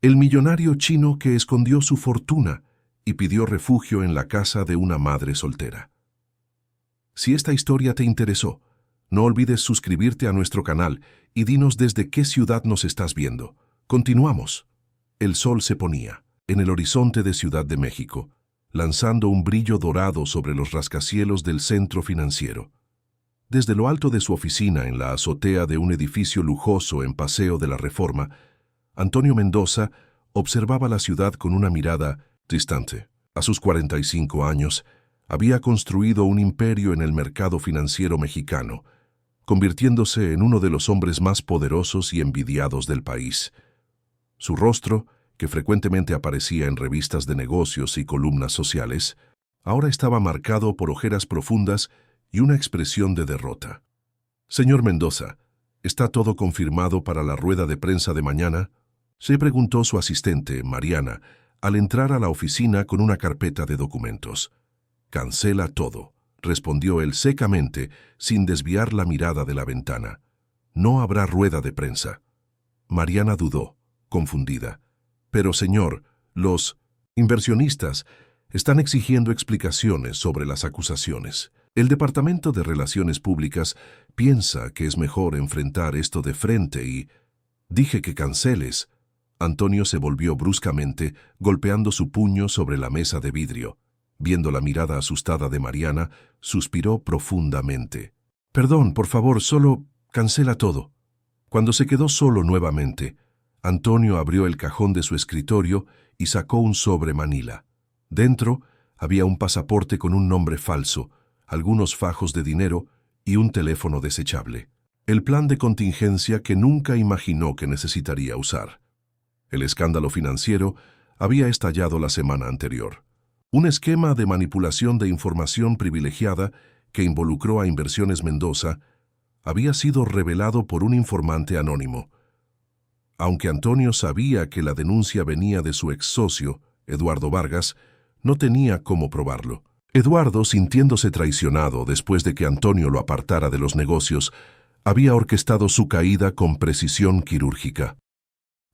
El millonario chino que escondió su fortuna y pidió refugio en la casa de una madre soltera. Si esta historia te interesó, no olvides suscribirte a nuestro canal y dinos desde qué ciudad nos estás viendo. Continuamos. El sol se ponía en el horizonte de Ciudad de México, lanzando un brillo dorado sobre los rascacielos del centro financiero. Desde lo alto de su oficina en la azotea de un edificio lujoso en Paseo de la Reforma, Antonio Mendoza observaba la ciudad con una mirada distante. A sus 45 años, había construido un imperio en el mercado financiero mexicano, convirtiéndose en uno de los hombres más poderosos y envidiados del país. Su rostro, que frecuentemente aparecía en revistas de negocios y columnas sociales, ahora estaba marcado por ojeras profundas y una expresión de derrota. «Señor Mendoza, ¿está todo confirmado para la rueda de prensa de mañana?», se preguntó su asistente, Mariana, al entrar a la oficina con una carpeta de documentos. «Cancela todo», respondió él secamente, sin desviar la mirada de la ventana. «No habrá rueda de prensa». Mariana dudó, confundida. «Pero, señor, los inversionistas están exigiendo explicaciones sobre las acusaciones. El Departamento de Relaciones Públicas piensa que es mejor enfrentar esto de frente y...» «Dije que canceles». Antonio se volvió bruscamente, golpeando su puño sobre la mesa de vidrio. Viendo la mirada asustada de Mariana, suspiró profundamente. «Perdón, por favor, solo cancela todo». Cuando se quedó solo nuevamente, Antonio abrió el cajón de su escritorio y sacó un sobre manila. Dentro había un pasaporte con un nombre falso, algunos fajos de dinero y un teléfono desechable. El plan de contingencia que nunca imaginó que necesitaría usar. El escándalo financiero había estallado la semana anterior. Un esquema de manipulación de información privilegiada que involucró a Inversiones Mendoza había sido revelado por un informante anónimo. Aunque Antonio sabía que la denuncia venía de su ex socio, Eduardo Vargas, no tenía cómo probarlo. Eduardo, sintiéndose traicionado después de que Antonio lo apartara de los negocios, había orquestado su caída con precisión quirúrgica.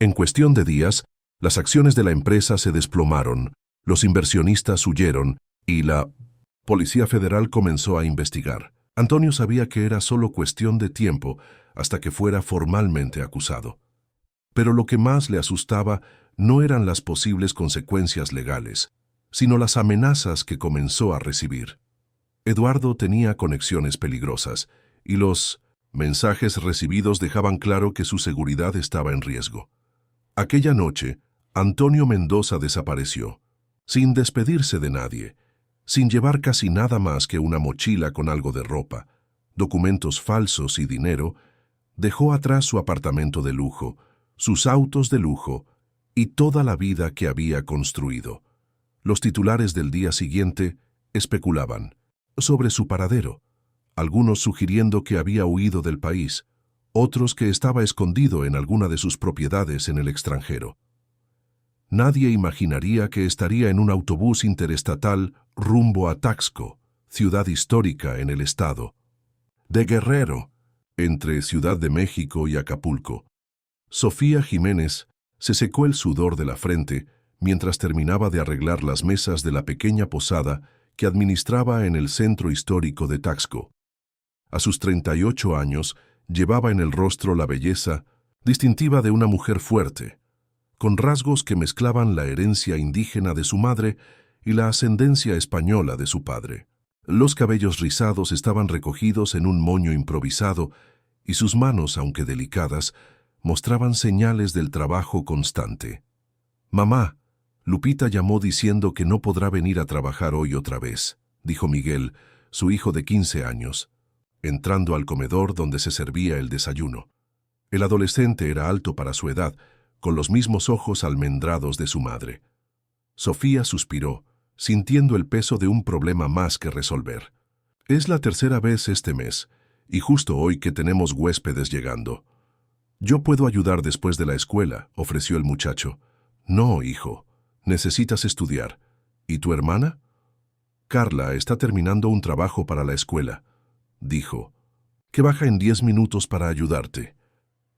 En cuestión de días, las acciones de la empresa se desplomaron, los inversionistas huyeron y la Policía Federal comenzó a investigar. Antonio sabía que era solo cuestión de tiempo hasta que fuera formalmente acusado. Pero lo que más le asustaba no eran las posibles consecuencias legales, sino las amenazas que comenzó a recibir. Eduardo tenía conexiones peligrosas y los mensajes recibidos dejaban claro que su seguridad estaba en riesgo. Aquella noche, Antonio Mendoza desapareció, sin despedirse de nadie, sin llevar casi nada más que una mochila con algo de ropa, documentos falsos y dinero. Dejó atrás su apartamento de lujo, sus autos de lujo y toda la vida que había construido. Los titulares del día siguiente especulaban sobre su paradero, algunos sugiriendo que había huido del país, otros que estaba escondido en alguna de sus propiedades en el extranjero. Nadie imaginaría que estaría en un autobús interestatal rumbo a Taxco, ciudad histórica en el estado de Guerrero, entre Ciudad de México y Acapulco. Sofía Jiménez se secó el sudor de la frente mientras terminaba de arreglar las mesas de la pequeña posada que administraba en el centro histórico de Taxco. A sus 38 años, llevaba en el rostro la belleza distintiva de una mujer fuerte, con rasgos que mezclaban la herencia indígena de su madre y la ascendencia española de su padre. Los cabellos rizados estaban recogidos en un moño improvisado y sus manos, aunque delicadas, mostraban señales del trabajo constante. «Mamá», Lupita llamó diciendo que no podrá venir a trabajar hoy otra vez, dijo Miguel, su hijo de 15 años, entrando al comedor donde se servía el desayuno. El adolescente era alto para su edad, con los mismos ojos almendrados de su madre. Sofía suspiró, sintiendo el peso de un problema más que resolver. «Es la tercera vez este mes, y justo hoy que tenemos huéspedes llegando». «Yo puedo ayudar después de la escuela», ofreció el muchacho. «No, hijo, necesitas estudiar. ¿Y tu hermana?» «Carla está terminando un trabajo para la escuela», dijo, «que baja en 10 minutos para ayudarte».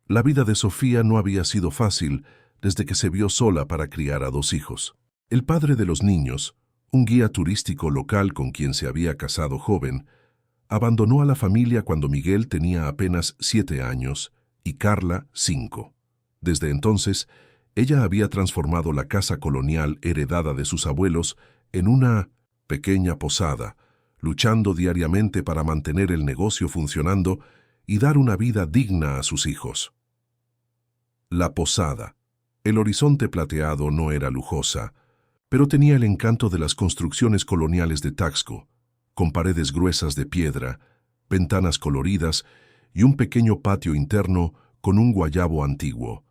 La vida de Sofía no había sido fácil, desde que se vio sola para criar a 2 hijos. El padre de los niños, un guía turístico local con quien se había casado joven, abandonó a la familia cuando Miguel tenía apenas 7 años y Carla 5. Desde entonces, ella había transformado la casa colonial heredada de sus abuelos en una pequeña posada, luchando diariamente para mantener el negocio funcionando y dar una vida digna a sus hijos. La posada. El horizonte plateado no era lujosa, pero tenía el encanto de las construcciones coloniales de Taxco, con paredes gruesas de piedra, ventanas coloridas y un pequeño patio interno con un guayabo antiguo.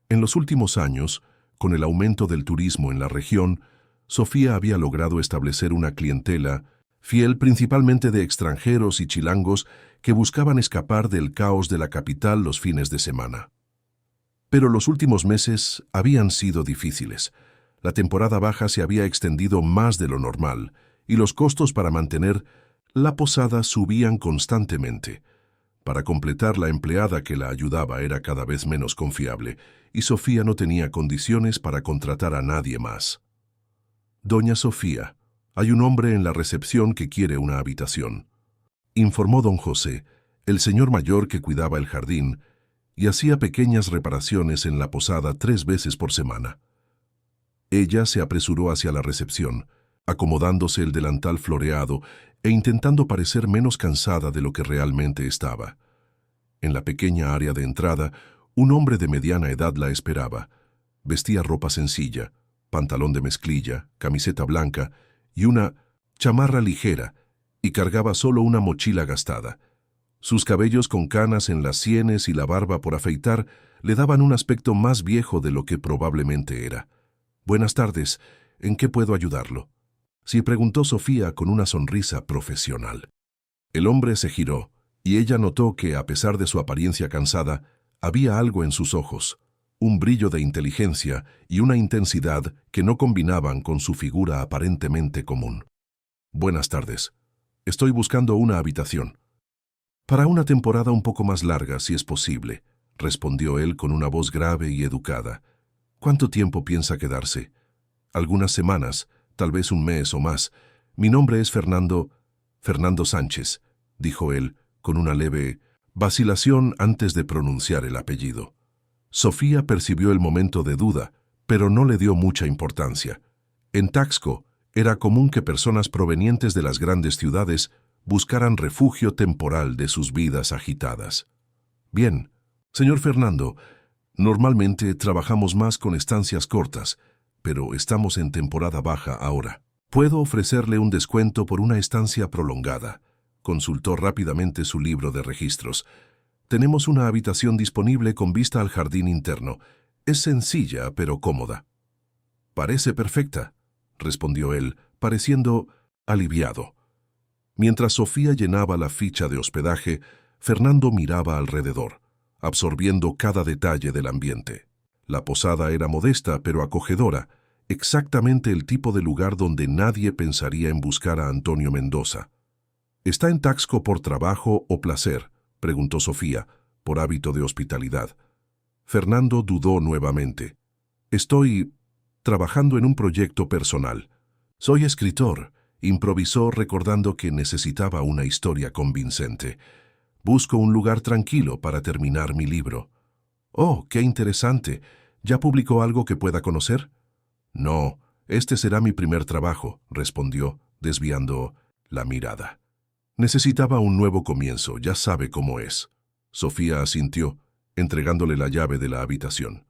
En los últimos años, con el aumento del turismo en la región, Sofía había logrado establecer una clientela fiel principalmente de extranjeros y chilangos que buscaban escapar del caos de la capital los fines de semana. Pero los últimos meses habían sido difíciles. La temporada baja se había extendido más de lo normal y los costos para mantener la posada subían constantemente. Para completar, la empleada que la ayudaba era cada vez menos confiable y Sofía no tenía condiciones para contratar a nadie más. «Doña Sofía, hay un hombre en la recepción que quiere una habitación», informó don José, el señor mayor que cuidaba el jardín y hacía pequeñas reparaciones en la posada 3 veces por semana. Ella se apresuró hacia la recepción, acomodándose el delantal floreado e intentando parecer menos cansada de lo que realmente estaba. En la pequeña área de entrada, un hombre de mediana edad la esperaba. Vestía ropa sencilla, pantalón de mezclilla, camiseta blanca y una chamarra ligera, y cargaba solo una mochila gastada. Sus cabellos con canas en las sienes y la barba por afeitar le daban un aspecto más viejo de lo que probablemente era. «Buenas tardes, ¿en qué puedo ayudarlo?», sí preguntó Sofía con una sonrisa profesional. El hombre se giró, y ella notó que, a pesar de su apariencia cansada, había algo en sus ojos, un brillo de inteligencia y una intensidad que no combinaban con su figura aparentemente común. «Buenas tardes. Estoy buscando una habitación». «Para una temporada un poco más larga, si es posible», respondió él con una voz grave y educada. «¿Cuánto tiempo piensa quedarse?». «Algunas semanas, tal vez un mes o más. Mi nombre es Fernando Sánchez», dijo él, con una leve vacilación antes de pronunciar el apellido. Sofía percibió el momento de duda, pero no le dio mucha importancia. En Taxco era común que personas provenientes de las grandes ciudades buscaran refugio temporal de sus vidas agitadas. «Bien, señor Fernando, normalmente trabajamos más con estancias cortas, pero estamos en temporada baja ahora. Puedo ofrecerle un descuento por una estancia prolongada», consultó rápidamente su libro de registros. «Tenemos una habitación disponible con vista al jardín interno. Es sencilla, pero cómoda». «Parece perfecta», respondió él, pareciendo aliviado. Mientras Sofía llenaba la ficha de hospedaje, Fernando miraba alrededor, absorbiendo cada detalle del ambiente. La posada era modesta pero acogedora, exactamente el tipo de lugar donde nadie pensaría en buscar a Antonio Mendoza. «¿Está en Taxco por trabajo o placer?», preguntó Sofía, por hábito de hospitalidad. Fernando dudó nuevamente. «Estoy trabajando en un proyecto personal. Soy escritor», improvisó recordando que necesitaba una historia convincente. «Busco un lugar tranquilo para terminar mi libro». «Oh, qué interesante. ¿Ya publicó algo que pueda conocer?». «No, este será mi primer trabajo», respondió, desviando la mirada. «Necesitaba un nuevo comienzo, ya sabe cómo es». Sofía asintió, entregándole la llave de la habitación.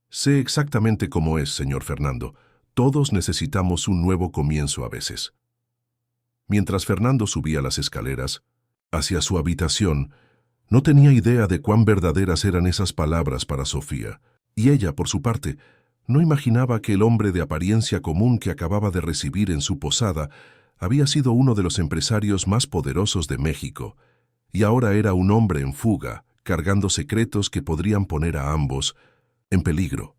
«Sé exactamente cómo es, señor Fernando. Todos necesitamos un nuevo comienzo a veces». Mientras Fernando subía las escaleras hacia su habitación, no tenía idea de cuán verdaderas eran esas palabras para Sofía, y ella, por su parte, no imaginaba que el hombre de apariencia común que acababa de recibir en su posada había sido uno de los empresarios más poderosos de México, y ahora era un hombre en fuga, cargando secretos que podrían poner a ambos en peligro.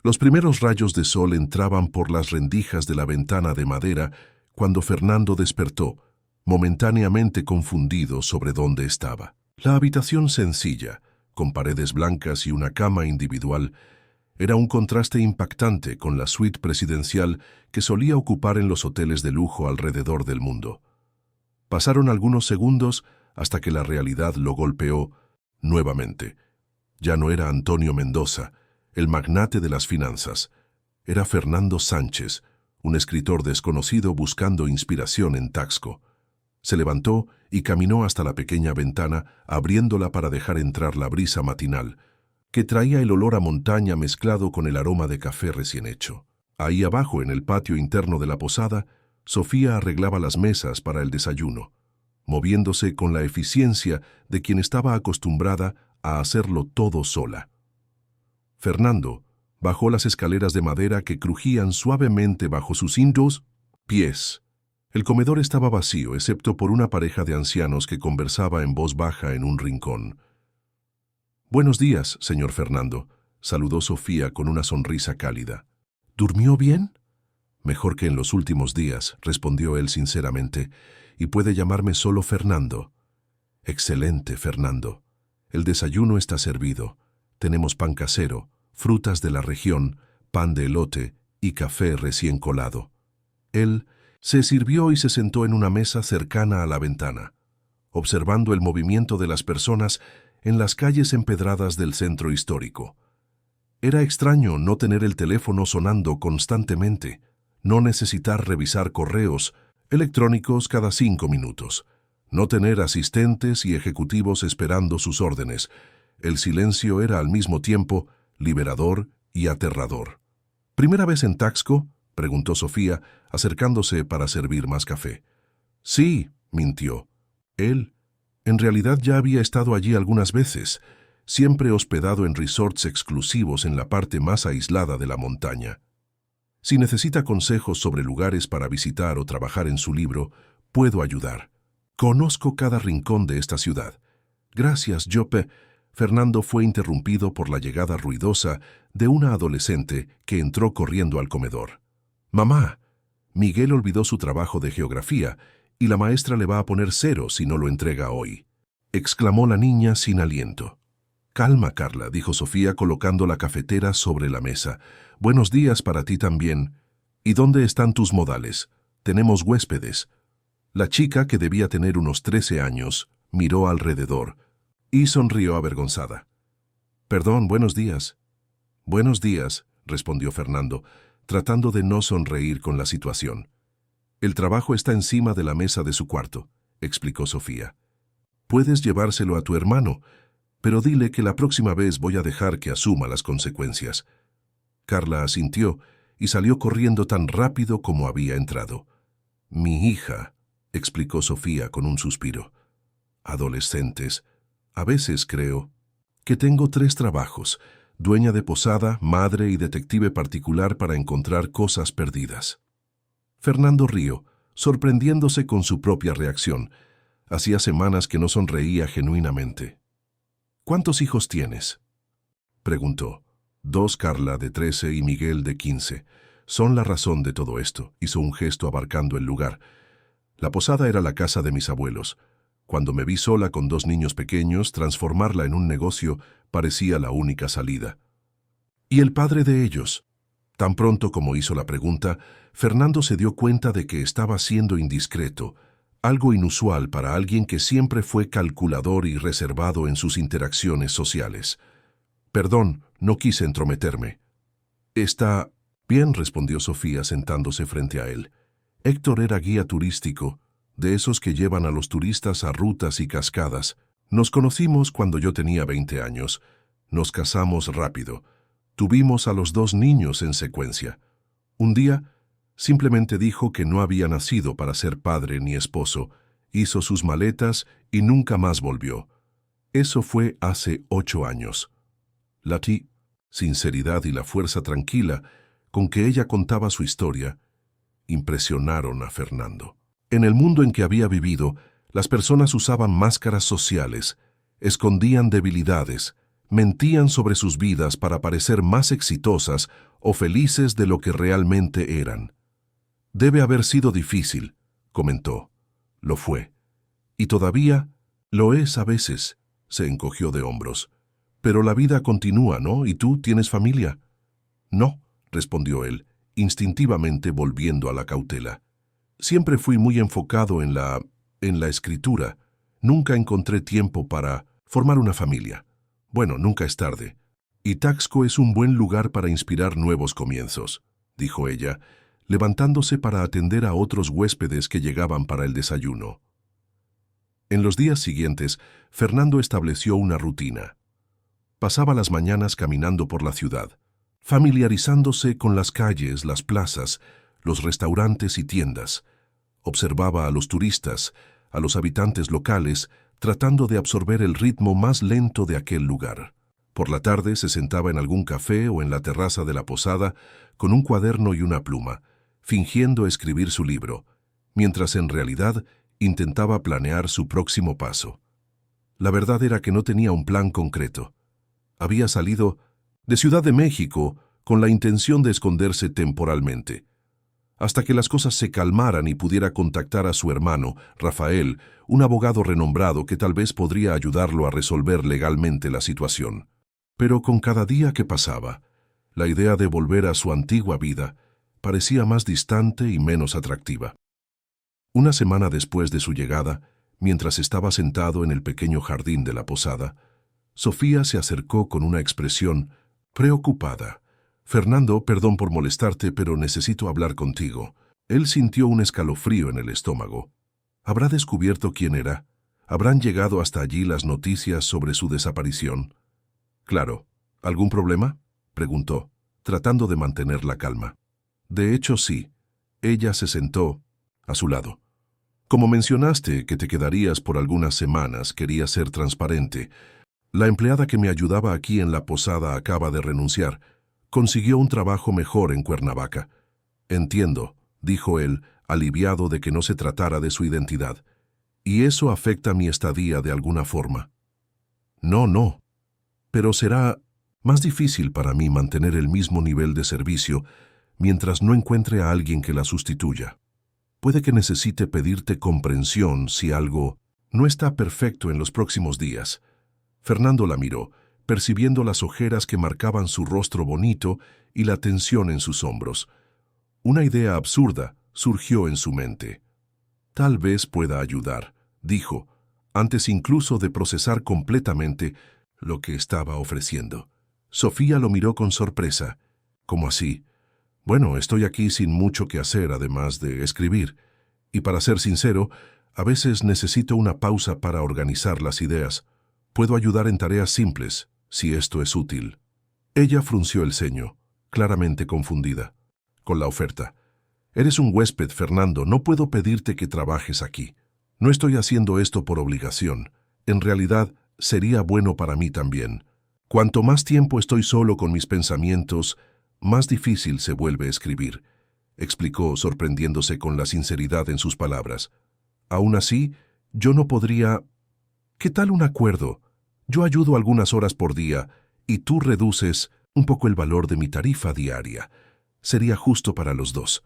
Los primeros rayos de sol entraban por las rendijas de la ventana de madera cuando Fernando despertó, momentáneamente confundido sobre dónde estaba. La habitación sencilla, con paredes blancas y una cama individual, Era un contraste impactante con la suite presidencial que solía ocupar en los hoteles de lujo alrededor del mundo. Pasaron algunos segundos hasta que la realidad lo golpeó nuevamente. Ya no era Antonio Mendoza, el magnate de las finanzas. Era Fernando Sánchez, un escritor desconocido buscando inspiración en Taxco. Se levantó y caminó hasta la pequeña ventana, abriéndola para dejar entrar la brisa matinal, que traía el olor a montaña mezclado con el aroma de café recién hecho. Ahí abajo, en el patio interno de la posada, Sofía arreglaba las mesas para el desayuno, moviéndose con la eficiencia de quien estaba acostumbrada a hacerlo todo sola. Fernando bajó las escaleras de madera que crujían suavemente bajo sus hindos pies. El comedor estaba vacío, excepto por una pareja de ancianos que conversaba en voz baja en un rincón. «Buenos días, señor Fernando», saludó Sofía con una sonrisa cálida. «¿Durmió bien?» «Mejor que en los últimos días», respondió él sinceramente, «y puede llamarme solo Fernando». «Excelente, Fernando. El desayuno está servido. Tenemos pan casero, frutas de la región, pan de elote y café recién colado». Él se sirvió y se sentó en una mesa cercana a la ventana, observando el movimiento de las personas en las calles empedradas del centro histórico. Era extraño no tener el teléfono sonando constantemente, no necesitar revisar correos electrónicos cada 5 minutos, no tener asistentes y ejecutivos esperando sus órdenes. El silencio era al mismo tiempo liberador y aterrador. «¿Primera vez en Taxco?», preguntó Sofía, acercándose para servir más café. «Sí», mintió. Él, en realidad, ya había estado allí algunas veces, siempre hospedado en resorts exclusivos en la parte más aislada de la montaña. Si necesita consejos sobre lugares para visitar o trabajar en su libro, puedo ayudar. Conozco cada rincón de esta ciudad. Gracias, Jope. Fernando fue interrumpido por la llegada ruidosa de una adolescente que entró corriendo al comedor. «Mamá, Miguel olvidó su trabajo de geografía y la maestra le va a poner 0 si no lo entrega hoy», exclamó la niña sin aliento. «Calma, Carla», dijo Sofía colocando la cafetera sobre la mesa. «Buenos días para ti también. ¿Y dónde están tus modales? Tenemos huéspedes». La chica, que debía tener unos 13 años, miró alrededor y sonrió avergonzada. «Perdón, buenos días». «Buenos días», respondió Fernando, tratando de no sonreír con la situación. «El trabajo está encima de la mesa de su cuarto», explicó Sofía. «Puedes llevárselo a tu hermano, pero dile que la próxima vez voy a dejar que asuma las consecuencias». Carla asintió y salió corriendo tan rápido como había entrado. «Mi hija», explicó Sofía con un suspiro. «Adolescentes. A veces creo que tengo 3 trabajos: dueña de posada, madre y detective particular para encontrar cosas perdidas». Fernando rió, sorprendiéndose con su propia reacción. Hacía semanas que no sonreía genuinamente. «¿Cuántos hijos tienes?», preguntó. «2, Carla, de 13, y Miguel, de 15. Son la razón de todo esto», hizo un gesto abarcando el lugar. «La posada era la casa de mis abuelos. Cuando me vi sola con 2 niños pequeños, transformarla en un negocio parecía la única salida». «¿Y el padre de ellos?». Tan pronto como hizo la pregunta, Fernando se dio cuenta de que estaba siendo indiscreto, algo inusual para alguien que siempre fue calculador y reservado en sus interacciones sociales. «Perdón, no quise entrometerme». «Está bien», respondió Sofía sentándose frente a él. Héctor era guía turístico, de esos que llevan a los turistas a rutas y cascadas. Nos conocimos cuando yo tenía 20 años. Nos casamos rápido. Tuvimos a los 2 niños en secuencia. Un día, simplemente dijo que no había nacido para ser padre ni esposo, hizo sus maletas y nunca más volvió. Eso fue hace 8 años. La sinceridad y la fuerza tranquila con que ella contaba su historia impresionaron a Fernando. En el mundo en que había vivido, las personas usaban máscaras sociales, escondían debilidades, mentían sobre sus vidas para parecer más exitosas o felices de lo que realmente eran. «Debe haber sido difícil», comentó. «Lo fue. Y todavía lo es a veces», se encogió de hombros. «Pero la vida continúa, ¿no? ¿Y tú tienes familia?». No, respondió él, instintivamente volviendo a la cautela. Siempre fui muy enfocado en la escritura. Nunca encontré tiempo para formar una familia. Bueno, nunca es tarde. Y Taxco es un buen lugar para inspirar nuevos comienzos, dijo ella, levantándose para atender a otros huéspedes que llegaban para el desayuno. En los días siguientes, Fernando estableció una rutina. Pasaba las mañanas caminando por la ciudad, familiarizándose con las calles, las plazas, los restaurantes y tiendas. Observaba a los turistas, a los habitantes locales, tratando de absorber el ritmo más lento de aquel lugar. Por la tarde se sentaba en algún café o en la terraza de la posada con un cuaderno y una pluma, fingiendo escribir su libro, mientras en realidad intentaba planear su próximo paso. La verdad era que no tenía un plan concreto. Había salido de Ciudad de México con la intención de esconderse temporalmente, hasta que las cosas se calmaran y pudiera contactar a su hermano, Rafael, un abogado renombrado que tal vez podría ayudarlo a resolver legalmente la situación. Pero con cada día que pasaba, la idea de volver a su antigua vida parecía más distante y menos atractiva. Una semana después de su llegada, mientras estaba sentado en el pequeño jardín de la posada, Sofía se acercó con una expresión preocupada. «Fernando, perdón por molestarte, pero necesito hablar contigo». Él sintió un escalofrío en el estómago. ¿Habrá descubierto quién era? ¿Habrán llegado hasta allí las noticias sobre su desaparición? Claro. ¿Algún problema?, preguntó, tratando de mantener la calma. De hecho, sí. Ella se sentó a su lado. Como mencionaste que te quedarías por algunas semanas, quería ser transparente. La empleada que me ayudaba aquí en la posada acaba de renunciar. Consiguió un trabajo mejor en Cuernavaca. Entiendo, dijo él, aliviado de que no se tratara de su identidad. ¿Y eso afecta mi estadía de alguna forma? No. Pero será más difícil para mí mantener el mismo nivel de servicio mientras no encuentre a alguien que la sustituya. Puede que necesite pedirte comprensión si algo no está perfecto en los próximos días. Fernando la miró, percibiendo las ojeras que marcaban su rostro bonito y la tensión en sus hombros. Una idea absurda surgió en su mente. Tal vez pueda ayudar, dijo, antes incluso de procesar completamente lo que estaba ofreciendo. Sofía lo miró con sorpresa. ¿Cómo así? Bueno, estoy aquí sin mucho que hacer además de escribir. Y para ser sincero, a veces necesito una pausa para organizar las ideas. Puedo ayudar en tareas simples, si esto es útil. Ella frunció el ceño, claramente confundida, con la oferta. Eres un huésped, Fernando, no puedo pedirte que trabajes aquí. No estoy haciendo esto por obligación. En realidad, sería bueno para mí también. Cuanto más tiempo estoy solo con mis pensamientos, más difícil se vuelve escribir, explicó, sorprendiéndose con la sinceridad en sus palabras. Aún así, yo no podría... ¿Qué tal un acuerdo? Yo ayudo algunas horas por día y tú reduces un poco el valor de mi tarifa diaria. Sería justo para los dos.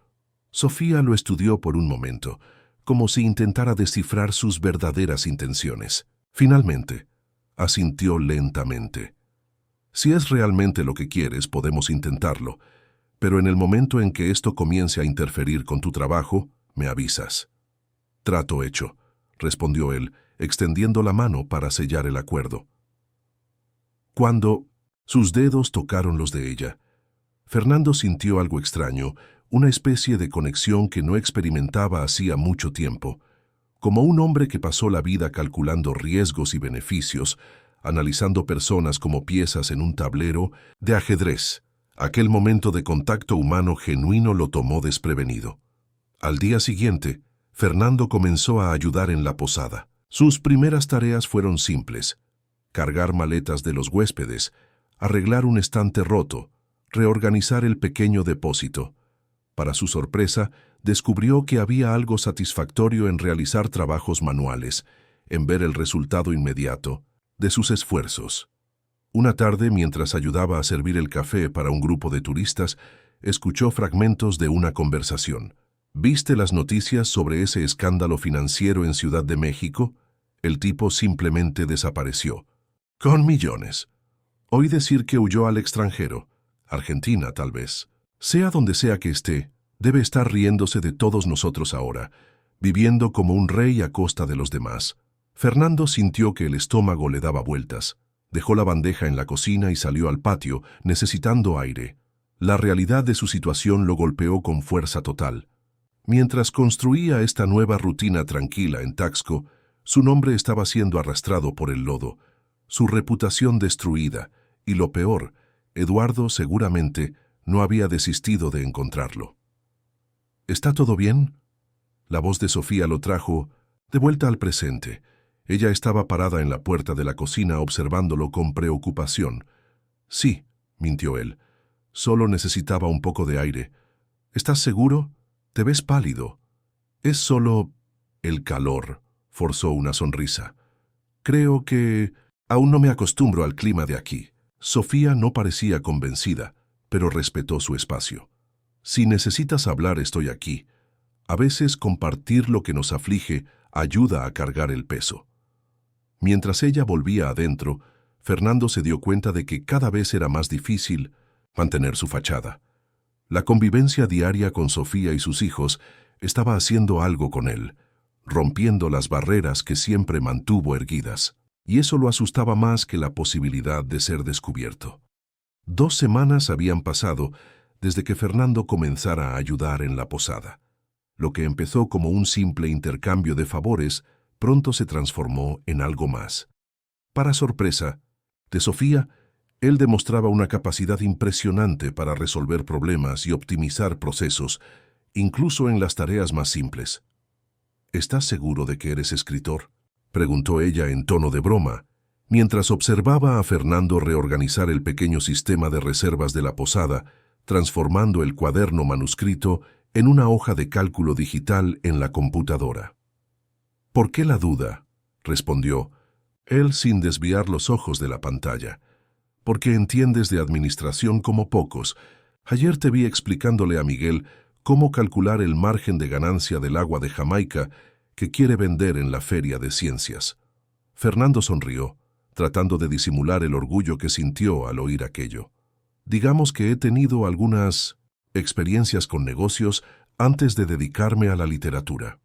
Sofía lo estudió por un momento, como si intentara descifrar sus verdaderas intenciones. Finalmente, asintió lentamente. Si es realmente lo que quieres, podemos intentarlo, pero en el momento en que esto comience a interferir con tu trabajo, me avisas. Trato hecho, respondió él, extendiendo la mano para sellar el acuerdo. Cuando sus dedos tocaron los de ella, Fernando sintió algo extraño, una especie de conexión que no experimentaba hacía mucho tiempo, como un hombre que pasó la vida calculando riesgos y beneficios, analizando personas como piezas en un tablero de ajedrez. Aquel momento de contacto humano genuino lo tomó desprevenido. Al día siguiente, Fernando comenzó a ayudar en la posada. Sus primeras tareas fueron simples: cargar maletas de los huéspedes, arreglar un estante roto, reorganizar el pequeño depósito. Para su sorpresa, descubrió que había algo satisfactorio en realizar trabajos manuales, en ver el resultado inmediato de sus esfuerzos. Una tarde, mientras ayudaba a servir el café para un grupo de turistas, escuchó fragmentos de una conversación. ¿Viste las noticias sobre ese escándalo financiero en Ciudad de México? El tipo simplemente desapareció. Con millones. Oí decir que huyó al extranjero. Argentina, tal vez. Sea donde sea que esté, debe estar riéndose de todos nosotros ahora, viviendo como un rey a costa de los demás. Fernando sintió que el estómago le daba vueltas. Dejó la bandeja en la cocina y salió al patio, necesitando aire. La realidad de su situación lo golpeó con fuerza total. Mientras construía esta nueva rutina tranquila en Taxco, su nombre estaba siendo arrastrado por el lodo, su reputación destruida, y lo peor, Eduardo seguramente no había desistido de encontrarlo. ¿Está todo bien? La voz de Sofía lo trajo de vuelta al presente. Ella estaba parada en la puerta de la cocina observándolo con preocupación. Sí, mintió él. Solo necesitaba un poco de aire. ¿Estás seguro? Te ves pálido. Es solo el calor, forzó una sonrisa. Creo que aún no me acostumbro al clima de aquí. Sofía no parecía convencida, pero respetó su espacio. Si necesitas hablar, estoy aquí. A veces compartir lo que nos aflige ayuda a cargar el peso. Mientras ella volvía adentro, Fernando se dio cuenta de que cada vez era más difícil mantener su fachada. La convivencia diaria con Sofía y sus hijos estaba haciendo algo con él, rompiendo las barreras que siempre mantuvo erguidas, y eso lo asustaba más que la posibilidad de ser descubierto. 2 semanas habían pasado desde que Fernando comenzara a ayudar en la posada. Lo que empezó como un simple intercambio de favores pronto se transformó en algo más. Para sorpresa de Sofía, él demostraba una capacidad impresionante para resolver problemas y optimizar procesos, incluso en las tareas más simples. ¿Estás seguro de que eres escritor?, preguntó ella en tono de broma, mientras observaba a Fernando reorganizar el pequeño sistema de reservas de la posada, transformando el cuaderno manuscrito en una hoja de cálculo digital en la computadora. ¿Por qué la duda?, respondió él sin desviar los ojos de la pantalla. Porque entiendes de administración como pocos. Ayer te vi explicándole a Miguel cómo calcular el margen de ganancia del agua de Jamaica que quiere vender en la Feria de Ciencias. Fernando sonrió, tratando de disimular el orgullo que sintió al oír aquello. Digamos que he tenido algunas experiencias con negocios antes de dedicarme a la literatura.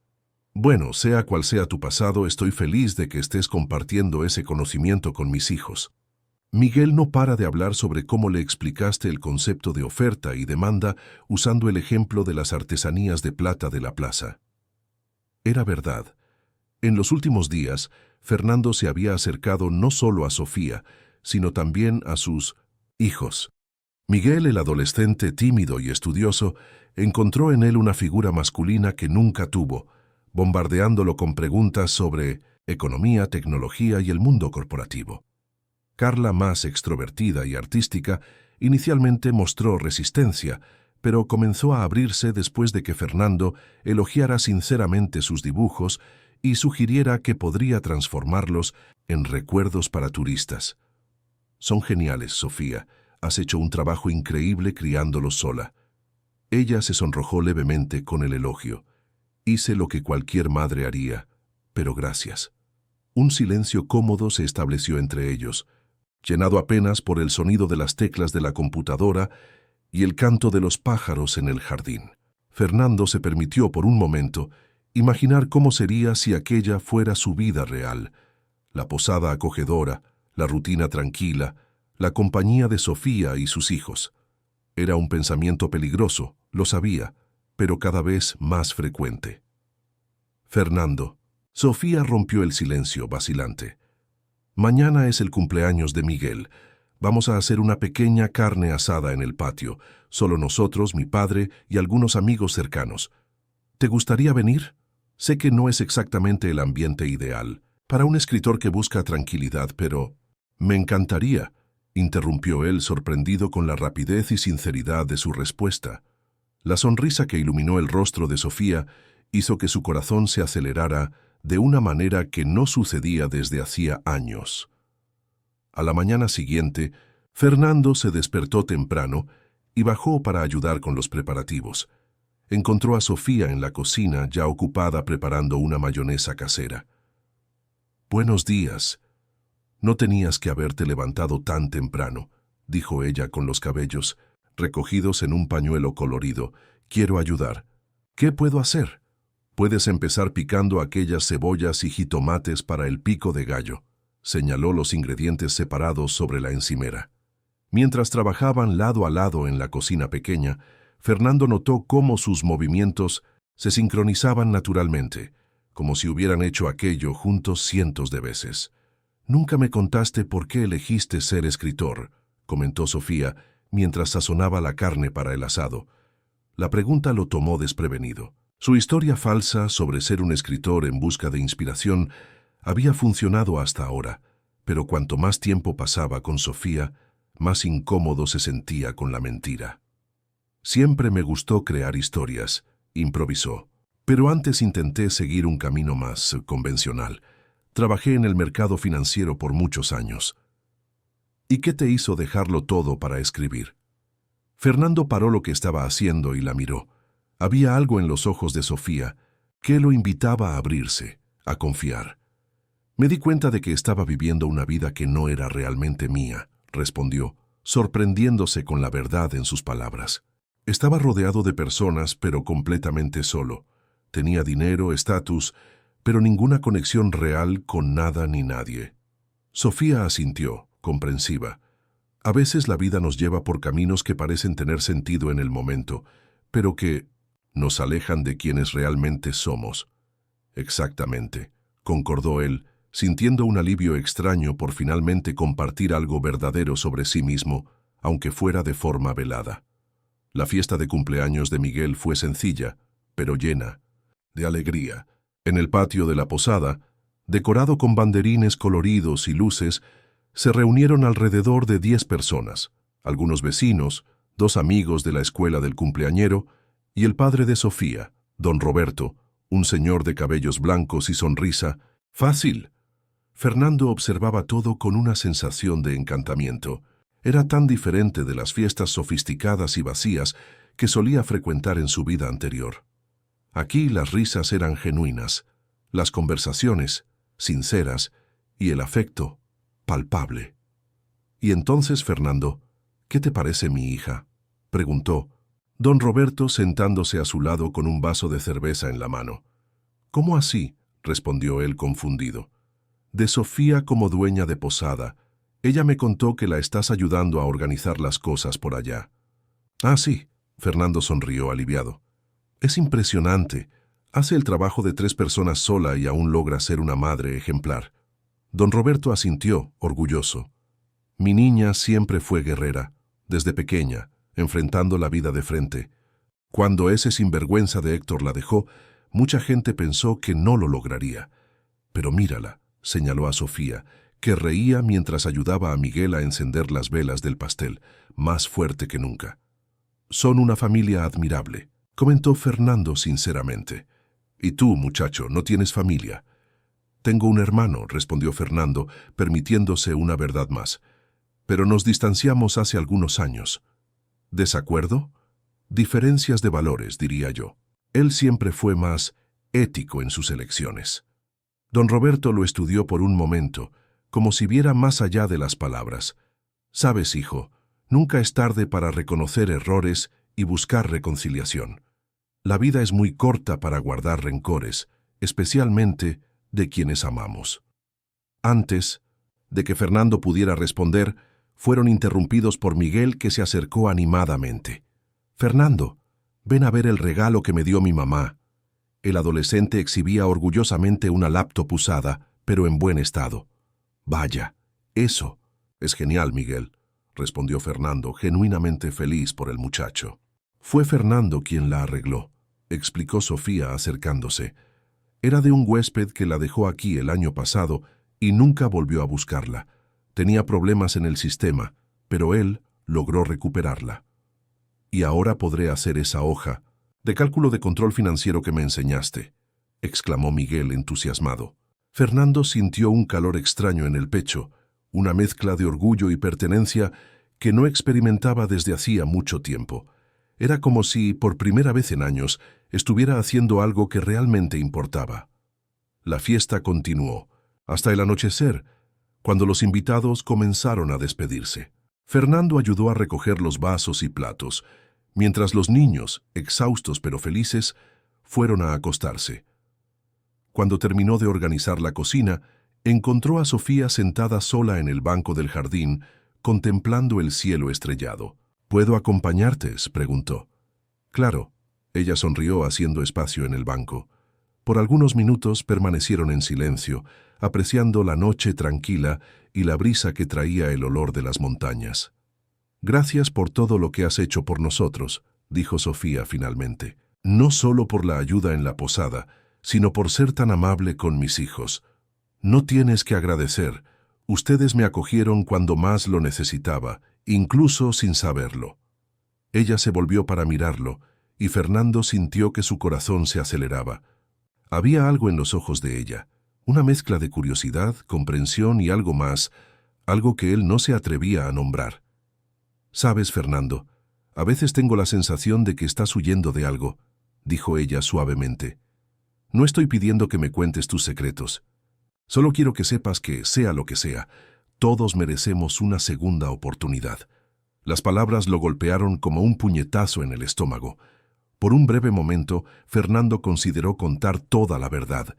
Bueno, sea cual sea tu pasado, estoy feliz de que estés compartiendo ese conocimiento con mis hijos. Miguel no para de hablar sobre cómo le explicaste el concepto de oferta y demanda usando el ejemplo de las artesanías de plata de la plaza. Era verdad. En los últimos días, Fernando se había acercado no solo a Sofía, sino también a sus hijos. Miguel, el adolescente tímido y estudioso, encontró en él una figura masculina que nunca tuvo, bombardeándolo con preguntas sobre economía, tecnología y el mundo corporativo. Carla, más extrovertida y artística, inicialmente mostró resistencia, pero comenzó a abrirse después de que Fernando elogiara sinceramente sus dibujos y sugiriera que podría transformarlos en recuerdos para turistas. Son geniales, Sofía. Has hecho un trabajo increíble criándolos sola. Ella se sonrojó levemente con el elogio. Hice lo que cualquier madre haría, pero gracias. Un silencio cómodo se estableció entre ellos, llenado apenas por el sonido de las teclas de la computadora y el canto de los pájaros en el jardín. Fernando se permitió por un momento imaginar cómo sería si aquella fuera su vida real, la posada acogedora, la rutina tranquila, la compañía de Sofía y sus hijos. Era un pensamiento peligroso, lo sabía, pero cada vez más frecuente. Fernando. Sofía rompió el silencio vacilante. Mañana es el cumpleaños de Miguel. Vamos a hacer una pequeña carne asada en el patio, solo nosotros, mi padre y algunos amigos cercanos. ¿Te gustaría venir? Sé que no es exactamente el ambiente ideal para un escritor que busca tranquilidad, pero me encantaría, interrumpió él sorprendido con la rapidez y sinceridad de su respuesta. La sonrisa que iluminó el rostro de Sofía hizo que su corazón se acelerara de una manera que no sucedía desde hacía años. A la mañana siguiente, Fernando se despertó temprano y bajó para ayudar con los preparativos. Encontró a Sofía en la cocina ya ocupada preparando una mayonesa casera. «Buenos días. No tenías que haberte levantado tan temprano», dijo ella con los cabellos recogidos en un pañuelo colorido. Quiero ayudar. ¿Qué puedo hacer? Puedes empezar picando aquellas cebollas y jitomates para el pico de gallo. Señaló los ingredientes separados sobre la encimera. Mientras trabajaban lado a lado en la cocina pequeña, Fernando notó cómo sus movimientos se sincronizaban naturalmente, como si hubieran hecho aquello juntos cientos de veces. «Nunca me contaste por qué elegiste ser escritor», comentó Sofía mientras sazonaba la carne para el asado. La pregunta lo tomó desprevenido. Su historia falsa sobre ser un escritor en busca de inspiración había funcionado hasta ahora, pero cuanto más tiempo pasaba con Sofía, más incómodo se sentía con la mentira. «Siempre me gustó crear historias», improvisó. «Pero antes intenté seguir un camino más convencional. Trabajé en el mercado financiero por muchos años». «¿Y qué te hizo dejarlo todo para escribir?» Fernando paró lo que estaba haciendo y la miró. Había algo en los ojos de Sofía que lo invitaba a abrirse, a confiar. «Me di cuenta de que estaba viviendo una vida que no era realmente mía», respondió, sorprendiéndose con la verdad en sus palabras. Estaba rodeado de personas, pero completamente solo. Tenía dinero, estatus, pero ninguna conexión real con nada ni nadie. Sofía asintió, comprensiva. A veces la vida nos lleva por caminos que parecen tener sentido en el momento, pero que nos alejan de quienes realmente somos. Exactamente, concordó él, sintiendo un alivio extraño por finalmente compartir algo verdadero sobre sí mismo, aunque fuera de forma velada. La fiesta de cumpleaños de Miguel fue sencilla, pero llena de alegría. En el patio de la posada, decorado con banderines coloridos y luces, se reunieron alrededor de 10 personas, algunos vecinos, 2 amigos de la escuela del cumpleañero y el padre de Sofía, don Roberto, un señor de cabellos blancos y sonrisa fácil. Fernando observaba todo con una sensación de encantamiento. Era tan diferente de las fiestas sofisticadas y vacías que solía frecuentar en su vida anterior. Aquí las risas eran genuinas, las conversaciones sinceras y el afecto palpable. «Y entonces, Fernando, ¿qué te parece mi hija?», preguntó don Roberto sentándose a su lado con un vaso de cerveza en la mano. «¿Cómo así?», respondió él confundido. «De Sofía como dueña de posada. Ella me contó que la estás ayudando a organizar las cosas por allá». «Ah, sí», Fernando sonrió aliviado. «Es impresionante. Hace el trabajo de 3 personas sola y aún logra ser una madre ejemplar». Don Roberto asintió, orgulloso. «Mi niña siempre fue guerrera, desde pequeña, enfrentando la vida de frente. Cuando ese sinvergüenza de Héctor la dejó, mucha gente pensó que no lo lograría. Pero mírala», señaló a Sofía, que reía mientras ayudaba a Miguel a encender las velas del pastel, más fuerte que nunca. «Son una familia admirable», comentó Fernando sinceramente. «¿Y tú, muchacho, no tienes familia?» «Tengo un hermano», respondió Fernando, permitiéndose una verdad más. «Pero nos distanciamos hace algunos años». «¿Desacuerdo?» «Diferencias de valores, diría yo. Él siempre fue más ético en sus elecciones». Don Roberto lo estudió por un momento, como si viera más allá de las palabras. «Sabes, hijo, nunca es tarde para reconocer errores y buscar reconciliación. La vida es muy corta para guardar rencores, especialmente de quienes amamos». Antes de que Fernando pudiera responder, fueron interrumpidos por Miguel, que se acercó animadamente. «Fernando, ven a ver el regalo que me dio mi mamá». El adolescente exhibía orgullosamente una laptop usada, pero en buen estado. «Vaya, eso es genial, Miguel», respondió Fernando, genuinamente feliz por el muchacho. «Fue Fernando quien la arregló», explicó Sofía acercándose. «Era de un huésped que la dejó aquí el año pasado y nunca volvió a buscarla. Tenía problemas en el sistema, pero él logró recuperarla. Y ahora podré hacer esa hoja de cálculo de control financiero que me enseñaste», exclamó Miguel entusiasmado. Fernando sintió un calor extraño en el pecho, una mezcla de orgullo y pertenencia que no experimentaba desde hacía mucho tiempo. Era como si, por primera vez en años, estuviera haciendo algo que realmente importaba. La fiesta continuó, hasta el anochecer, cuando los invitados comenzaron a despedirse. Fernando ayudó a recoger los vasos y platos, mientras los niños, exhaustos pero felices, fueron a acostarse. Cuando terminó de organizar la cocina, encontró a Sofía sentada sola en el banco del jardín, contemplando el cielo estrellado. «¿Puedo acompañarte?», preguntó. «Claro». Ella sonrió haciendo espacio en el banco. Por algunos minutos permanecieron en silencio, apreciando la noche tranquila y la brisa que traía el olor de las montañas. «Gracias por todo lo que has hecho por nosotros», dijo Sofía finalmente. «No solo por la ayuda en la posada, sino por ser tan amable con mis hijos. No tienes que agradecer. Ustedes me acogieron cuando más lo necesitaba, incluso sin saberlo». Ella se volvió para mirarlo, y Fernando sintió que su corazón se aceleraba. Había algo en los ojos de ella, una mezcla de curiosidad, comprensión y algo más, algo que él no se atrevía a nombrar. «Sabes, Fernando, a veces tengo la sensación de que estás huyendo de algo», dijo ella suavemente. «No estoy pidiendo que me cuentes tus secretos. Solo quiero que sepas que, sea lo que sea, todos merecemos una segunda oportunidad». Las palabras lo golpearon como un puñetazo en el estómago. Por un breve momento, Fernando consideró contar toda la verdad.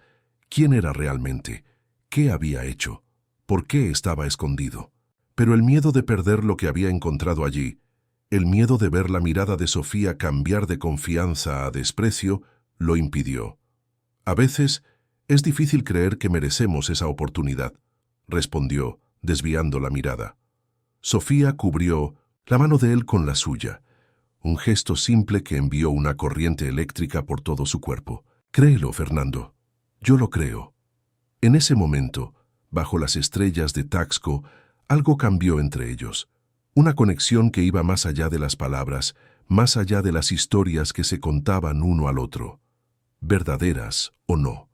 ¿Quién era realmente? ¿Qué había hecho? ¿Por qué estaba escondido? Pero el miedo de perder lo que había encontrado allí, el miedo de ver la mirada de Sofía cambiar de confianza a desprecio, lo impidió. «A veces es difícil creer que merecemos esa oportunidad», respondió, desviando la mirada. Sofía cubrió la mano de él con la suya, un gesto simple que envió una corriente eléctrica por todo su cuerpo. «Créelo, Fernando. Yo lo creo». En ese momento, bajo las estrellas de Taxco, algo cambió entre ellos. Una conexión que iba más allá de las palabras, más allá de las historias que se contaban uno al otro, verdaderas o no.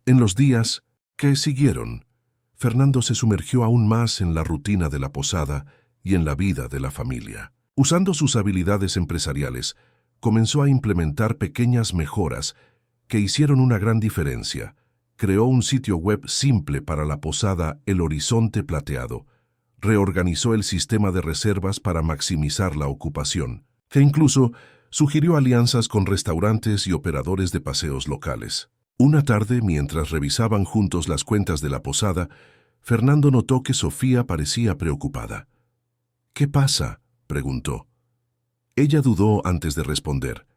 En los días que siguieron, Fernando se sumergió aún más en la rutina de la posada y en la vida de la familia. Usando sus habilidades empresariales, comenzó a implementar pequeñas mejoras que hicieron una gran diferencia. Creó un sitio web simple para la posada El Horizonte Plateado, reorganizó el sistema de reservas para maximizar la ocupación, e incluso sugirió alianzas con restaurantes y operadores de paseos locales. Una tarde, mientras revisaban juntos las cuentas de la posada, Fernando notó que Sofía parecía preocupada. «¿Qué pasa?», preguntó. Ella dudó antes de responder.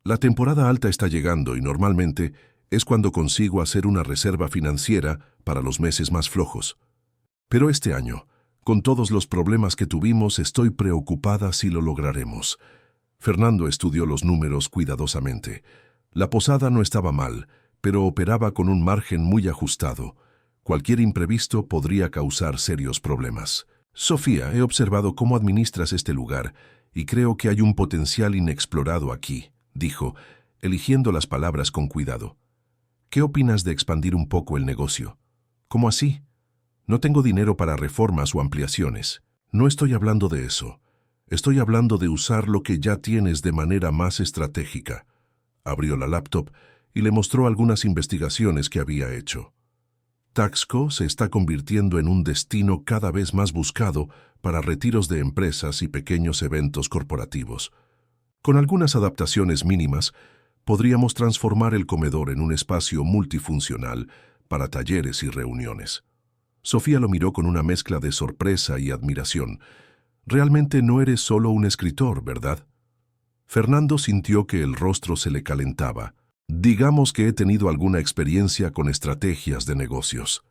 «La temporada alta está llegando y normalmente es cuando consigo hacer una reserva financiera para los meses más flojos. Pero este año, con todos los problemas que tuvimos, estoy preocupada si lo lograremos». Fernando estudió los números cuidadosamente. La posada no estaba mal, pero operaba con un margen muy ajustado. Cualquier imprevisto podría causar serios problemas. «Sofía, he observado cómo administras este lugar y creo que hay un potencial inexplorado aquí», dijo, eligiendo las palabras con cuidado. «¿Qué opinas de expandir un poco el negocio?» «¿Cómo así?» «No tengo dinero para reformas o ampliaciones». «No estoy hablando de eso. Estoy hablando de usar lo que ya tienes de manera más estratégica». Abrió la laptop y le mostró algunas investigaciones que había hecho. Taxco se está convirtiendo en un destino cada vez más buscado para retiros de empresas y pequeños eventos corporativos. Con algunas adaptaciones mínimas, podríamos transformar el comedor en un espacio multifuncional para talleres y reuniones. Sofía lo miró con una mezcla de sorpresa y admiración. «Realmente no eres solo un escritor, ¿verdad?» Fernando sintió que el rostro se le calentaba. «Digamos que he tenido alguna experiencia con estrategias de negocios».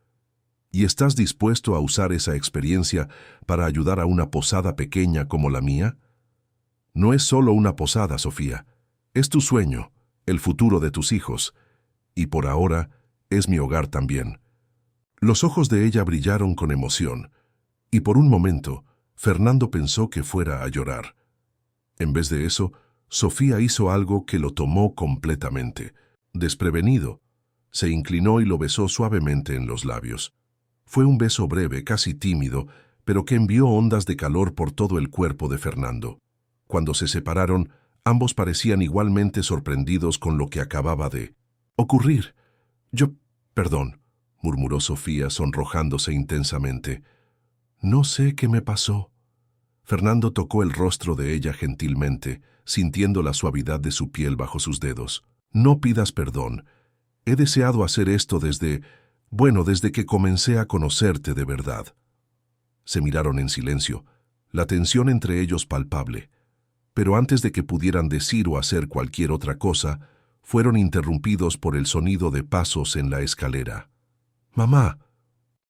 «¿Y estás dispuesto a usar esa experiencia para ayudar a una posada pequeña como la mía?» «No es solo una posada, Sofía. Es tu sueño, el futuro de tus hijos. Y por ahora, es mi hogar también». Los ojos de ella brillaron con emoción, y por un momento, Fernando pensó que fuera a llorar. En vez de eso, Sofía hizo algo que lo tomó completamente. Desprevenido, se inclinó y lo besó suavemente en los labios. Fue un beso breve, casi tímido, pero que envió ondas de calor por todo el cuerpo de Fernando. Cuando se separaron, ambos parecían igualmente sorprendidos con lo que acababa de ocurrir. «Perdón», murmuró Sofía sonrojándose intensamente. «No sé qué me pasó». Fernando tocó el rostro de ella gentilmente, sintiendo la suavidad de su piel bajo sus dedos. No pidas perdón. He deseado hacer esto desde que comencé a conocerte de verdad. Se miraron en silencio, la tensión entre ellos palpable. Pero antes de que pudieran decir o hacer cualquier otra cosa, fueron interrumpidos por el sonido de pasos en la escalera. «Mamá,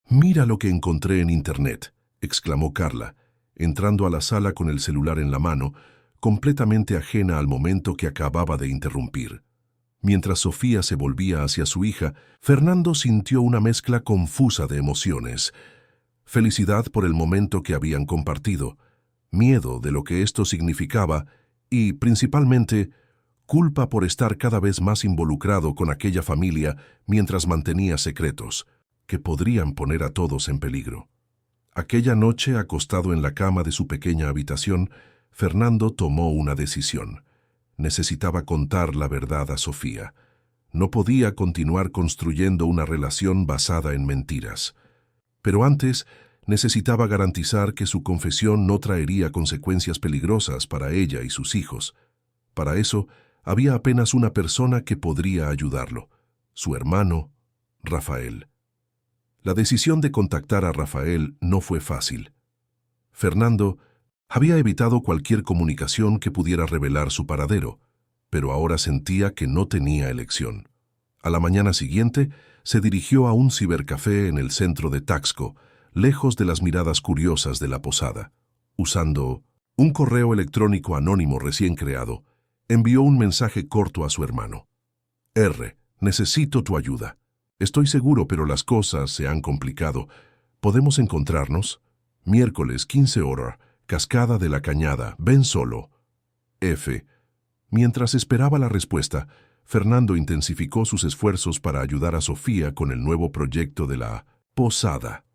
mira lo que encontré en Internet», exclamó Carla, entrando a la sala con el celular en la mano, completamente ajena al momento que acababa de interrumpir. Mientras Sofía se volvía hacia su hija, Fernando sintió una mezcla confusa de emociones. Felicidad por el momento que habían compartido, miedo de lo que esto significaba y, principalmente, culpa por estar cada vez más involucrado con aquella familia mientras mantenía secretos, que podrían poner a todos en peligro. Aquella noche, acostado en la cama de su pequeña habitación, Fernando tomó una decisión. Necesitaba contar la verdad a Sofía. No podía continuar construyendo una relación basada en mentiras. Pero antes, necesitaba garantizar que su confesión no traería consecuencias peligrosas para ella y sus hijos. Para eso, había apenas una persona que podría ayudarlo: su hermano, Rafael. La decisión de contactar a Rafael no fue fácil. Fernando había evitado cualquier comunicación que pudiera revelar su paradero, pero ahora sentía que no tenía elección. A la mañana siguiente, se dirigió a un cibercafé en el centro de Taxco, lejos de las miradas curiosas de la posada. Usando un correo electrónico anónimo recién creado, envió un mensaje corto a su hermano. «R, necesito tu ayuda. Estoy seguro, pero las cosas se han complicado. ¿Podemos encontrarnos? Miércoles, 15 horas, Cascada de la Cañada, ven solo. F». Mientras esperaba la respuesta, Fernando intensificó sus esfuerzos para ayudar a Sofía con el nuevo proyecto de la posada.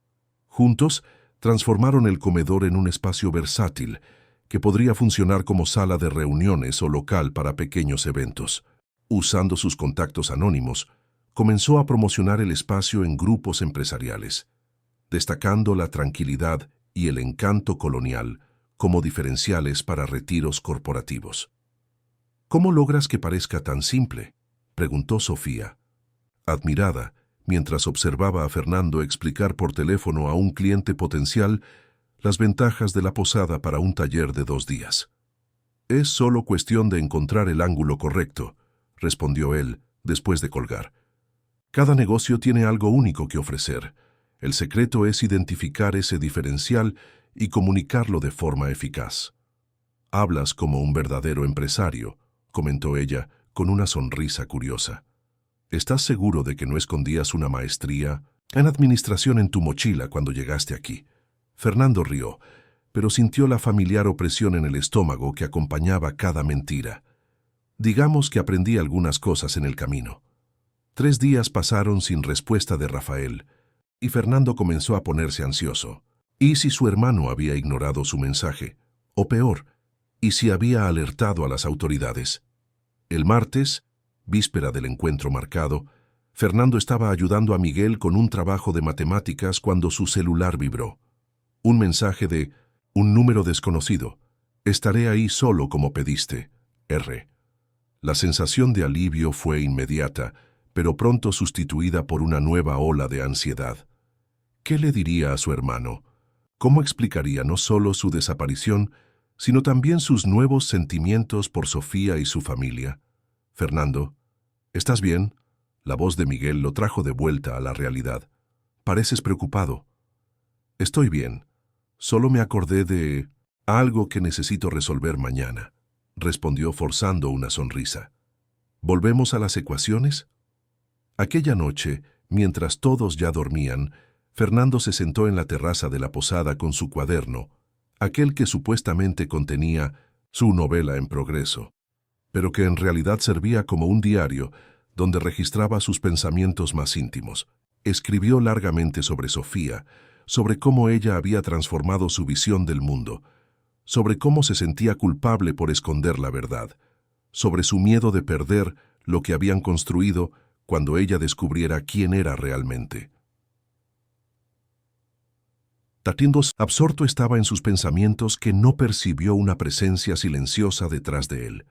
Juntos, transformaron el comedor en un espacio versátil que podría funcionar como sala de reuniones o local para pequeños eventos. Usando sus contactos anónimos, comenzó a promocionar el espacio en grupos empresariales, destacando la tranquilidad y el encanto colonial como diferenciales para retiros corporativos. «¿Cómo logras que parezca tan simple?», preguntó Sofía, admirada, mientras observaba a Fernando explicar por teléfono a un cliente potencial las ventajas de la posada para un taller de 2 días. «Es solo cuestión de encontrar el ángulo correcto», respondió él, después de colgar. «Cada negocio tiene algo único que ofrecer. El secreto es identificar ese diferencial y comunicarlo de forma eficaz». «Hablas como un verdadero empresario», comentó ella, con una sonrisa curiosa. «¿Estás seguro de que no escondías una maestría en administración en tu mochila cuando llegaste aquí?» Fernando rió, pero sintió la familiar opresión en el estómago que acompañaba cada mentira. «Digamos que aprendí algunas cosas en el camino». 3 días pasaron sin respuesta de Rafael, y Fernando comenzó a ponerse ansioso. ¿Y si su hermano había ignorado su mensaje? O peor, ¿y si había alertado a las autoridades? El martes, víspera del encuentro marcado, Fernando estaba ayudando a Miguel con un trabajo de matemáticas cuando su celular vibró. Un mensaje de un número desconocido. «Estaré ahí solo como pediste, R». La sensación de alivio fue inmediata, pero pronto sustituida por una nueva ola de ansiedad. ¿Qué le diría a su hermano? ¿Cómo explicaría no solo su desaparición, sino también sus nuevos sentimientos por Sofía y su familia? «Fernando, ¿estás bien?». La voz de Miguel lo trajo de vuelta a la realidad. «Pareces preocupado». «Estoy bien. Solo me acordé de algo que necesito resolver mañana», respondió forzando una sonrisa. «¿Volvemos a las ecuaciones?». Aquella noche, mientras todos ya dormían, Fernando se sentó en la terraza de la posada con su cuaderno, aquel que supuestamente contenía su novela en progreso, pero que en realidad servía como un diario donde registraba sus pensamientos más íntimos. Escribió largamente sobre Sofía, sobre cómo ella había transformado su visión del mundo, sobre cómo se sentía culpable por esconder la verdad, sobre su miedo de perder lo que habían construido cuando ella descubriera quién era realmente. Latiendo absorto estaba en sus pensamientos que no percibió una presencia silenciosa detrás de él.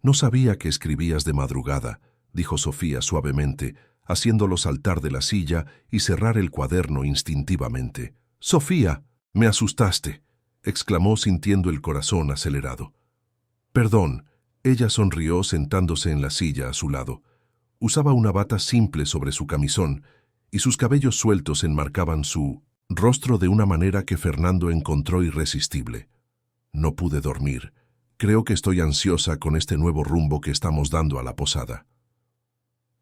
«No sabía que escribías de madrugada», dijo Sofía suavemente, haciéndolo saltar de la silla y cerrar el cuaderno instintivamente. «Sofía, me asustaste», exclamó sintiendo el corazón acelerado. «Perdón», ella sonrió sentándose en la silla a su lado. Usaba una bata simple sobre su camisón y sus cabellos sueltos enmarcaban su rostro de una manera que Fernando encontró irresistible. «No pude dormir. Creo que estoy ansiosa con este nuevo rumbo que estamos dando a la posada».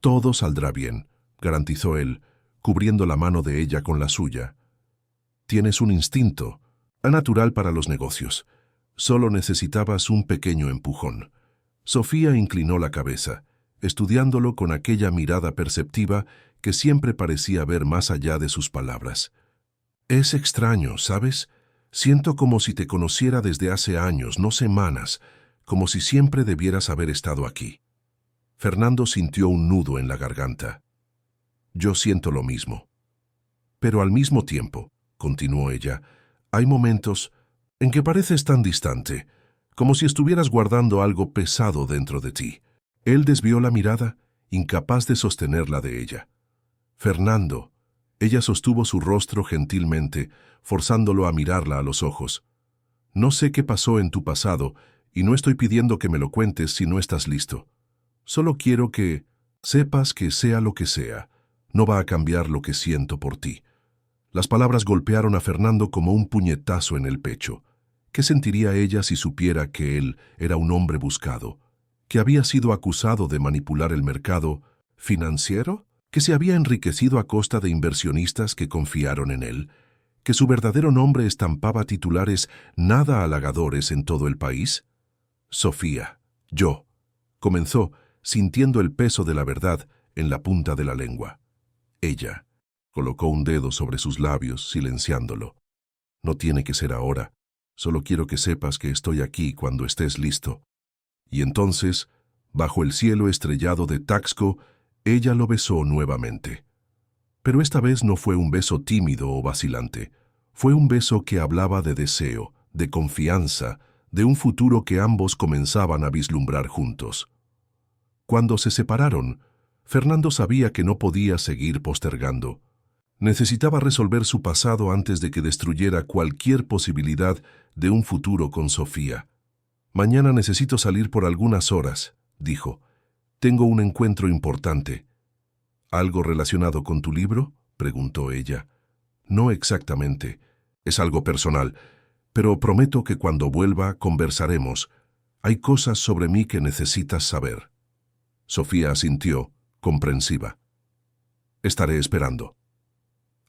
«Todo saldrá bien», garantizó él, cubriendo la mano de ella con la suya. «Tienes un instinto natural para los negocios. Solo necesitabas un pequeño empujón». Sofía inclinó la cabeza, estudiándolo con aquella mirada perceptiva que siempre parecía ver más allá de sus palabras. «Es extraño, ¿sabes? Siento como si te conociera desde hace años, no semanas, como si siempre debieras haber estado aquí». Fernando sintió un nudo en la garganta. «Yo siento lo mismo. Pero al mismo tiempo», continuó ella, «hay momentos en que pareces tan distante, como si estuvieras guardando algo pesado dentro de ti». Él desvió la mirada, incapaz de sostenerla de ella. «Fernando», ella sostuvo su rostro gentilmente, forzándolo a mirarla a los ojos. «No sé qué pasó en tu pasado y no estoy pidiendo que me lo cuentes si no estás listo. Solo quiero que sepas que sea lo que sea, no va a cambiar lo que siento por ti». Las palabras golpearon a Fernando como un puñetazo en el pecho. ¿Qué sentiría ella si supiera que él era un hombre buscado, que había sido acusado de manipular el mercado financiero, que se había enriquecido a costa de inversionistas que confiaron en él, que su verdadero nombre estampaba titulares nada halagadores en todo el país? «Sofía, yo», comenzó, sintiendo el peso de la verdad en la punta de la lengua. Ella colocó un dedo sobre sus labios, silenciándolo. «No tiene que ser ahora. Solo quiero que sepas que estoy aquí cuando estés listo». Y entonces, bajo el cielo estrellado de Taxco, ella lo besó nuevamente. Pero esta vez no fue un beso tímido o vacilante. Fue un beso que hablaba de deseo, de confianza, de un futuro que ambos comenzaban a vislumbrar juntos. Cuando se separaron, Fernando sabía que no podía seguir postergando. Necesitaba resolver su pasado antes de que destruyera cualquier posibilidad de un futuro con Sofía. «Mañana necesito salir por algunas horas», dijo. «Tengo un encuentro importante». «¿Algo relacionado con tu libro?», preguntó ella. «No exactamente. Es algo personal. Pero prometo que cuando vuelva conversaremos. Hay cosas sobre mí que necesitas saber». Sofía asintió, comprensiva. «Estaré esperando».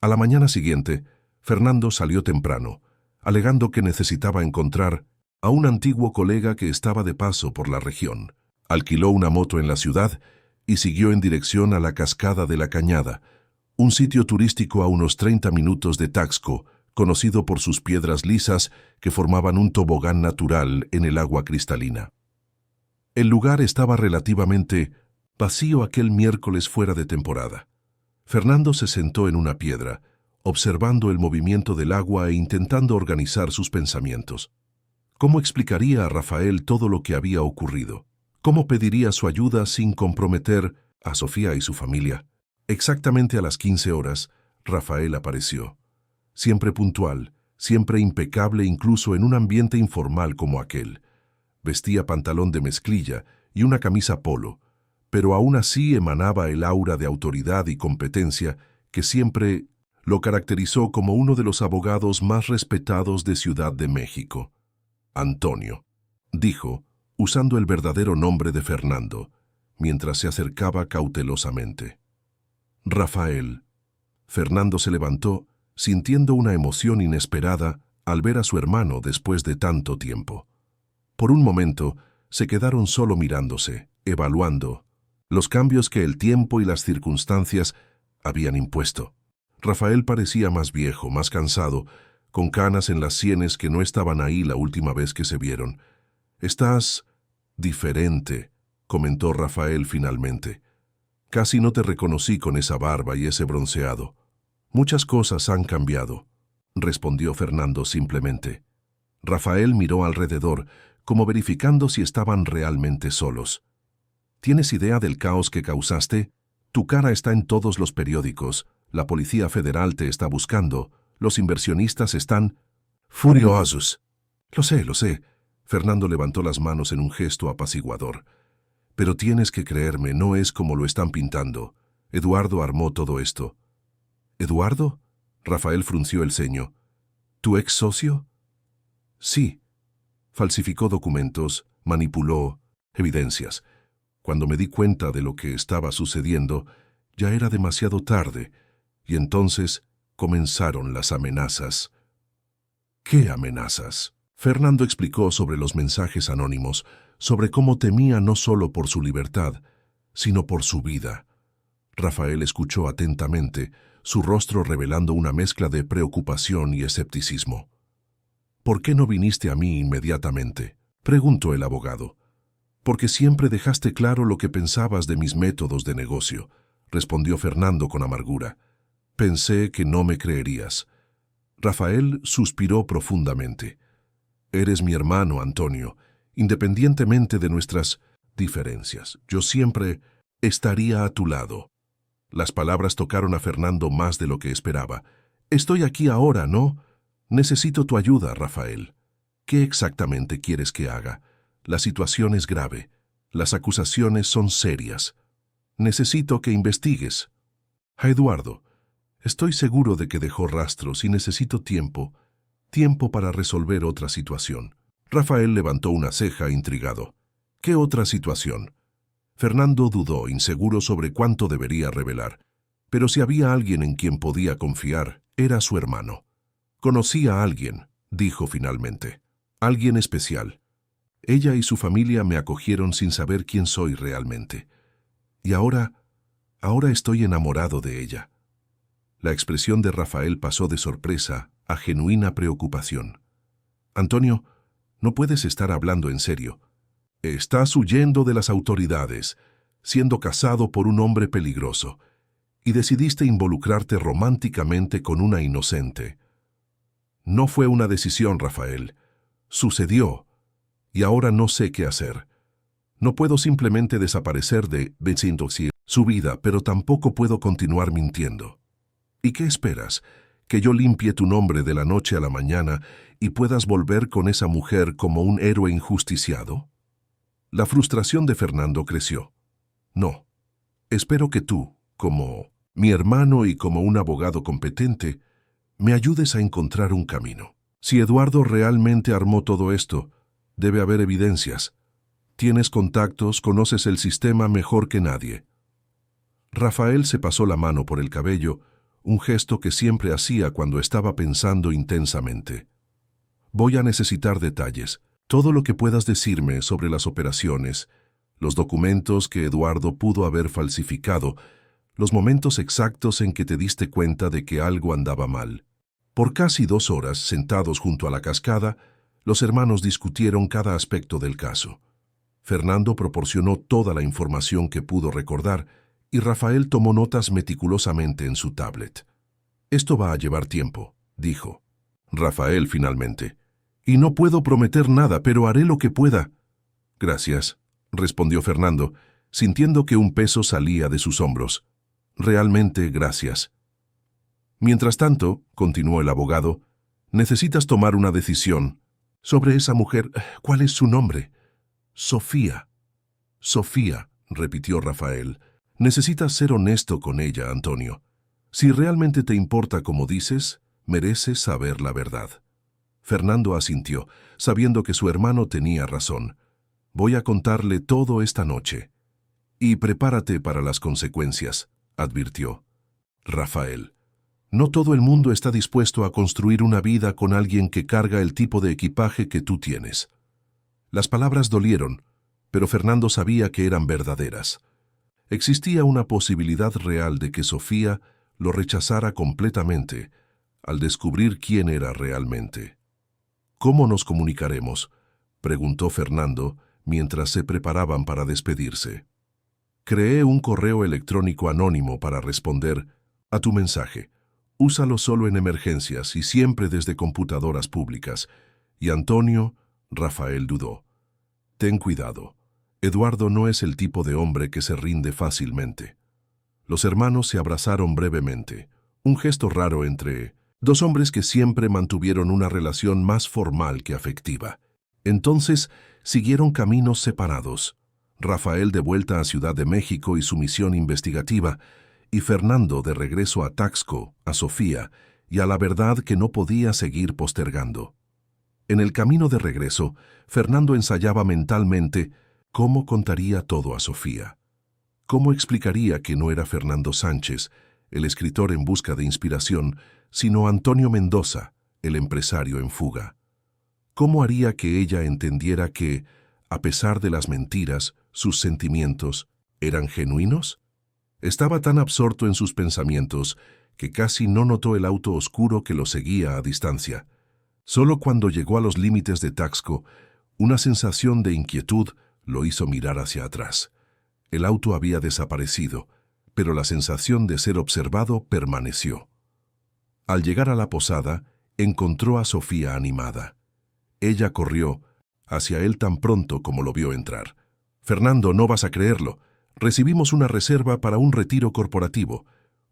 A la mañana siguiente, Fernando salió temprano, alegando que necesitaba encontrar a un antiguo colega que estaba de paso por la región. Alquiló una moto en la ciudad y siguió en dirección a la Cascada de la Cañada, un sitio turístico a unos 30 minutos de Taxco, conocido por sus piedras lisas que formaban un tobogán natural en el agua cristalina. El lugar estaba relativamente vacío aquel miércoles fuera de temporada. Fernando se sentó en una piedra, observando el movimiento del agua e intentando organizar sus pensamientos. ¿Cómo explicaría a Rafael todo lo que había ocurrido? ¿Cómo pediría su ayuda sin comprometer a Sofía y su familia? Exactamente a las 15 horas, Rafael apareció. Siempre puntual, siempre impecable incluso en un ambiente informal como aquel. Vestía pantalón de mezclilla y una camisa polo, pero aún así emanaba el aura de autoridad y competencia que siempre lo caracterizó como uno de los abogados más respetados de Ciudad de México. «Antonio», dijo, usando el verdadero nombre de Fernando, mientras se acercaba cautelosamente. «Rafael». Fernando se levantó, sintiendo una emoción inesperada al ver a su hermano después de tanto tiempo. Por un momento, se quedaron solo mirándose, evaluando los cambios que el tiempo y las circunstancias habían impuesto. Rafael parecía más viejo, más cansado, con canas en las sienes que no estaban ahí la última vez que se vieron. «Estás diferente», comentó Rafael finalmente. «Casi no te reconocí con esa barba y ese bronceado. Muchas cosas han cambiado». respondió Fernando simplemente. Rafael miró alrededor, como verificando si estaban realmente solos. ¿Tienes idea del caos que causaste? Tu cara está en todos los periódicos, la Policía Federal te está buscando, los inversionistas están furiosos. Lo sé. Fernando levantó las manos en un gesto apaciguador. Pero tienes que creerme, no es como lo están pintando. Eduardo armó todo esto. ¿Eduardo? Rafael frunció el ceño. ¿Tu ex socio? Sí. Falsificó documentos, manipuló evidencias. Cuando me di cuenta de lo que estaba sucediendo, ya era demasiado tarde, y entonces comenzaron las amenazas. ¿Qué amenazas? Fernando explicó sobre los mensajes anónimos, sobre cómo temía no solo por su libertad, sino por su vida. Rafael escuchó atentamente, su rostro revelando una mezcla de preocupación y escepticismo. ¿Por qué no viniste a mí inmediatamente?, preguntó el abogado. Porque siempre dejaste claro lo que pensabas de mis métodos de negocio, respondió Fernando con amargura. Pensé que no me creerías. Rafael suspiró profundamente. Eres mi hermano, Antonio, independientemente de nuestras diferencias. Yo siempre estaría a tu lado. Las palabras tocaron a Fernando más de lo que esperaba. Estoy aquí ahora, ¿no? Necesito tu ayuda, Rafael. ¿Qué exactamente quieres que haga? La situación es grave. Las acusaciones son serias. Necesito que investigues. A Eduardo, estoy seguro de que dejó rastros y necesito tiempo para resolver otra situación. Rafael levantó una ceja intrigado. ¿Qué otra situación? Fernando dudó, inseguro sobre cuánto debería revelar. Pero si había alguien en quien podía confiar, era su hermano. Conocí a alguien, dijo finalmente. Alguien especial. Ella y su familia me acogieron sin saber quién soy realmente. Y ahora estoy enamorado de ella. La expresión de Rafael pasó de sorpresa a genuina preocupación. Antonio, no puedes estar hablando en serio. Estás huyendo de las autoridades, siendo casado por un hombre peligroso, y decidiste involucrarte románticamente con una inocente. No fue una decisión, Rafael. Sucedió. Y ahora no sé qué hacer. No puedo simplemente desaparecer de su vida, pero tampoco puedo continuar mintiendo. ¿Y qué esperas? ¿Que yo limpie tu nombre de la noche a la mañana y puedas volver con esa mujer como un héroe injusticiado? La frustración de Fernando creció. No. Espero que tú, como mi hermano y como un abogado competente, me ayudes a encontrar un camino. Si Eduardo realmente armó todo esto, debe haber evidencias. Tienes contactos, conoces el sistema mejor que nadie. Rafael se pasó la mano por el cabello, un gesto que siempre hacía cuando estaba pensando intensamente. Voy a necesitar detalles, todo lo que puedas decirme sobre las operaciones, los documentos que Eduardo pudo haber falsificado, los momentos exactos en que te diste cuenta de que algo andaba mal. Por casi 2 horas, sentados junto a la cascada, los hermanos discutieron cada aspecto del caso. Fernando proporcionó toda la información que pudo recordar y Rafael tomó notas meticulosamente en su tablet. Esto va a llevar tiempo, dijo. Rafael finalmente. Y no puedo prometer nada, pero haré lo que pueda. Gracias, respondió Fernando, sintiendo que un peso salía de sus hombros. Realmente gracias. Mientras tanto, continuó el abogado, necesitas tomar una decisión. Sobre esa mujer, ¿cuál es su nombre? Sofía. Sofía, repitió Rafael. Necesitas ser honesto con ella, Antonio. Si realmente te importa como dices, mereces saber la verdad. Fernando asintió, sabiendo que su hermano tenía razón. Voy a contarle todo esta noche. Y prepárate para las consecuencias, advirtió. Rafael. No todo el mundo está dispuesto a construir una vida con alguien que carga el tipo de equipaje que tú tienes. Las palabras dolieron, pero Fernando sabía que eran verdaderas. Existía una posibilidad real de que Sofía lo rechazara completamente al descubrir quién era realmente. ¿Cómo nos comunicaremos?, preguntó Fernando mientras se preparaban para despedirse. Creé un correo electrónico anónimo para responder a tu mensaje. Úsalo solo en emergencias y siempre desde computadoras públicas. Y Antonio, Rafael dudó. Ten cuidado. Eduardo no es el tipo de hombre que se rinde fácilmente. Los hermanos se abrazaron brevemente, un gesto raro entre dos hombres que siempre mantuvieron una relación más formal que afectiva. Entonces siguieron caminos separados. Rafael de vuelta a Ciudad de México y su misión investigativa, y Fernando de regreso a Taxco, a Sofía, y a la verdad que no podía seguir postergando. En el camino de regreso, Fernando ensayaba mentalmente cómo contaría todo a Sofía. ¿Cómo explicaría que no era Fernando Sánchez, el escritor en busca de inspiración, sino Antonio Mendoza, el empresario en fuga? ¿Cómo haría que ella entendiera que, a pesar de las mentiras, sus sentimientos eran genuinos? Estaba tan absorto en sus pensamientos que casi no notó el auto oscuro que lo seguía a distancia. Solo cuando llegó a los límites de Taxco, una sensación de inquietud lo hizo mirar hacia atrás. El auto había desaparecido, pero la sensación de ser observado permaneció. Al llegar a la posada, encontró a Sofía animada. Ella corrió hacia él tan pronto como lo vio entrar. «Fernando, no vas a creerlo. Recibimos una reserva para un retiro corporativo.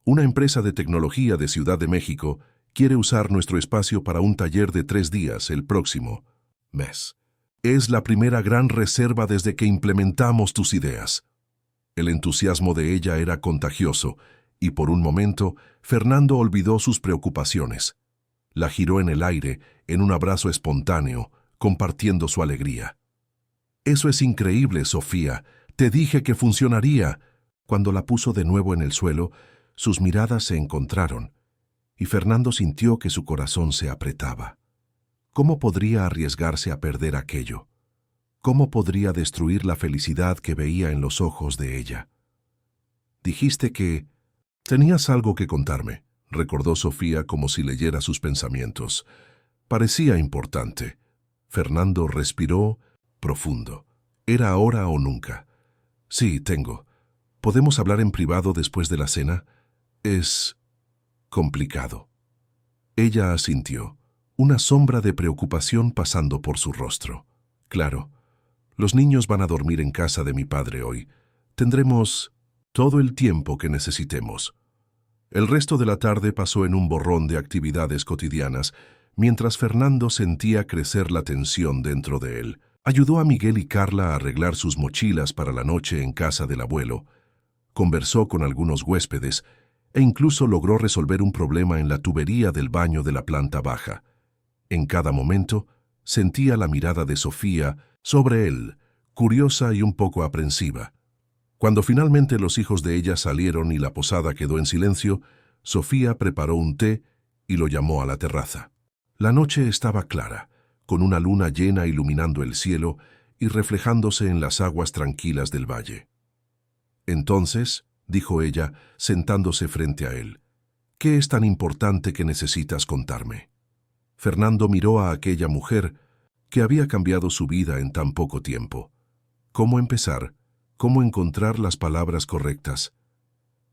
Una empresa de tecnología de Ciudad de México quiere usar nuestro espacio para un taller de 3 días el próximo mes. Es la primera gran reserva desde que implementamos tus ideas». El entusiasmo de ella era contagioso, y por un momento Fernando olvidó sus preocupaciones. La giró en el aire, en un abrazo espontáneo, compartiendo su alegría. «Eso es increíble, Sofía. Te dije que funcionaría». Cuando la puso de nuevo en el suelo, sus miradas se encontraron, y Fernando sintió que su corazón se apretaba. ¿Cómo podría arriesgarse a perder aquello? ¿Cómo podría destruir la felicidad que veía en los ojos de ella? «Dijiste que tenías algo que contarme», recordó Sofía como si leyera sus pensamientos. Parecía importante. Fernando respiró profundo. Era ahora o nunca. «Sí, tengo. ¿Podemos hablar en privado después de la cena? Es complicado». Ella asintió, una sombra de preocupación pasando por su rostro. «Claro. Los niños van a dormir en casa de mi padre hoy. Tendremos todo el tiempo que necesitemos». El resto de la tarde pasó en un borrón de actividades cotidianas, mientras Fernando sentía crecer la tensión dentro de él. Ayudó a Miguel y Carla a arreglar sus mochilas para la noche en casa del abuelo. Conversó con algunos huéspedes e incluso logró resolver un problema en la tubería del baño de la planta baja. En cada momento, sentía la mirada de Sofía sobre él, curiosa y un poco aprensiva. Cuando finalmente los hijos de ella salieron y la posada quedó en silencio, Sofía preparó un té y lo llamó a la terraza. La noche estaba clara, con una luna llena iluminando el cielo y reflejándose en las aguas tranquilas del valle. «Entonces», dijo ella, sentándose frente a él, «¿qué es tan importante que necesitas contarme?» Fernando miró a aquella mujer que había cambiado su vida en tan poco tiempo. ¿Cómo empezar? ¿Cómo encontrar las palabras correctas?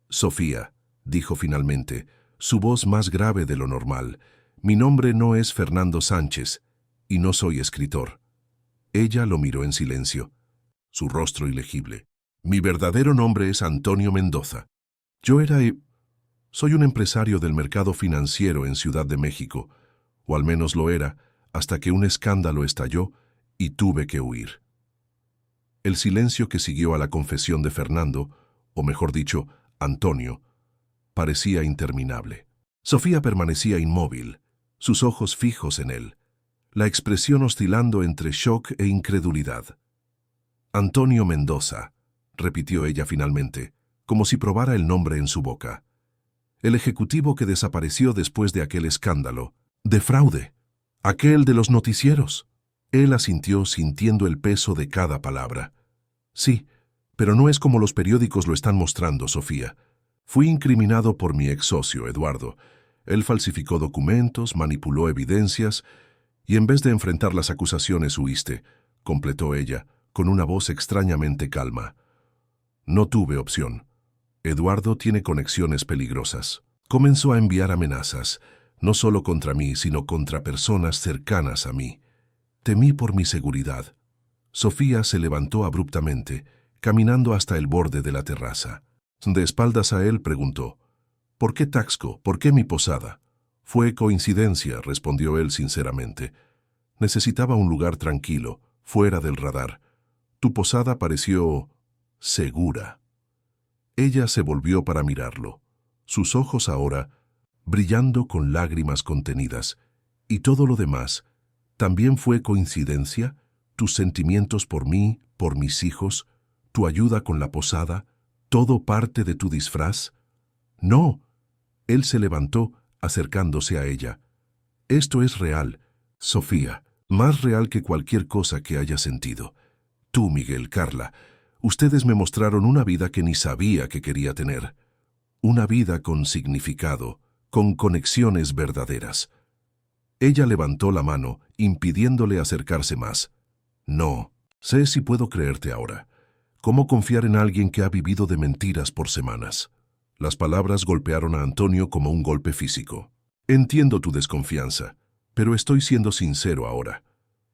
«Sofía», dijo finalmente, su voz más grave de lo normal, «mi nombre no es Fernando Sánchez, y no soy escritor». Ella lo miró en silencio, su rostro ilegible. «Mi verdadero nombre es Antonio Mendoza. Soy un empresario del mercado financiero en Ciudad de México, o al menos lo era, hasta que un escándalo estalló y tuve que huir». El silencio que siguió a la confesión de Fernando, o mejor dicho, Antonio, parecía interminable. Sofía permanecía inmóvil, sus ojos fijos en él, la expresión oscilando entre shock e incredulidad. «Antonio Mendoza», repitió ella finalmente, como si probara el nombre en su boca. «El ejecutivo que desapareció después de aquel escándalo, de fraude, aquel de los noticieros». Él asintió sintiendo el peso de cada palabra. «Sí, pero no es como los periódicos lo están mostrando, Sofía. Fui incriminado por mi ex socio, Eduardo. Él falsificó documentos, manipuló evidencias, y en vez de enfrentar las acusaciones huiste», completó ella, con una voz extrañamente calma. «No tuve opción. Eduardo tiene conexiones peligrosas». Comenzó a enviar amenazas, no solo contra mí, sino contra personas cercanas a mí. Temí por mi seguridad. Sofía se levantó abruptamente, caminando hasta el borde de la terraza. De espaldas a él preguntó, «¿Por qué Taxco? ¿Por qué mi posada?» «Fue coincidencia», respondió él sinceramente. «Necesitaba un lugar tranquilo, fuera del radar. Tu posada pareció segura». Ella se volvió para mirarlo, sus ojos ahora brillando con lágrimas contenidas. «¿Y todo lo demás? ¿También fue coincidencia? ¿Tus sentimientos por mí, por mis hijos, tu ayuda con la posada, todo parte de tu disfraz?» «No». Él se levantó, acercándose a ella. «Esto es real, Sofía, más real que cualquier cosa que haya sentido. Tú, Miguel, Carla, ustedes me mostraron una vida que ni sabía que quería tener. Una vida con significado, con conexiones verdaderas». Ella levantó la mano, impidiéndole acercarse más. «No, sé si puedo creerte ahora. ¿Cómo confiar en alguien que ha vivido de mentiras por semanas?» Las palabras golpearon a Antonio como un golpe físico. «Entiendo tu desconfianza, pero estoy siendo sincero ahora.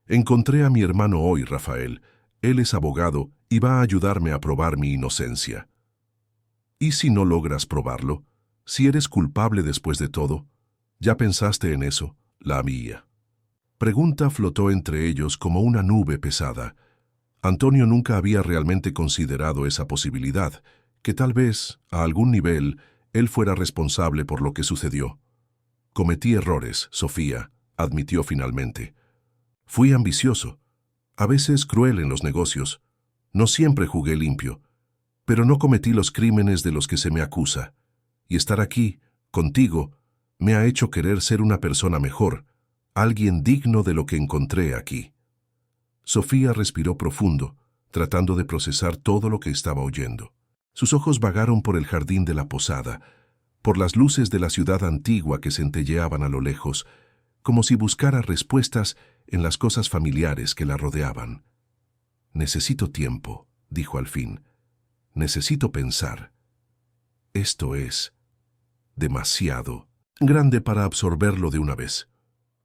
Encontré a mi hermano hoy, Rafael. Él es abogado y va a ayudarme a probar mi inocencia». «¿Y si no logras probarlo? Si eres culpable después de todo? ¿Ya pensaste en eso?» La mía. Pregunta flotó entre ellos como una nube pesada. Antonio nunca había realmente considerado esa posibilidad, que tal vez, a algún nivel, él fuera responsable por lo que sucedió. «Cometí errores, Sofía», admitió finalmente. «Fui ambicioso, a veces cruel en los negocios. No siempre jugué limpio, pero no cometí los crímenes de los que se me acusa. Y estar aquí, contigo, me ha hecho querer ser una persona mejor, alguien digno de lo que encontré aquí». Sofía respiró profundo, tratando de procesar todo lo que estaba oyendo. Sus ojos vagaron por el jardín de la posada, por las luces de la ciudad antigua que centelleaban a lo lejos, como si buscara respuestas en las cosas familiares que la rodeaban. «Necesito tiempo», dijo al fin. «Necesito pensar. Esto es demasiado grande para absorberlo de una vez».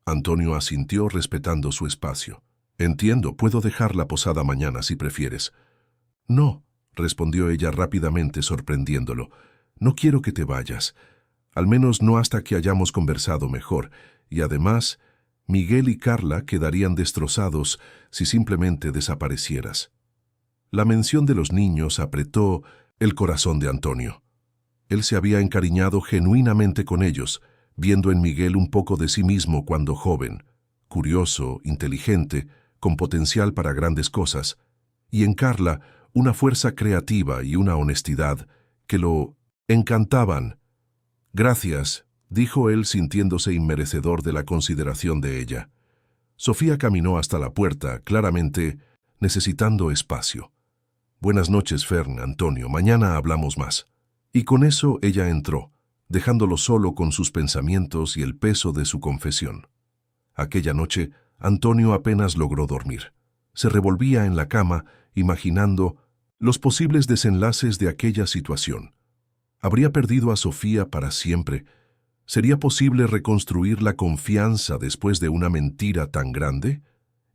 Antonio asintió respetando su espacio. «Entiendo, puedo dejar la posada mañana si prefieres». «No», respondió ella rápidamente, sorprendiéndolo. «No quiero que te vayas, al menos no hasta que hayamos conversado mejor, y además, Miguel y Carla quedarían destrozados si simplemente desaparecieras». La mención de los niños apretó el corazón de Antonio. Él se había encariñado genuinamente con ellos, viendo en Miguel un poco de sí mismo cuando joven, curioso, inteligente, con potencial para grandes cosas, y en Carla una fuerza creativa y una honestidad que lo encantaban. «Gracias», dijo él sintiéndose inmerecedor de la consideración de ella. Sofía caminó hasta la puerta, claramente necesitando espacio. «Buenas noches, Fern, Antonio, mañana hablamos más». Y con eso ella entró, dejándolo solo con sus pensamientos y el peso de su confesión. Aquella noche, Antonio apenas logró dormir. Se revolvía en la cama, imaginando los posibles desenlaces de aquella situación. ¿Habría perdido a Sofía para siempre? ¿Sería posible reconstruir la confianza después de una mentira tan grande?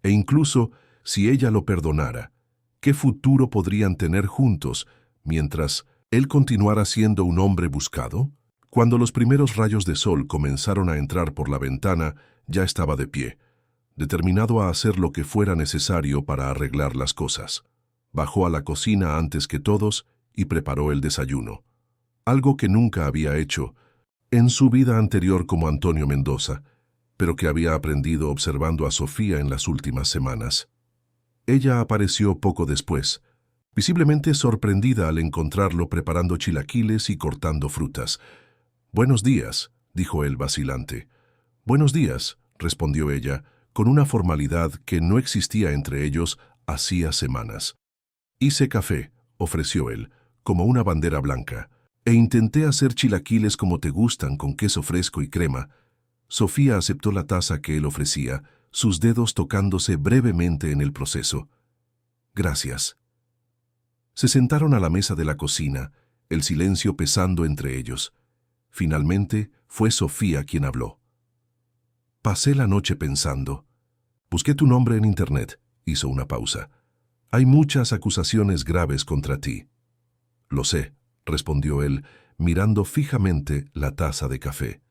E incluso, si ella lo perdonara, ¿qué futuro podrían tener juntos mientras él continuara siendo un hombre buscado? Cuando los primeros rayos de sol comenzaron a entrar por la ventana, ya estaba de pie, determinado a hacer lo que fuera necesario para arreglar las cosas. Bajó a la cocina antes que todos y preparó el desayuno, algo que nunca había hecho en su vida anterior como Antonio Mendoza, pero que había aprendido observando a Sofía en las últimas semanas. Ella apareció poco después, visiblemente sorprendida al encontrarlo preparando chilaquiles y cortando frutas. «Buenos días», dijo él vacilante. «Buenos días», respondió ella, con una formalidad que no existía entre ellos hacía semanas. «Hice café», ofreció él, como una bandera blanca, «e intenté hacer chilaquiles como te gustan, con queso fresco y crema». Sofía aceptó la taza que él ofrecía, sus dedos tocándose brevemente en el proceso. «Gracias». Se sentaron a la mesa de la cocina, el silencio pesando entre ellos. Finalmente, fue Sofía quien habló. Pasé la noche pensando. Busqué tu nombre en Internet. Hizo una pausa. Hay muchas acusaciones graves contra ti. Lo sé, respondió él, mirando fijamente la taza de café.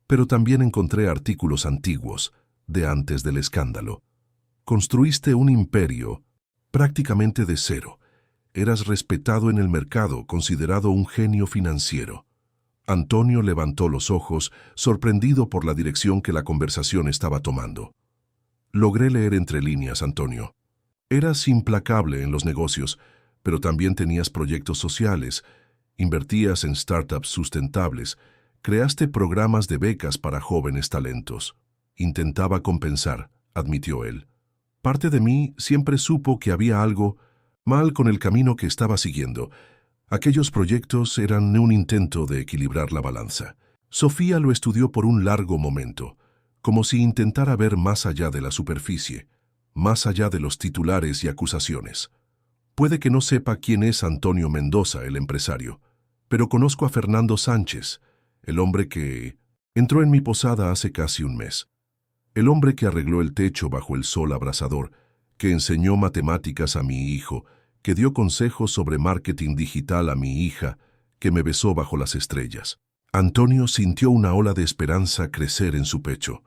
Pero también encontré artículos antiguos, de antes del escándalo. Construiste un imperio, prácticamente de cero. Eras respetado en el mercado, considerado un genio financiero. Antonio levantó los ojos, sorprendido por la dirección que la conversación estaba tomando. Logré leer entre líneas, Antonio. Eras implacable en los negocios, pero también tenías proyectos sociales, invertías en startups sustentables, creaste programas de becas para jóvenes talentos. Intentaba compensar, admitió él. Parte de mí siempre supo que había algo mal con el camino que estaba siguiendo. Aquellos proyectos eran un intento de equilibrar la balanza. Sofía lo estudió por un largo momento, como si intentara ver más allá de la superficie, más allá de los titulares y acusaciones. Puede que no sepa quién es Antonio Mendoza, el empresario, pero conozco a Fernando Sánchez, el hombre que entró en mi posada hace casi un mes. El hombre que arregló el techo bajo el sol abrasador, que enseñó matemáticas a mi hijo, que dio consejos sobre marketing digital a mi hija, que me besó bajo las estrellas. Antonio sintió una ola de esperanza crecer en su pecho.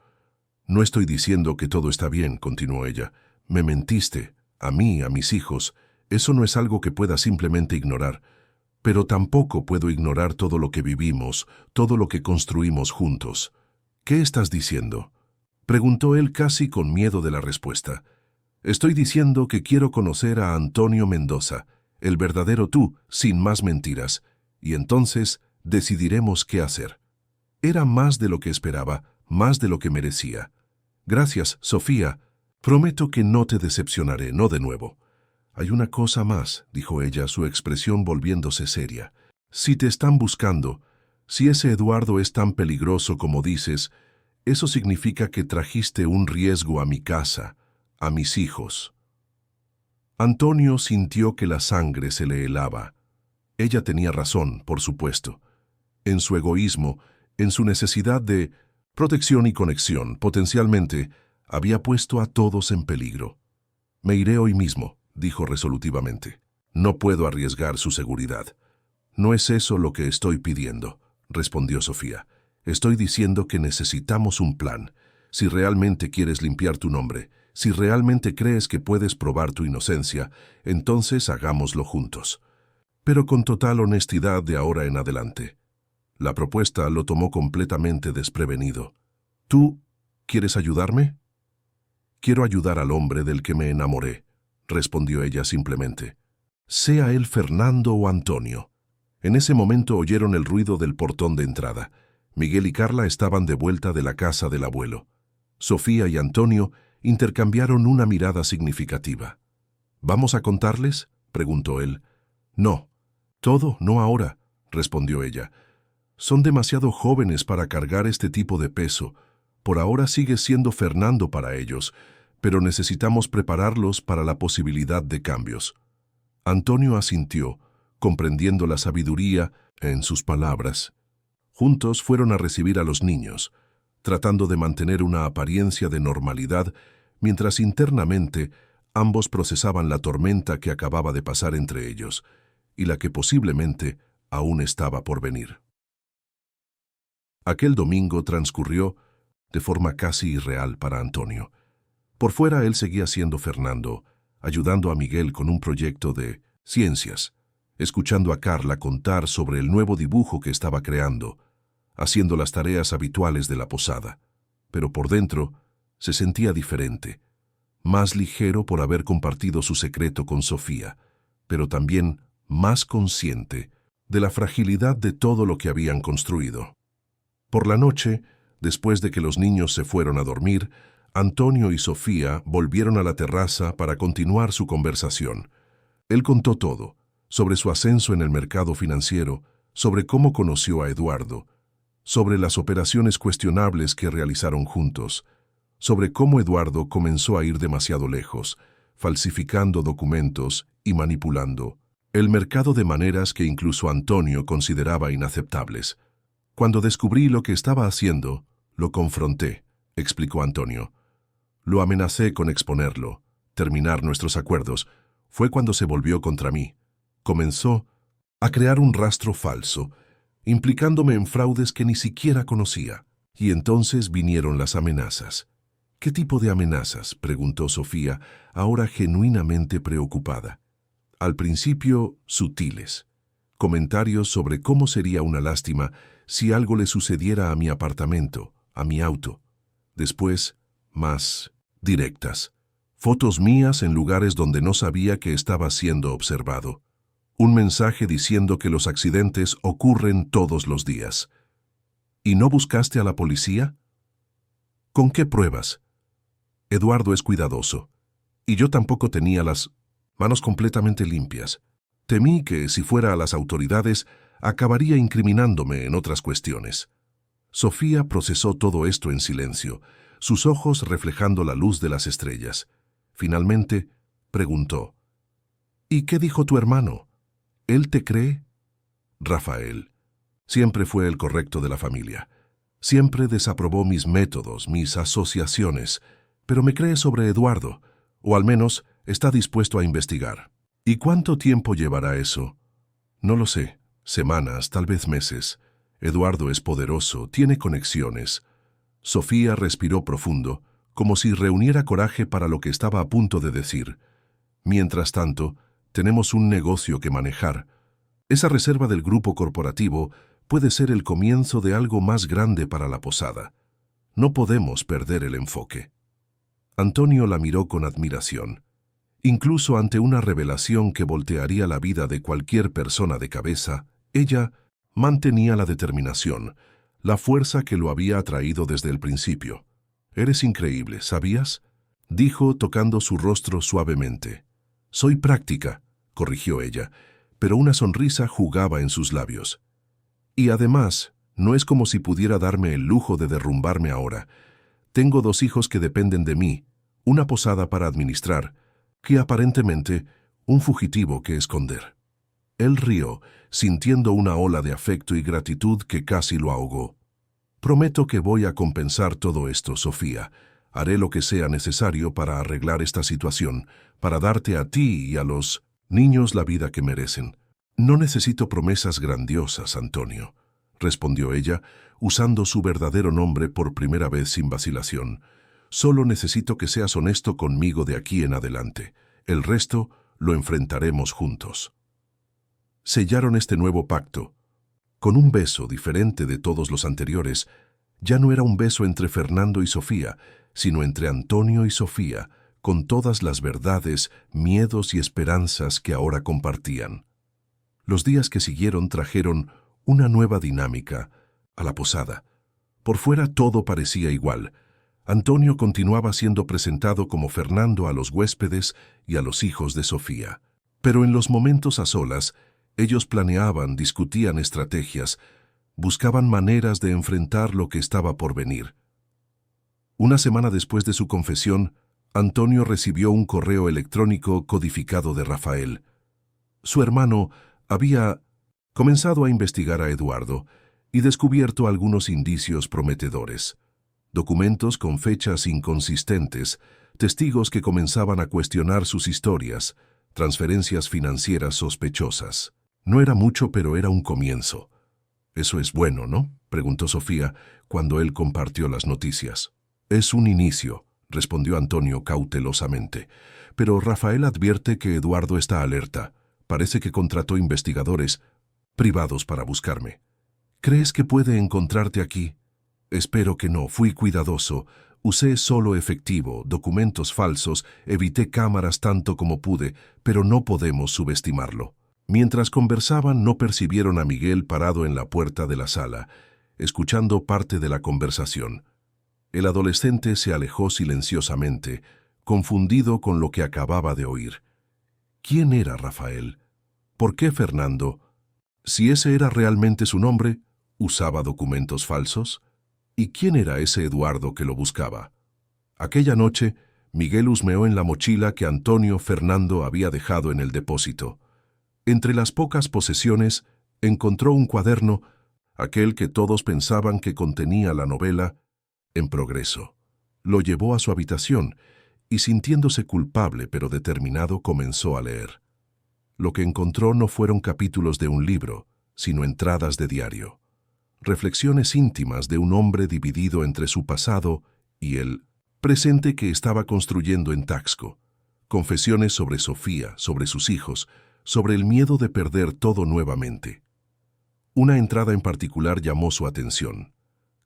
No estoy diciendo que todo está bien, continuó ella. Me mentiste, a mí, a mis hijos. Eso no es algo que pueda simplemente ignorar. Pero tampoco puedo ignorar todo lo que vivimos, todo lo que construimos juntos. ¿Qué estás diciendo?, preguntó él casi con miedo de la respuesta. Estoy diciendo que quiero conocer a Antonio Mendoza, el verdadero tú, sin más mentiras, y entonces decidiremos qué hacer. Era más de lo que esperaba, más de lo que merecía. Gracias, Sofía. Prometo que no te decepcionaré, no de nuevo. Hay una cosa más, dijo ella, su expresión volviéndose seria. Si te están buscando, si ese Eduardo es tan peligroso como dices, eso significa que trajiste un riesgo a mi casa, a mis hijos. Antonio sintió que la sangre se le helaba. Ella tenía razón, por supuesto. En su egoísmo, en su necesidad de protección y conexión, potencialmente, había puesto a todos en peligro. Me iré hoy mismo, dijo resolutivamente. No puedo arriesgar su seguridad. No es eso lo que estoy pidiendo, respondió Sofía. Estoy diciendo que necesitamos un plan. Si realmente quieres limpiar tu nombre, si realmente crees que puedes probar tu inocencia, entonces hagámoslo juntos. Pero con total honestidad de ahora en adelante. La propuesta lo tomó completamente desprevenido. ¿Tú quieres ayudarme? Quiero ayudar al hombre del que me enamoré, respondió ella simplemente. Sea él Fernando o Antonio. En ese momento oyeron el ruido del portón de entrada. Miguel y Carla estaban de vuelta de la casa del abuelo. Sofía y Antonio intercambiaron una mirada significativa. ¿Vamos a contarles?, preguntó él. No. Todo, no ahora, respondió ella. Son demasiado jóvenes para cargar este tipo de peso. Por ahora sigue siendo Fernando para ellos, pero necesitamos prepararlos para la posibilidad de cambios. Antonio asintió, comprendiendo la sabiduría en sus palabras. Juntos fueron a recibir a los niños, tratando de mantener una apariencia de normalidad, mientras internamente ambos procesaban la tormenta que acababa de pasar entre ellos, y la que posiblemente aún estaba por venir. Aquel domingo transcurrió de forma casi irreal para Antonio. Por fuera él seguía siendo Fernando, ayudando a Miguel con un proyecto de ciencias, escuchando a Carla contar sobre el nuevo dibujo que estaba creando, haciendo las tareas habituales de la posada. Pero por dentro se sentía diferente, más ligero por haber compartido su secreto con Sofía, pero también más consciente de la fragilidad de todo lo que habían construido. Por la noche, después de que los niños se fueron a dormir, Antonio y Sofía volvieron a la terraza para continuar su conversación. Él contó todo, sobre su ascenso en el mercado financiero, sobre cómo conoció a Eduardo, sobre las operaciones cuestionables que realizaron juntos, sobre cómo Eduardo comenzó a ir demasiado lejos, falsificando documentos y manipulando el mercado de maneras que incluso Antonio consideraba inaceptables. Cuando descubrí lo que estaba haciendo, lo confronté, explicó Antonio. Lo amenacé con exponerlo, terminar nuestros acuerdos. Fue cuando se volvió contra mí. Comenzó a crear un rastro falso, implicándome en fraudes que ni siquiera conocía. Y entonces vinieron las amenazas. ¿Qué tipo de amenazas?, preguntó Sofía, ahora genuinamente preocupada. Al principio, sutiles. Comentarios sobre cómo sería una lástima si algo le sucediera a mi apartamento, a mi auto. Después, más directas. Fotos mías en lugares donde no sabía que estaba siendo observado. Un mensaje diciendo que los accidentes ocurren todos los días. ¿Y no buscaste a la policía? ¿Con qué pruebas? Eduardo es cuidadoso, y yo tampoco tenía las manos completamente limpias. Temí que, si fuera a las autoridades, acabaría incriminándome en otras cuestiones. Sofía procesó todo esto en silencio, sus ojos reflejando la luz de las estrellas. Finalmente, preguntó: ¿Y qué dijo tu hermano? ¿Él te cree? Rafael siempre fue el correcto de la familia. Siempre desaprobó mis métodos, mis asociaciones, pero me cree sobre Eduardo, o al menos está dispuesto a investigar. ¿Y cuánto tiempo llevará eso? No lo sé. Semanas, tal vez meses. Eduardo es poderoso, tiene conexiones. Sofía respiró profundo, como si reuniera coraje para lo que estaba a punto de decir. Mientras tanto, tenemos un negocio que manejar. Esa reserva del grupo corporativo puede ser el comienzo de algo más grande para la posada. No podemos perder el enfoque. Antonio la miró con admiración. Incluso ante una revelación que voltearía la vida de cualquier persona de cabeza, ella mantenía la determinación, la fuerza que lo había atraído desde el principio. «Eres increíble, ¿sabías?», dijo tocando su rostro suavemente. «Soy práctica», corrigió ella, pero una sonrisa jugaba en sus labios. «Y además, no es como si pudiera darme el lujo de derrumbarme ahora. Tengo 2 hijos que dependen de mí, una posada para administrar, que aparentemente un fugitivo que esconder». Él rió, sintiendo una ola de afecto y gratitud que casi lo ahogó. «Prometo que voy a compensar todo esto, Sofía. Haré lo que sea necesario para arreglar esta situación, para darte a ti y a los niños la vida que merecen». «No necesito promesas grandiosas, Antonio», respondió ella, usando su verdadero nombre por primera vez sin vacilación. «Solo necesito que seas honesto conmigo de aquí en adelante. El resto lo enfrentaremos juntos». Sellaron este nuevo pacto. Con un beso diferente de todos los anteriores, ya no era un beso entre Fernando y Sofía, sino entre Antonio y Sofía, con todas las verdades, miedos y esperanzas que ahora compartían. Los días que siguieron trajeron una nueva dinámica a la posada. Por fuera todo parecía igual. Antonio continuaba siendo presentado como Fernando a los huéspedes y a los hijos de Sofía. Pero en los momentos a solas, ellos planeaban, discutían estrategias, buscaban maneras de enfrentar lo que estaba por venir. Una semana después de su confesión, Antonio recibió un correo electrónico codificado de Rafael. Su hermano había comenzado a investigar a Eduardo y descubierto algunos indicios prometedores. Documentos con fechas inconsistentes, testigos que comenzaban a cuestionar sus historias, transferencias financieras sospechosas. No era mucho, pero era un comienzo. «Eso es bueno, ¿no?», preguntó Sofía cuando él compartió las noticias. «Es un inicio», respondió Antonio cautelosamente. «Pero Rafael advierte que Eduardo está alerta. Parece que contrató investigadores privados para buscarme. ¿Crees que puede encontrarte aquí?» «Espero que no. Fui cuidadoso. Usé solo efectivo, documentos falsos, evité cámaras tanto como pude, pero no podemos subestimarlo». Mientras conversaban, no percibieron a Miguel parado en la puerta de la sala, escuchando parte de la conversación. El adolescente se alejó silenciosamente, confundido con lo que acababa de oír. ¿Quién era Rafael? ¿Por qué Fernando? Si ese era realmente su nombre, ¿usaba documentos falsos? ¿Y quién era ese Eduardo que lo buscaba? Aquella noche, Miguel husmeó en la mochila que Antonio Fernando había dejado en el depósito. Entre las pocas posesiones, encontró un cuaderno aquel que todos pensaban que contenía la novela En Progreso. Lo llevó a su habitación y, sintiéndose culpable pero determinado, comenzó a leer. Lo que encontró no fueron capítulos de un libro, sino entradas de diario. Reflexiones íntimas de un hombre dividido entre su pasado y el presente que estaba construyendo en Taxco. Confesiones sobre Sofía, sobre sus hijos, sobre el miedo de perder todo nuevamente. Una entrada en particular llamó su atención.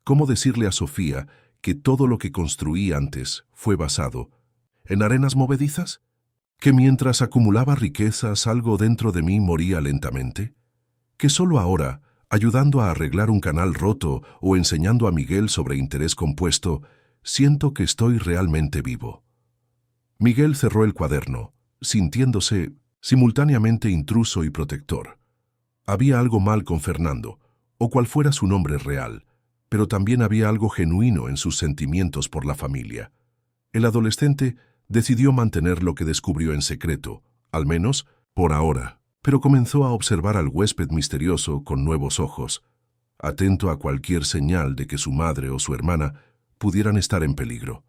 ¿Cómo decirle a Sofía que todo lo que construí antes fue basado en arenas movedizas? ¿Que mientras acumulaba riquezas algo dentro de mí moría lentamente? ¿Que solo ahora, ayudando a arreglar un canal roto o enseñando a Miguel sobre interés compuesto, siento que estoy realmente vivo? Miguel cerró el cuaderno, sintiéndose simultáneamente intruso y protector. Había algo mal con Fernando, o cual fuera su nombre real, pero también había algo genuino en sus sentimientos por la familia. El adolescente decidió mantener lo que descubrió en secreto, al menos por ahora, pero comenzó a observar al huésped misterioso con nuevos ojos, atento a cualquier señal de que su madre o su hermana pudieran estar en peligro.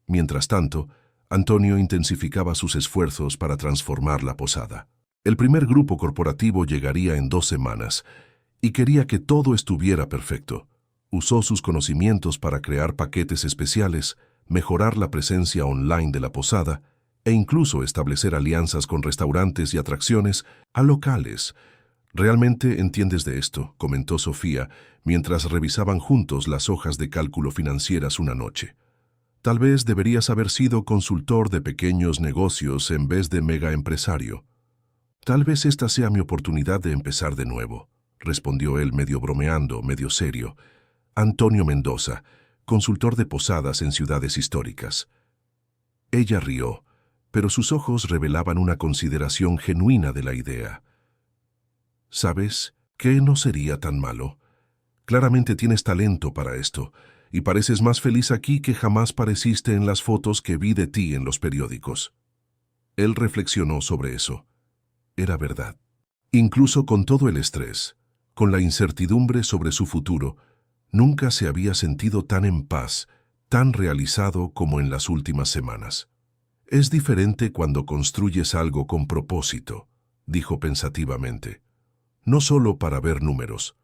Mientras tanto, Antonio intensificaba sus esfuerzos para transformar la posada. El primer grupo corporativo llegaría en 2 semanas y quería que todo estuviera perfecto. Usó sus conocimientos para crear paquetes especiales, mejorar la presencia online de la posada e incluso establecer alianzas con restaurantes y atracciones a locales. «¿Realmente entiendes de esto?», comentó Sofía mientras revisaban juntos las hojas de cálculo financieras una noche. «Tal vez deberías haber sido consultor de pequeños negocios en vez de mega empresario». «Tal vez esta sea mi oportunidad de empezar de nuevo», respondió él medio bromeando, medio serio. «Antonio Mendoza, consultor de posadas en ciudades históricas». Ella rió, pero sus ojos revelaban una consideración genuina de la idea. «¿Sabes qué? No sería tan malo. Claramente tienes talento para esto, y pareces más feliz aquí que jamás pareciste en las fotos que vi de ti en los periódicos». Él reflexionó sobre eso. Era verdad. Incluso con todo el estrés, con la incertidumbre sobre su futuro, nunca se había sentido tan en paz, tan realizado como en las últimas semanas. «Es diferente cuando construyes algo con propósito», dijo pensativamente. «No solo para ver números,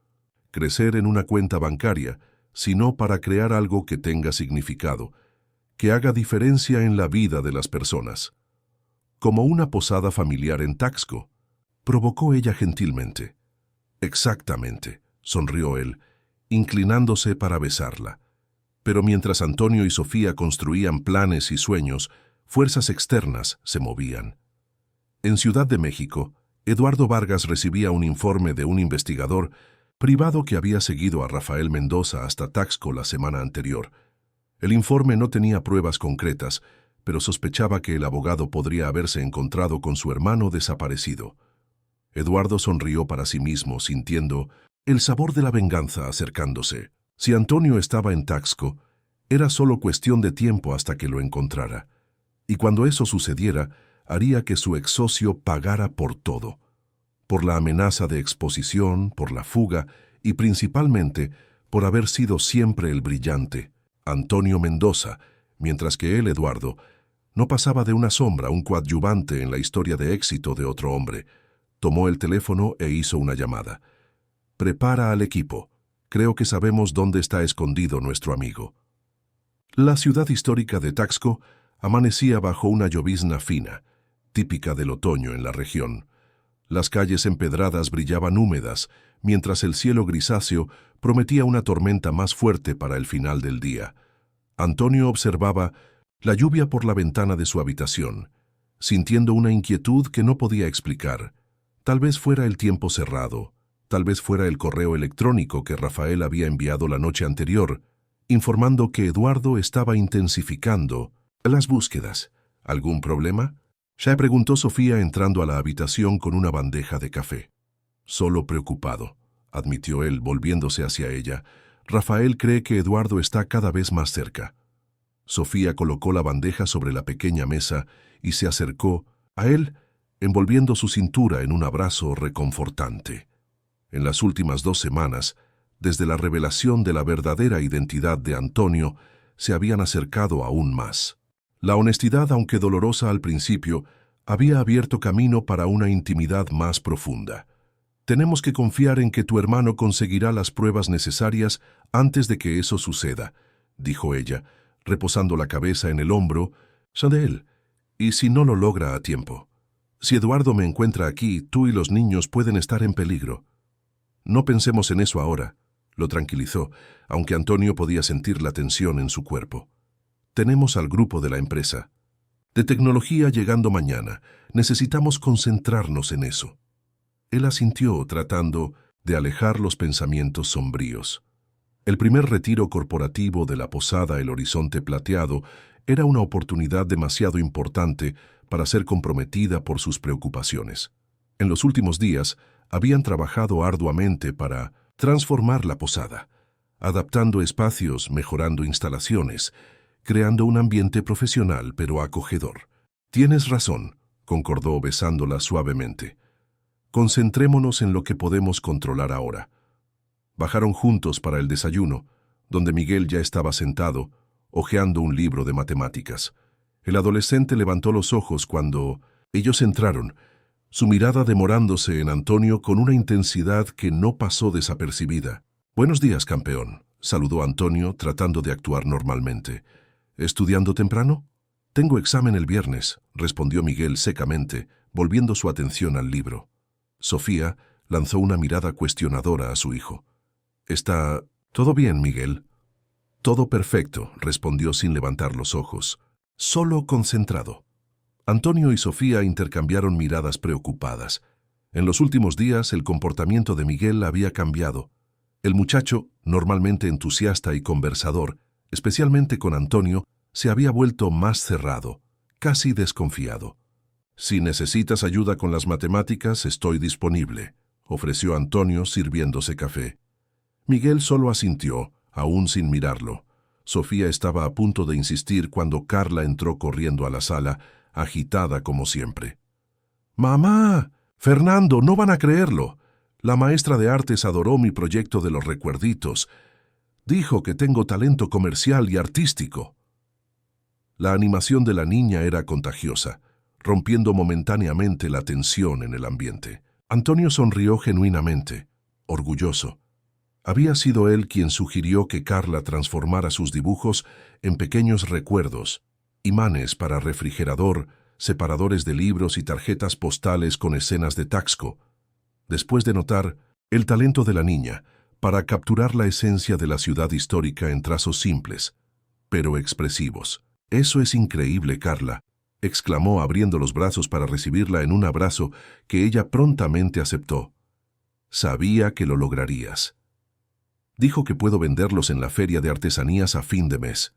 crecer en una cuenta bancaria, sino para crear algo que tenga significado, que haga diferencia en la vida de las personas». «Como una posada familiar en Taxco», provocó ella gentilmente. «Exactamente», sonrió él, inclinándose para besarla. Pero mientras Antonio y Sofía construían planes y sueños, fuerzas externas se movían. En Ciudad de México, Eduardo Vargas recibía un informe de un investigador privado que había seguido a Rafael Mendoza hasta Taxco la semana anterior. El informe no tenía pruebas concretas, pero sospechaba que el abogado podría haberse encontrado con su hermano desaparecido. Eduardo sonrió para sí mismo, sintiendo el sabor de la venganza acercándose. Si Antonio estaba en Taxco, era solo cuestión de tiempo hasta que lo encontrara. Y cuando eso sucediera, haría que su ex socio pagara por todo. Por la amenaza de exposición, por la fuga y principalmente por haber sido siempre el brillante Antonio Mendoza, mientras que él, Eduardo, no pasaba de una sombra, un coadyuvante en la historia de éxito de otro hombre. Tomó el teléfono e hizo una llamada. «Prepara al equipo. Creo que sabemos dónde está escondido nuestro amigo». La ciudad histórica de Taxco amanecía bajo una llovizna fina, típica del otoño en la región. Las calles empedradas brillaban húmedas, mientras el cielo grisáceo prometía una tormenta más fuerte para el final del día. Antonio observaba la lluvia por la ventana de su habitación, sintiendo una inquietud que no podía explicar. Tal vez fuera el tiempo cerrado, tal vez fuera el correo electrónico que Rafael había enviado la noche anterior, informando que Eduardo estaba intensificando las búsquedas. ¿Algún problema?, ya preguntó Sofía entrando a la habitación con una bandeja de café. «Solo preocupado», admitió él, volviéndose hacia ella. «Rafael cree que Eduardo está cada vez más cerca». Sofía colocó la bandeja sobre la pequeña mesa y se acercó a él, envolviendo su cintura en un abrazo reconfortante. En las últimas 2 semanas, desde la revelación de la verdadera identidad de Antonio, se habían acercado aún más. La honestidad, aunque dolorosa al principio, había abierto camino para una intimidad más profunda. Tenemos que confiar en que tu hermano conseguirá las pruebas necesarias antes de que eso suceda, dijo ella, reposando la cabeza en el hombro. Chanel, ¿y si no lo logra a tiempo? Si Eduardo me encuentra aquí, tú y los niños pueden estar en peligro. No pensemos en eso ahora, lo tranquilizó, aunque Antonio podía sentir la tensión en su cuerpo. Tenemos al grupo de la empresa de tecnología llegando mañana. Necesitamos concentrarnos en eso. Él asintió, tratando de alejar los pensamientos sombríos. El primer retiro corporativo de la posada El Horizonte Plateado era una oportunidad demasiado importante para ser comprometida por sus preocupaciones. En los últimos días, habían trabajado arduamente para transformar la posada, adaptando espacios, mejorando instalaciones, creando un ambiente profesional pero acogedor. Tienes razón, concordó besándola suavemente. Concentrémonos en lo que podemos controlar ahora. Bajaron juntos para el desayuno, donde Miguel ya estaba sentado, hojeando un libro de matemáticas. El adolescente levantó los ojos cuando ellos entraron, su mirada demorándose en Antonio con una intensidad que no pasó desapercibida. «Buenos días, campeón», saludó Antonio, tratando de actuar normalmente. «¿Estudiando temprano?» «Tengo examen el viernes», respondió Miguel secamente, volviendo su atención al libro. Sofía lanzó una mirada cuestionadora a su hijo. «¿Está todo bien, Miguel?» «Todo perfecto», respondió sin levantar los ojos. «Solo concentrado». Antonio y Sofía intercambiaron miradas preocupadas. En los últimos días el comportamiento de Miguel había cambiado. El muchacho, normalmente entusiasta y conversador, especialmente con Antonio, se había vuelto más cerrado, casi desconfiado. «Si necesitas ayuda con las matemáticas, estoy disponible», ofreció Antonio sirviéndose café. Miguel solo asintió, aún sin mirarlo. Sofía estaba a punto de insistir cuando Carla entró corriendo a la sala, agitada como siempre. «¡Mamá! ¡Fernando, no van a creerlo! La maestra de artes adoró mi proyecto de los recuerditos. Dijo que tengo talento comercial y artístico». La animación de la niña era contagiosa, rompiendo momentáneamente la tensión en el ambiente. Antonio sonrió genuinamente, orgulloso. Había sido él quien sugirió que Carla transformara sus dibujos en pequeños recuerdos, imanes para refrigerador, separadores de libros y tarjetas postales con escenas de Taxco. Después de notar el talento de la niña para capturar la esencia de la ciudad histórica en trazos simples, pero expresivos. «Eso es increíble, Carla», exclamó abriendo los brazos para recibirla en un abrazo que ella prontamente aceptó. «Sabía que lo lograrías». «Dijo que puedo venderlos en la feria de artesanías a fin de mes.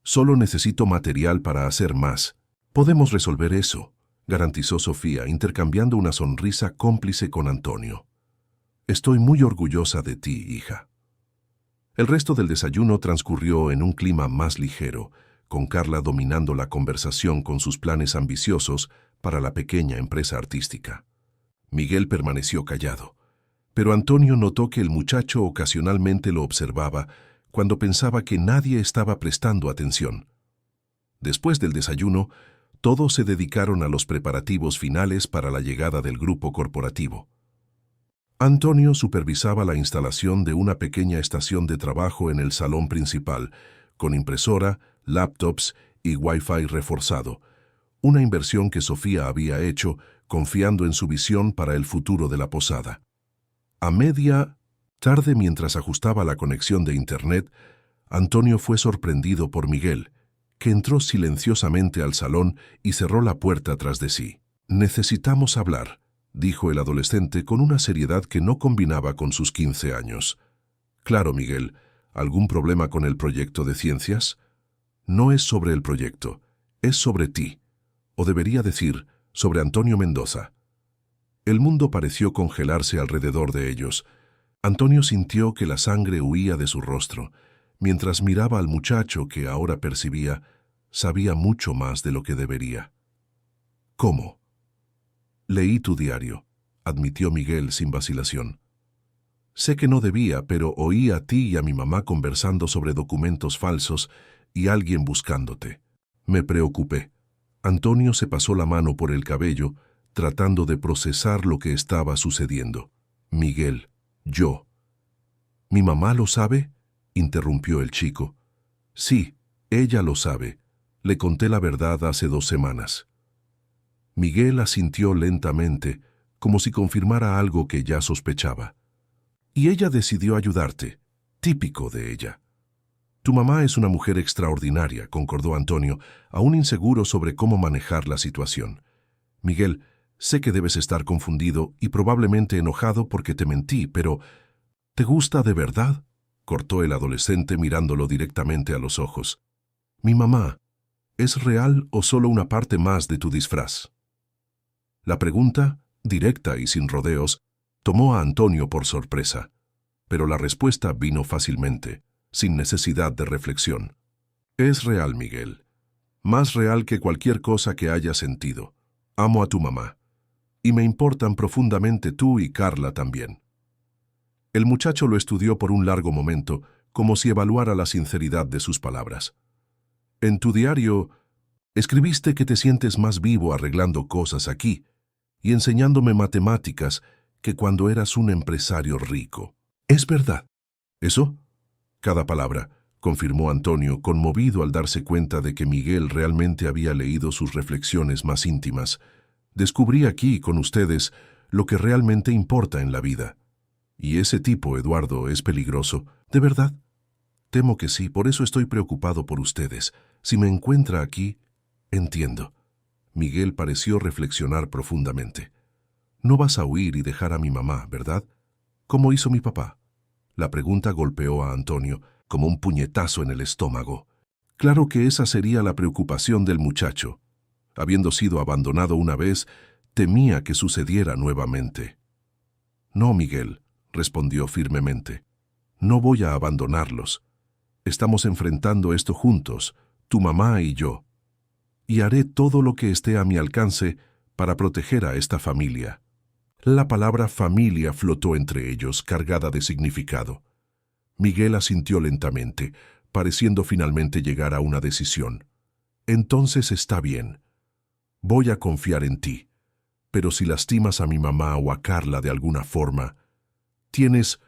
Solo necesito material para hacer más. Podemos resolver eso», garantizó Sofía, intercambiando una sonrisa cómplice con Antonio. «Estoy muy orgullosa de ti, hija». El resto del desayuno transcurrió en un clima más ligero, con Carla dominando la conversación con sus planes ambiciosos para la pequeña empresa artística. Miguel permaneció callado, pero Antonio notó que el muchacho ocasionalmente lo observaba cuando pensaba que nadie estaba prestando atención. Después del desayuno, todos se dedicaron a los preparativos finales para la llegada del grupo corporativo. Antonio supervisaba la instalación de una pequeña estación de trabajo en el salón principal, con impresora, laptops y Wi-Fi reforzado, una inversión que Sofía había hecho confiando en su visión para el futuro de la posada. A media tarde, mientras ajustaba la conexión de Internet, Antonio fue sorprendido por Miguel, que entró silenciosamente al salón y cerró la puerta tras de sí. «Necesitamos hablar», dijo el adolescente con una seriedad que no combinaba con sus 15 años. «Claro, Miguel, ¿algún problema con el proyecto de ciencias?» «No es sobre el proyecto, es sobre ti, o debería decir, sobre Antonio Mendoza». El mundo pareció congelarse alrededor de ellos. Antonio sintió que la sangre huía de su rostro, mientras miraba al muchacho que ahora percibía, sabía mucho más de lo que debería. «¿Cómo?» «Leí tu diario», admitió Miguel sin vacilación. Sé que no debía, pero oí a ti y a mi mamá conversando sobre documentos falsos y alguien buscándote. Me preocupé. Antonio se pasó la mano por el cabello, tratando de procesar lo que estaba sucediendo. Miguel, yo. ¿Mi mamá lo sabe?, interrumpió el chico. Sí, ella lo sabe. Le conté la verdad hace 2 semanas. Miguel asintió lentamente, como si confirmara algo que ya sospechaba. Y ella decidió ayudarte. Típico de ella. Tu mamá es una mujer extraordinaria, concordó Antonio, aún inseguro sobre cómo manejar la situación. Miguel, sé que debes estar confundido y probablemente enojado porque te mentí, pero ¿te gusta de verdad?, cortó el adolescente mirándolo directamente a los ojos. Mi mamá, ¿es real o solo una parte más de tu disfraz? La pregunta, directa y sin rodeos, tomó a Antonio por sorpresa, pero la respuesta vino fácilmente, sin necesidad de reflexión. Es real, Miguel. Más real que cualquier cosa que hayas sentido. Amo a tu mamá. Y me importan profundamente tú y Carla también. El muchacho lo estudió por un largo momento, como si evaluara la sinceridad de sus palabras. En tu diario, escribiste que te sientes más vivo arreglando cosas aquí y enseñándome matemáticas que cuando eras un empresario rico. ¿Es verdad? ¿Eso? Cada palabra, confirmó Antonio, conmovido al darse cuenta de que Miguel realmente había leído sus reflexiones más íntimas. Descubrí aquí, con ustedes, lo que realmente importa en la vida. Y ese tipo, Eduardo, es peligroso. ¿De verdad? Temo que sí, por eso estoy preocupado por ustedes. Si me encuentra aquí, entiendo. Miguel pareció reflexionar profundamente. No vas a huir y dejar a mi mamá, ¿verdad? ¿Cómo hizo mi papá? La pregunta golpeó a Antonio como un puñetazo en el estómago. Claro que esa sería la preocupación del muchacho. Habiendo sido abandonado una vez, temía que sucediera nuevamente. No, Miguel, respondió firmemente. No voy a abandonarlos. Estamos enfrentando esto juntos, tu mamá y yo. Y haré todo lo que esté a mi alcance para proteger a esta familia. La palabra familia flotó entre ellos, cargada de significado. Miguel asintió lentamente, pareciendo finalmente llegar a una decisión. Entonces está bien. Voy a confiar en ti. Pero si lastimas a mi mamá o a Carla de alguna forma, tienes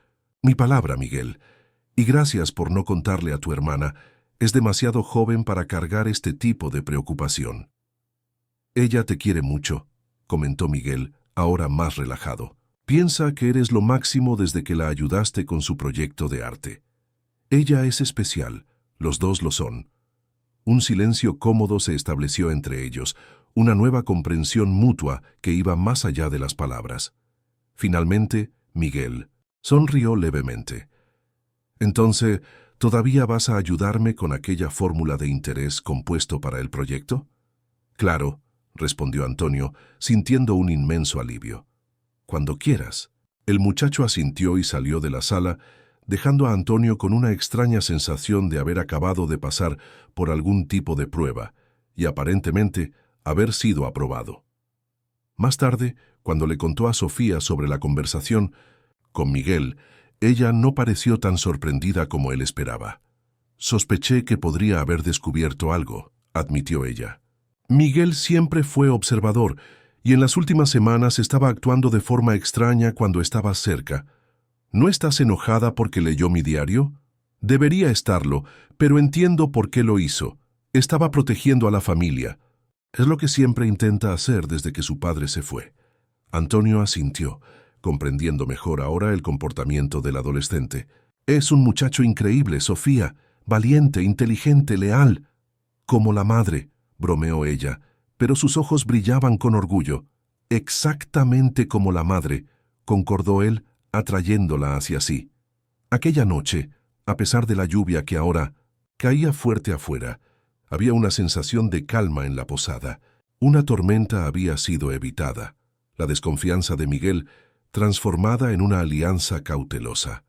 mi palabra, Miguel. Y gracias por no contarle a tu hermana. Es demasiado joven para cargar este tipo de preocupación. Ella te quiere mucho, comentó Miguel, ahora más relajado. Piensa que eres lo máximo desde que la ayudaste con su proyecto de arte. Ella es especial, los dos lo son. Un silencio cómodo se estableció entre ellos, una nueva comprensión mutua que iba más allá de las palabras. Finalmente, Miguel sonrió levemente. Entonces, ¿todavía vas a ayudarme con aquella fórmula de interés compuesto para el proyecto? Claro, respondió Antonio, sintiendo un inmenso alivio. Cuando quieras. El muchacho asintió y salió de la sala, dejando a Antonio con una extraña sensación de haber acabado de pasar por algún tipo de prueba y aparentemente haber sido aprobado. Más tarde, cuando le contó a Sofía sobre la conversación con Miguel, ella no pareció tan sorprendida como él esperaba. Sospeché que podría haber descubierto algo, admitió ella. Miguel siempre fue observador y en las últimas semanas estaba actuando de forma extraña cuando estabas cerca. ¿No estás enojada porque leyó mi diario? Debería estarlo, pero entiendo por qué lo hizo. Estaba protegiendo a la familia. Es lo que siempre intenta hacer desde que su padre se fue. Antonio asintió, comprendiendo mejor ahora el comportamiento del adolescente. Es un muchacho increíble, Sofía, valiente, inteligente, leal. Como la madre, bromeó ella, pero sus ojos brillaban con orgullo. Exactamente como la madre, concordó él, atrayéndola hacia sí. Aquella noche, a pesar de la lluvia que ahora caía fuerte afuera, había una sensación de calma en la posada. Una tormenta había sido evitada. La desconfianza de Miguel transformada en una alianza cautelosa.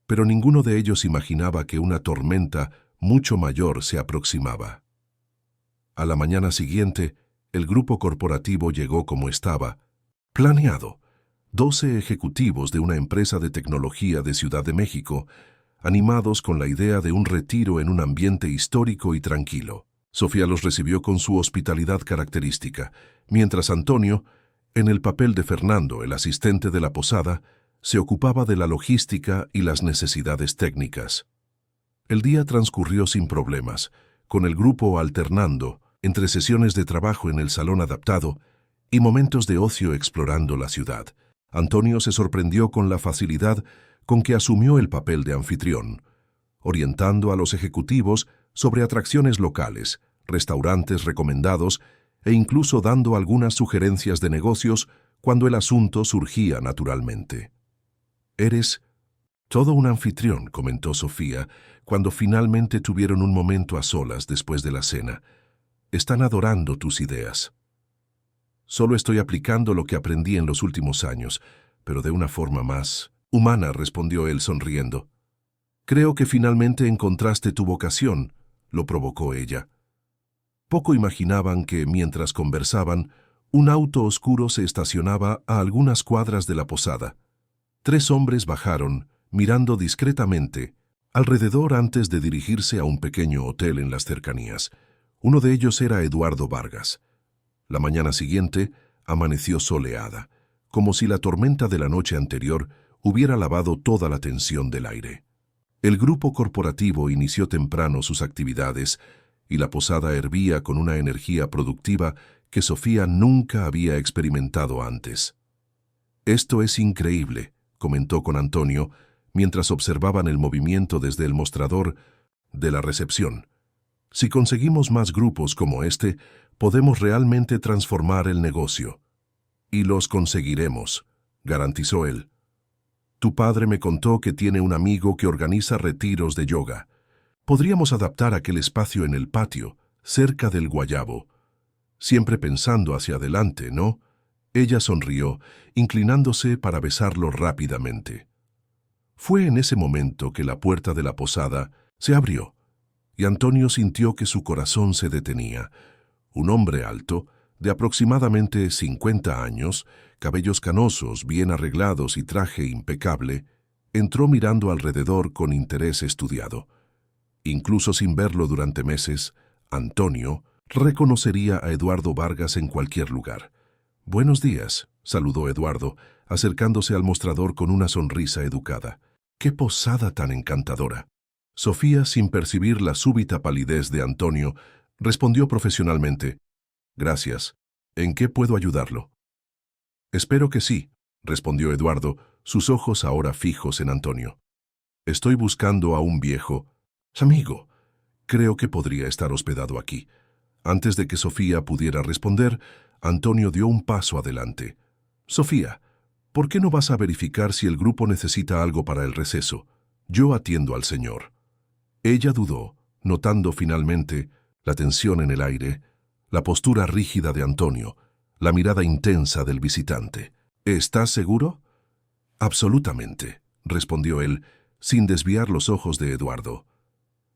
Pero ninguno de ellos imaginaba que una tormenta mucho mayor se aproximaba. A la mañana siguiente, el grupo corporativo llegó como estaba, planeado, 12 ejecutivos de una empresa de tecnología de Ciudad de México, animados con la idea de un retiro en un ambiente histórico y tranquilo. Sofía los recibió con su hospitalidad característica, mientras Antonio, en el papel de Fernando, el asistente de la posada, se ocupaba de la logística y las necesidades técnicas. El día transcurrió sin problemas, con el grupo alternando entre sesiones de trabajo en el salón adaptado y momentos de ocio explorando la ciudad. Antonio se sorprendió con la facilidad con que asumió el papel de anfitrión, orientando a los ejecutivos sobre atracciones locales, restaurantes recomendados e incluso dando algunas sugerencias de negocios cuando el asunto surgía naturalmente. «Eres todo un anfitrión», comentó Sofía, cuando finalmente tuvieron un momento a solas después de la cena. «Están adorando tus ideas». «Solo estoy aplicando lo que aprendí en los últimos años, pero de una forma más humana», respondió él sonriendo. «Creo que finalmente encontraste tu vocación», lo provocó ella. Poco imaginaban que, mientras conversaban, un auto oscuro se estacionaba a algunas cuadras de la posada. 3 hombres bajaron, mirando discretamente alrededor antes de dirigirse a un pequeño hotel en las cercanías. Uno de ellos era Eduardo Vargas. La mañana siguiente amaneció soleada, como si la tormenta de la noche anterior hubiera lavado toda la tensión del aire. El grupo corporativo inició temprano sus actividades y la posada hervía con una energía productiva que Sofía nunca había experimentado antes. «Esto es increíble», comentó con Antonio, mientras observaban el movimiento desde el mostrador de la recepción. «Si conseguimos más grupos como este, podemos realmente transformar el negocio». «Y los conseguiremos», garantizó él. «Tu padre me contó que tiene un amigo que organiza retiros de yoga. Podríamos adaptar aquel espacio en el patio, cerca del guayabo. Siempre pensando hacia adelante, ¿no?». Ella sonrió, inclinándose para besarlo rápidamente. Fue en ese momento que la puerta de la posada se abrió, y Antonio sintió que su corazón se detenía. Un hombre alto, de aproximadamente 50 años, cabellos canosos, bien arreglados y traje impecable, entró mirando alrededor con interés estudiado. Incluso sin verlo durante meses, Antonio reconocería a Eduardo Vargas en cualquier lugar. «Buenos días», saludó Eduardo, acercándose al mostrador con una sonrisa educada. «¡Qué posada tan encantadora!». Sofía, sin percibir la súbita palidez de Antonio, respondió profesionalmente: «Gracias. ¿En qué puedo ayudarlo?». «Espero que sí», respondió Eduardo, sus ojos ahora fijos en Antonio. «Estoy buscando a un viejo amigo. Creo que podría estar hospedado aquí». Antes de que Sofía pudiera responder, Antonio dio un paso adelante. «Sofía, ¿por qué no vas a verificar si el grupo necesita algo para el receso? Yo atiendo al señor». Ella dudó, notando finalmente la tensión en el aire, la postura rígida de Antonio, la mirada intensa del visitante. «¿Estás seguro?». «Absolutamente», respondió él, sin desviar los ojos de Eduardo.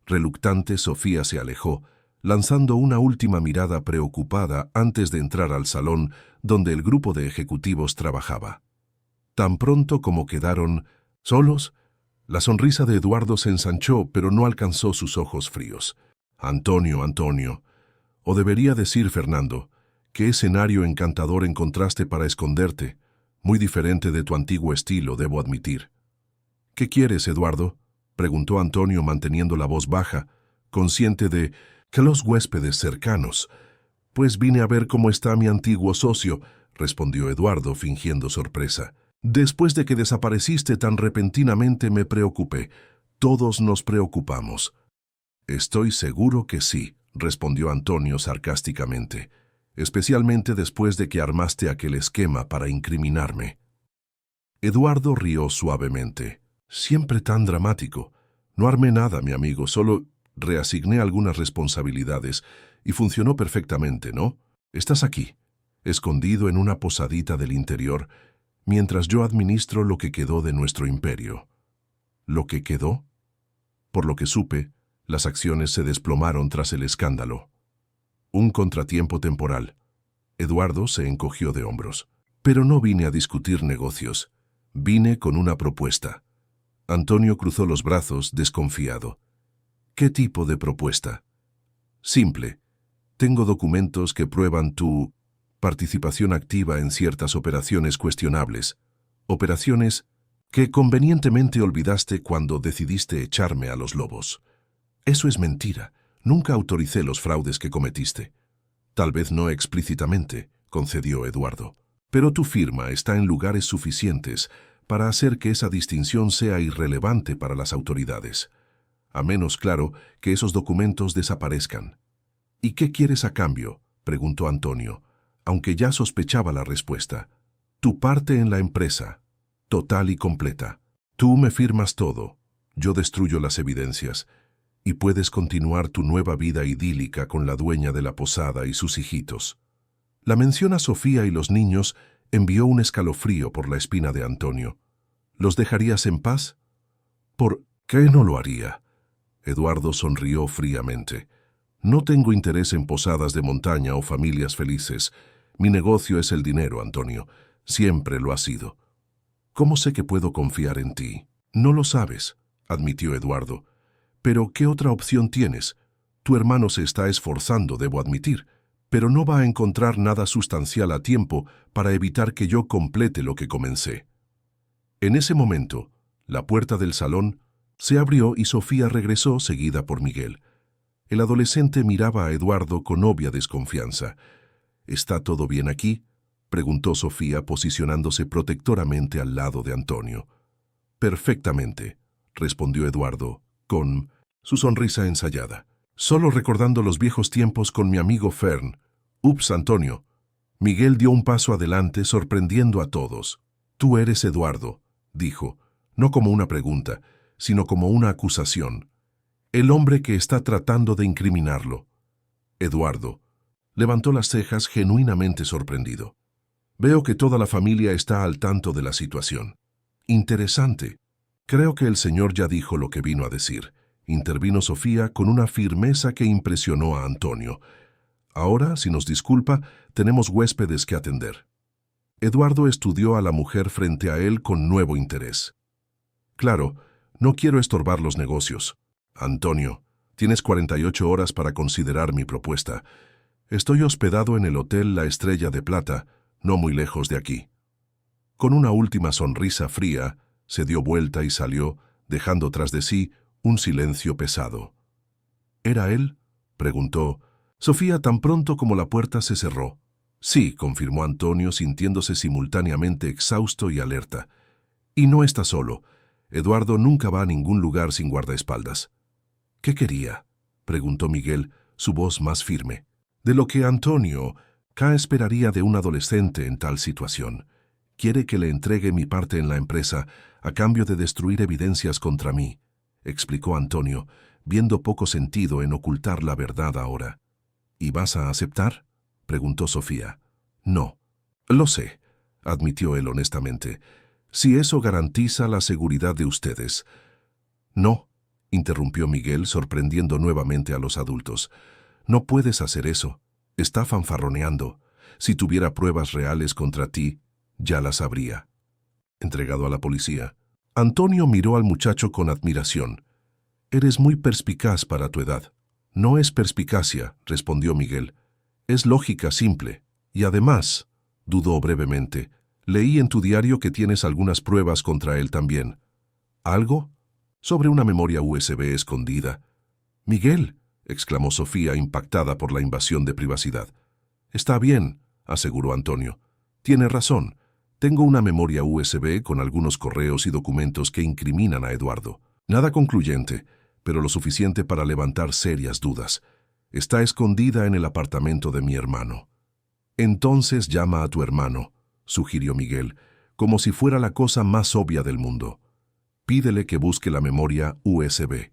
Reluctante, Sofía se alejó, lanzando una última mirada preocupada antes de entrar al salón donde el grupo de ejecutivos trabajaba. Tan pronto como quedaron solos, la sonrisa de Eduardo se ensanchó, pero no alcanzó sus ojos fríos. «Antonio, Antonio, o debería decir Fernando, qué escenario encantador encontraste para esconderte, muy diferente de tu antiguo estilo, debo admitir». «¿Qué quieres, Eduardo?», preguntó Antonio manteniendo la voz baja, consciente de que los huéspedes cercanos. «Pues vine a ver cómo está mi antiguo socio», respondió Eduardo fingiendo sorpresa. «Después de que desapareciste tan repentinamente me preocupé. Todos nos preocupamos». «Estoy seguro que sí», respondió Antonio sarcásticamente, «especialmente después de que armaste aquel esquema para incriminarme». Eduardo rió suavemente. «Siempre tan dramático. No armé nada, mi amigo, solo reasigné algunas responsabilidades y funcionó perfectamente, ¿no? Estás aquí, escondido en una posadita del interior, mientras yo administro lo que quedó de nuestro imperio». ¿Lo que quedó? Por lo que supe, las acciones se desplomaron tras el escándalo. Un contratiempo temporal. Eduardo se encogió de hombros. Pero no vine a discutir negocios. Vine con una propuesta. Antonio cruzó los brazos, desconfiado. ¿Qué tipo de propuesta? Simple. Tengo documentos que prueban tu participación activa en ciertas operaciones cuestionables. Operaciones que convenientemente olvidaste cuando decidiste echarme a los lobos. Eso es mentira. Nunca autoricé los fraudes que cometiste. Tal vez no explícitamente, concedió Eduardo. Pero tu firma está en lugares suficientes para hacer que esa distinción sea irrelevante para las autoridades. A menos, claro, que esos documentos desaparezcan. ¿Y qué quieres a cambio?, preguntó Antonio, aunque ya sospechaba la respuesta. Tu parte en la empresa, total y completa. Tú me firmas todo, yo destruyo las evidencias, y puedes continuar tu nueva vida idílica con la dueña de la posada y sus hijitos. La mención a Sofía y los niños envió un escalofrío por la espina de Antonio. ¿Los dejarías en paz? ¿Por qué no lo haría? Eduardo sonrió fríamente. No tengo interés en posadas de montaña o familias felices. Mi negocio es el dinero, Antonio. Siempre lo ha sido. ¿Cómo sé que puedo confiar en ti? No lo sabes, admitió Eduardo. Pero, ¿qué otra opción tienes? Tu hermano se está esforzando, debo admitir, pero no va a encontrar nada sustancial a tiempo para evitar que yo complete lo que comencé. En ese momento, la puerta del salón se abrió y Sofía regresó seguida por Miguel. El adolescente miraba a Eduardo con obvia desconfianza. ¿Está todo bien aquí?, preguntó Sofía posicionándose protectoramente al lado de Antonio. Perfectamente, respondió Eduardo, con su sonrisa ensayada. Solo recordando los viejos tiempos con mi amigo Fern. Ups, Antonio. Miguel dio un paso adelante sorprendiendo a todos. Tú eres Eduardo, dijo, no como una pregunta, sino como una acusación. El hombre que está tratando de incriminarlo. Eduardo levantó las cejas genuinamente sorprendido. Veo que toda la familia está al tanto de la situación. Interesante. Creo que el señor ya dijo lo que vino a decir. Intervino Sofía con una firmeza que impresionó a Antonio. Ahora, si nos disculpa, tenemos huéspedes que atender. Eduardo estudió a la mujer frente a él con nuevo interés. Claro, no quiero estorbar los negocios. Antonio, tienes 48 horas para considerar mi propuesta. Estoy hospedado en el Hotel La Estrella de Plata, no muy lejos de aquí. Con una última sonrisa fría, se dio vuelta y salió, dejando tras de sí un silencio pesado. ¿Era él?, preguntó Sofía tan pronto como la puerta se cerró. Sí, confirmó Antonio, sintiéndose simultáneamente exhausto y alerta. Y no está solo. Eduardo nunca va a ningún lugar sin guardaespaldas. ¿Qué quería?, preguntó Miguel, su voz más firme. De lo que Antonio esperaría de un adolescente en tal situación. Quiere que le entregue mi parte en la empresa a cambio de destruir evidencias contra mí, explicó Antonio, viendo poco sentido en ocultar la verdad ahora. ¿Y vas a aceptar?, preguntó Sofía. No. Lo sé, admitió él honestamente. Si eso garantiza la seguridad de ustedes. No, interrumpió Miguel, sorprendiendo nuevamente a los adultos. No puedes hacer eso. Está fanfarroneando. Si tuviera pruebas reales contra ti, ya las habría. Entregado a la policía. Antonio miró al muchacho con admiración. Eres muy perspicaz para tu edad. No es perspicacia, respondió Miguel. Es lógica simple. Y además, dudó brevemente, leí en tu diario que tienes algunas pruebas contra él también. ¿Algo? Sobre una memoria USB escondida. Miguel, exclamó Sofía, impactada por la invasión de privacidad. Está bien, aseguró Antonio. Tiene razón. Tengo una memoria USB con algunos correos y documentos que incriminan a Eduardo. Nada concluyente, pero lo suficiente para levantar serias dudas. Está escondida en el apartamento de mi hermano. Entonces llama a tu hermano, sugirió Miguel, como si fuera la cosa más obvia del mundo. Pídele que busque la memoria USB.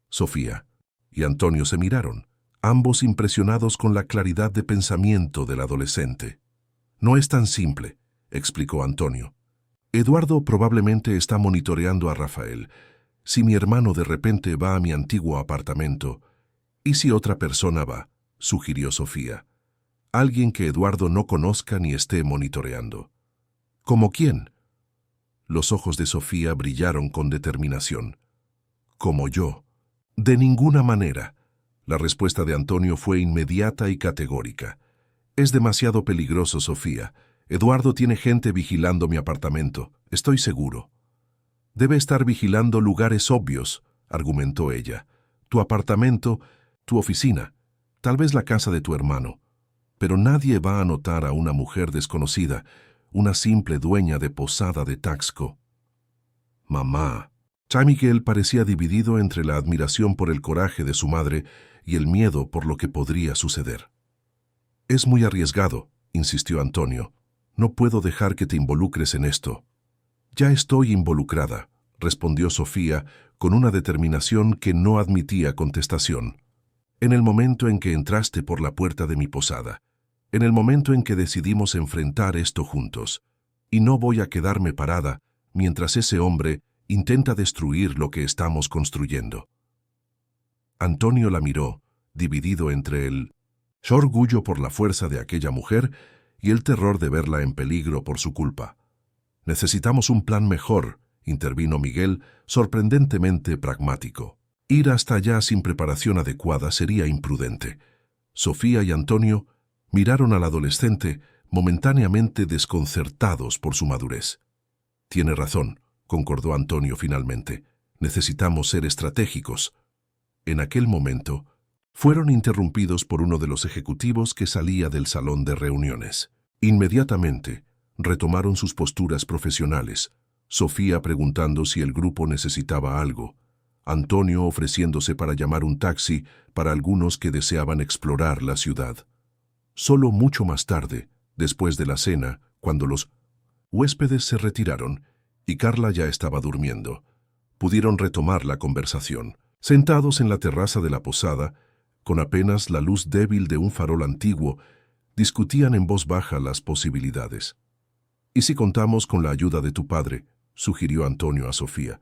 Sofía y Antonio se miraron, ambos impresionados con la claridad de pensamiento del adolescente. No es tan simple, explicó Antonio. Eduardo probablemente está monitoreando a Rafael. Si mi hermano de repente va a mi antiguo apartamento, ¿y si otra persona va?, sugirió Sofía. Alguien que Eduardo no conozca ni esté monitoreando. ¿Como quién? Los ojos de Sofía brillaron con determinación. Como yo. De ninguna manera. La respuesta de Antonio fue inmediata y categórica. Es demasiado peligroso, Sofía. Eduardo tiene gente vigilando mi apartamento, estoy seguro. Debe estar vigilando lugares obvios, argumentó ella. Tu apartamento, tu oficina, tal vez la casa de tu hermano. Pero nadie va a notar a una mujer desconocida, una simple dueña de posada de Taxco. Mamá. San Miguel parecía dividido entre la admiración por el coraje de su madre y el miedo por lo que podría suceder. Es muy arriesgado, insistió Antonio. No puedo dejar que te involucres en esto. Ya estoy involucrada, respondió Sofía con una determinación que no admitía contestación. En el momento en que entraste por la puerta de mi posada, en el momento en que decidimos enfrentar esto juntos, y no voy a quedarme parada mientras ese hombre intenta destruir lo que estamos construyendo. Antonio la miró, dividido entre el orgullo por la fuerza de aquella mujer y el terror de verla en peligro por su culpa. Necesitamos un plan mejor, intervino Miguel, sorprendentemente pragmático. Ir hasta allá sin preparación adecuada sería imprudente. Sofía y Antonio miraron al adolescente, momentáneamente desconcertados por su madurez. Tiene razón, concordó Antonio finalmente. Necesitamos ser estratégicos. En aquel momento, fueron interrumpidos por uno de los ejecutivos que salía del salón de reuniones. Inmediatamente, retomaron sus posturas profesionales, Sofía preguntando si el grupo necesitaba algo, Antonio ofreciéndose para llamar un taxi para algunos que deseaban explorar la ciudad. Solo mucho más tarde, después de la cena, cuando los huéspedes se retiraron y Carla ya estaba durmiendo, pudieron retomar la conversación. Sentados en la terraza de la posada, con apenas la luz débil de un farol antiguo, discutían en voz baja las posibilidades. «¿Y si contamos con la ayuda de tu padre?», sugirió Antonio a Sofía.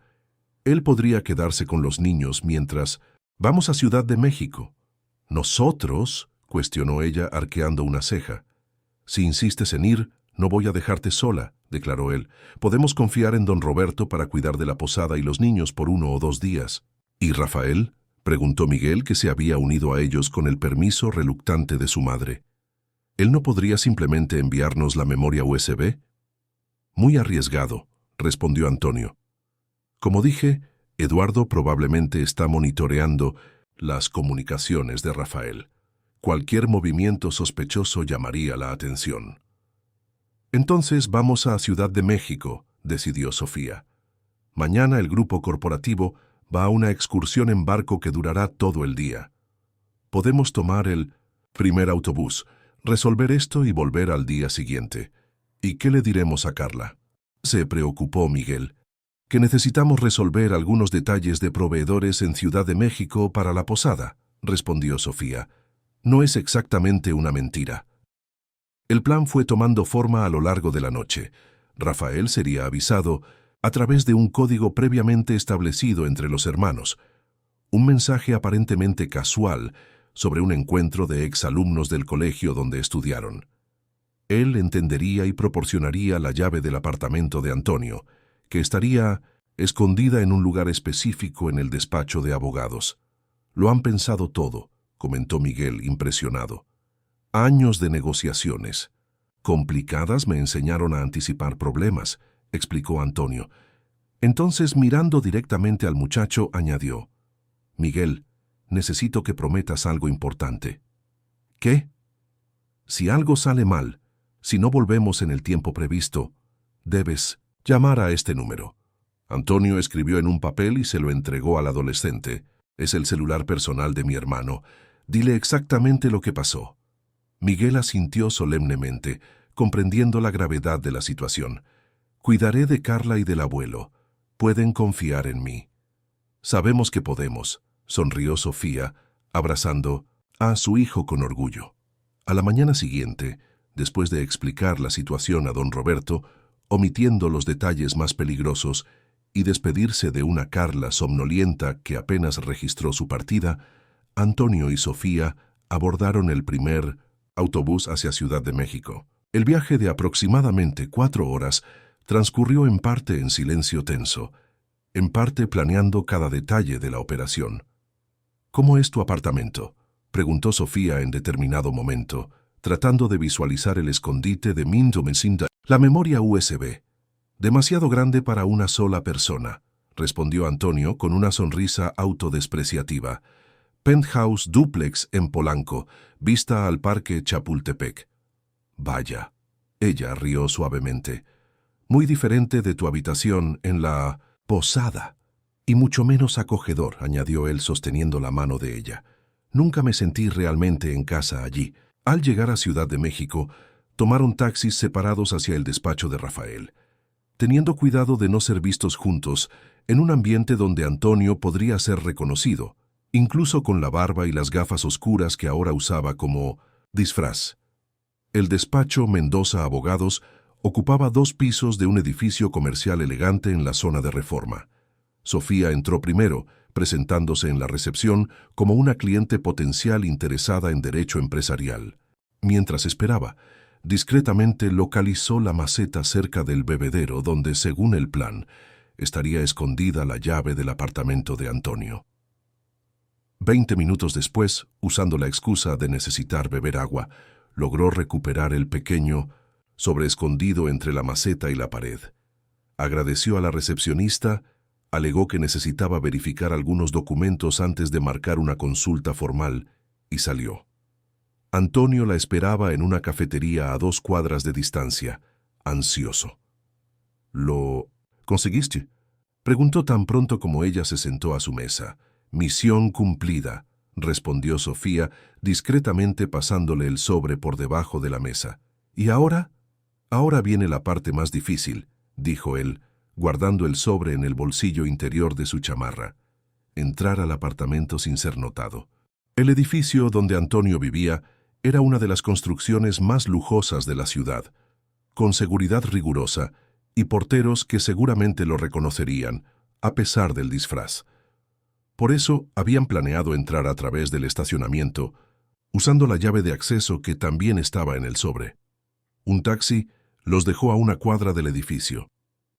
«Él podría quedarse con los niños mientras vamos a Ciudad de México». «¿Nosotros?», cuestionó ella arqueando una ceja. «Si insistes en ir, no voy a dejarte sola», declaró él. «Podemos confiar en don Roberto para cuidar de la posada y los niños por 1 o 2 días». «¿Y Rafael?», preguntó Miguel, que se había unido a ellos con el permiso reluctante de su madre. «¿Él no podría simplemente enviarnos la memoria USB?» «Muy arriesgado», respondió Antonio. «Como dije, Eduardo probablemente está monitoreando las comunicaciones de Rafael. Cualquier movimiento sospechoso llamaría la atención». «Entonces vamos a Ciudad de México», decidió Sofía. «Mañana el grupo corporativo va a una excursión en barco que durará todo el día. Podemos tomar el primer autobús, resolver esto y volver al día siguiente. ¿Y qué le diremos a Carla?», se preocupó Miguel. «Que necesitamos resolver algunos detalles de proveedores en Ciudad de México para la posada», respondió Sofía. «No es exactamente una mentira». El plan fue tomando forma a lo largo de la noche. Rafael sería avisado a través de un código previamente establecido entre los hermanos. Un mensaje aparentemente casual sobre un encuentro de exalumnos del colegio donde estudiaron. Él entendería y proporcionaría la llave del apartamento de Antonio, que estaría escondida en un lugar específico en el despacho de abogados. «Lo han pensado todo», comentó Miguel, impresionado. «Años de negociaciones. Complicadas me enseñaron a anticipar problemas», explicó Antonio. Entonces, mirando directamente al muchacho, añadió: «Miguel, necesito que prometas algo importante». «¿Qué?». «Si algo sale mal, si no volvemos en el tiempo previsto, debes llamar a este número». Antonio escribió en un papel y se lo entregó al adolescente. «Es el celular personal de mi hermano. Dile exactamente lo que pasó». Miguel asintió solemnemente, comprendiendo la gravedad de la situación. «Cuidaré de Carla y del abuelo. Pueden confiar en mí». «Sabemos que podemos», sonrió Sofía, abrazando a su hijo con orgullo. A la mañana siguiente, después de explicar la situación a don Roberto, omitiendo los detalles más peligrosos, y despedirse de una Carla somnolienta que apenas registró su partida, Antonio y Sofía abordaron el primer autobús hacia Ciudad de México. El viaje de aproximadamente 4 horas transcurrió en parte en silencio tenso, en parte planeando cada detalle de la operación. «¿Cómo es tu apartamento?», preguntó Sofía en determinado momento, tratando de visualizar el escondite de Mindomesinda. «La memoria USB. Demasiado grande para una sola persona», respondió Antonio con una sonrisa autodespreciativa. «Penthouse dúplex en Polanco, vista al parque Chapultepec». «Vaya», ella rió suavemente. «Muy diferente de tu habitación en la posada. Y mucho menos acogedor», añadió él sosteniendo la mano de ella. «Nunca me sentí realmente en casa allí». Al llegar a Ciudad de México, tomaron taxis separados hacia el despacho de Rafael, teniendo cuidado de no ser vistos juntos en un ambiente donde Antonio podría ser reconocido, incluso con la barba y las gafas oscuras que ahora usaba como disfraz. El despacho Mendoza Abogados ocupaba 2 pisos de un edificio comercial elegante en la zona de Reforma. Sofía entró primero, presentándose en la recepción como una cliente potencial interesada en derecho empresarial. Mientras esperaba, discretamente localizó la maceta cerca del bebedero donde, según el plan, estaría escondida la llave del apartamento de Antonio. 20 minutos después, usando la excusa de necesitar beber agua, logró recuperar el pequeño sobreescondido entre la maceta y la pared. Agradeció a la recepcionista, alegó que necesitaba verificar algunos documentos antes de marcar una consulta formal y salió. Antonio la esperaba en una cafetería a 2 cuadras de distancia, ansioso. «¿Lo conseguiste?», preguntó tan pronto como ella se sentó a su mesa. «Misión cumplida», respondió Sofía, discretamente pasándole el sobre por debajo de la mesa. «¿Y ahora?». «Ahora viene la parte más difícil», dijo él, guardando el sobre en el bolsillo interior de su chamarra. Entrar al apartamento sin ser notado. El edificio donde Antonio vivía era una de las construcciones más lujosas de la ciudad, con seguridad rigurosa y porteros que seguramente lo reconocerían, a pesar del disfraz. Por eso habían planeado entrar a través del estacionamiento, usando la llave de acceso que también estaba en el sobre. Un taxi los dejó a 1 cuadra del edificio.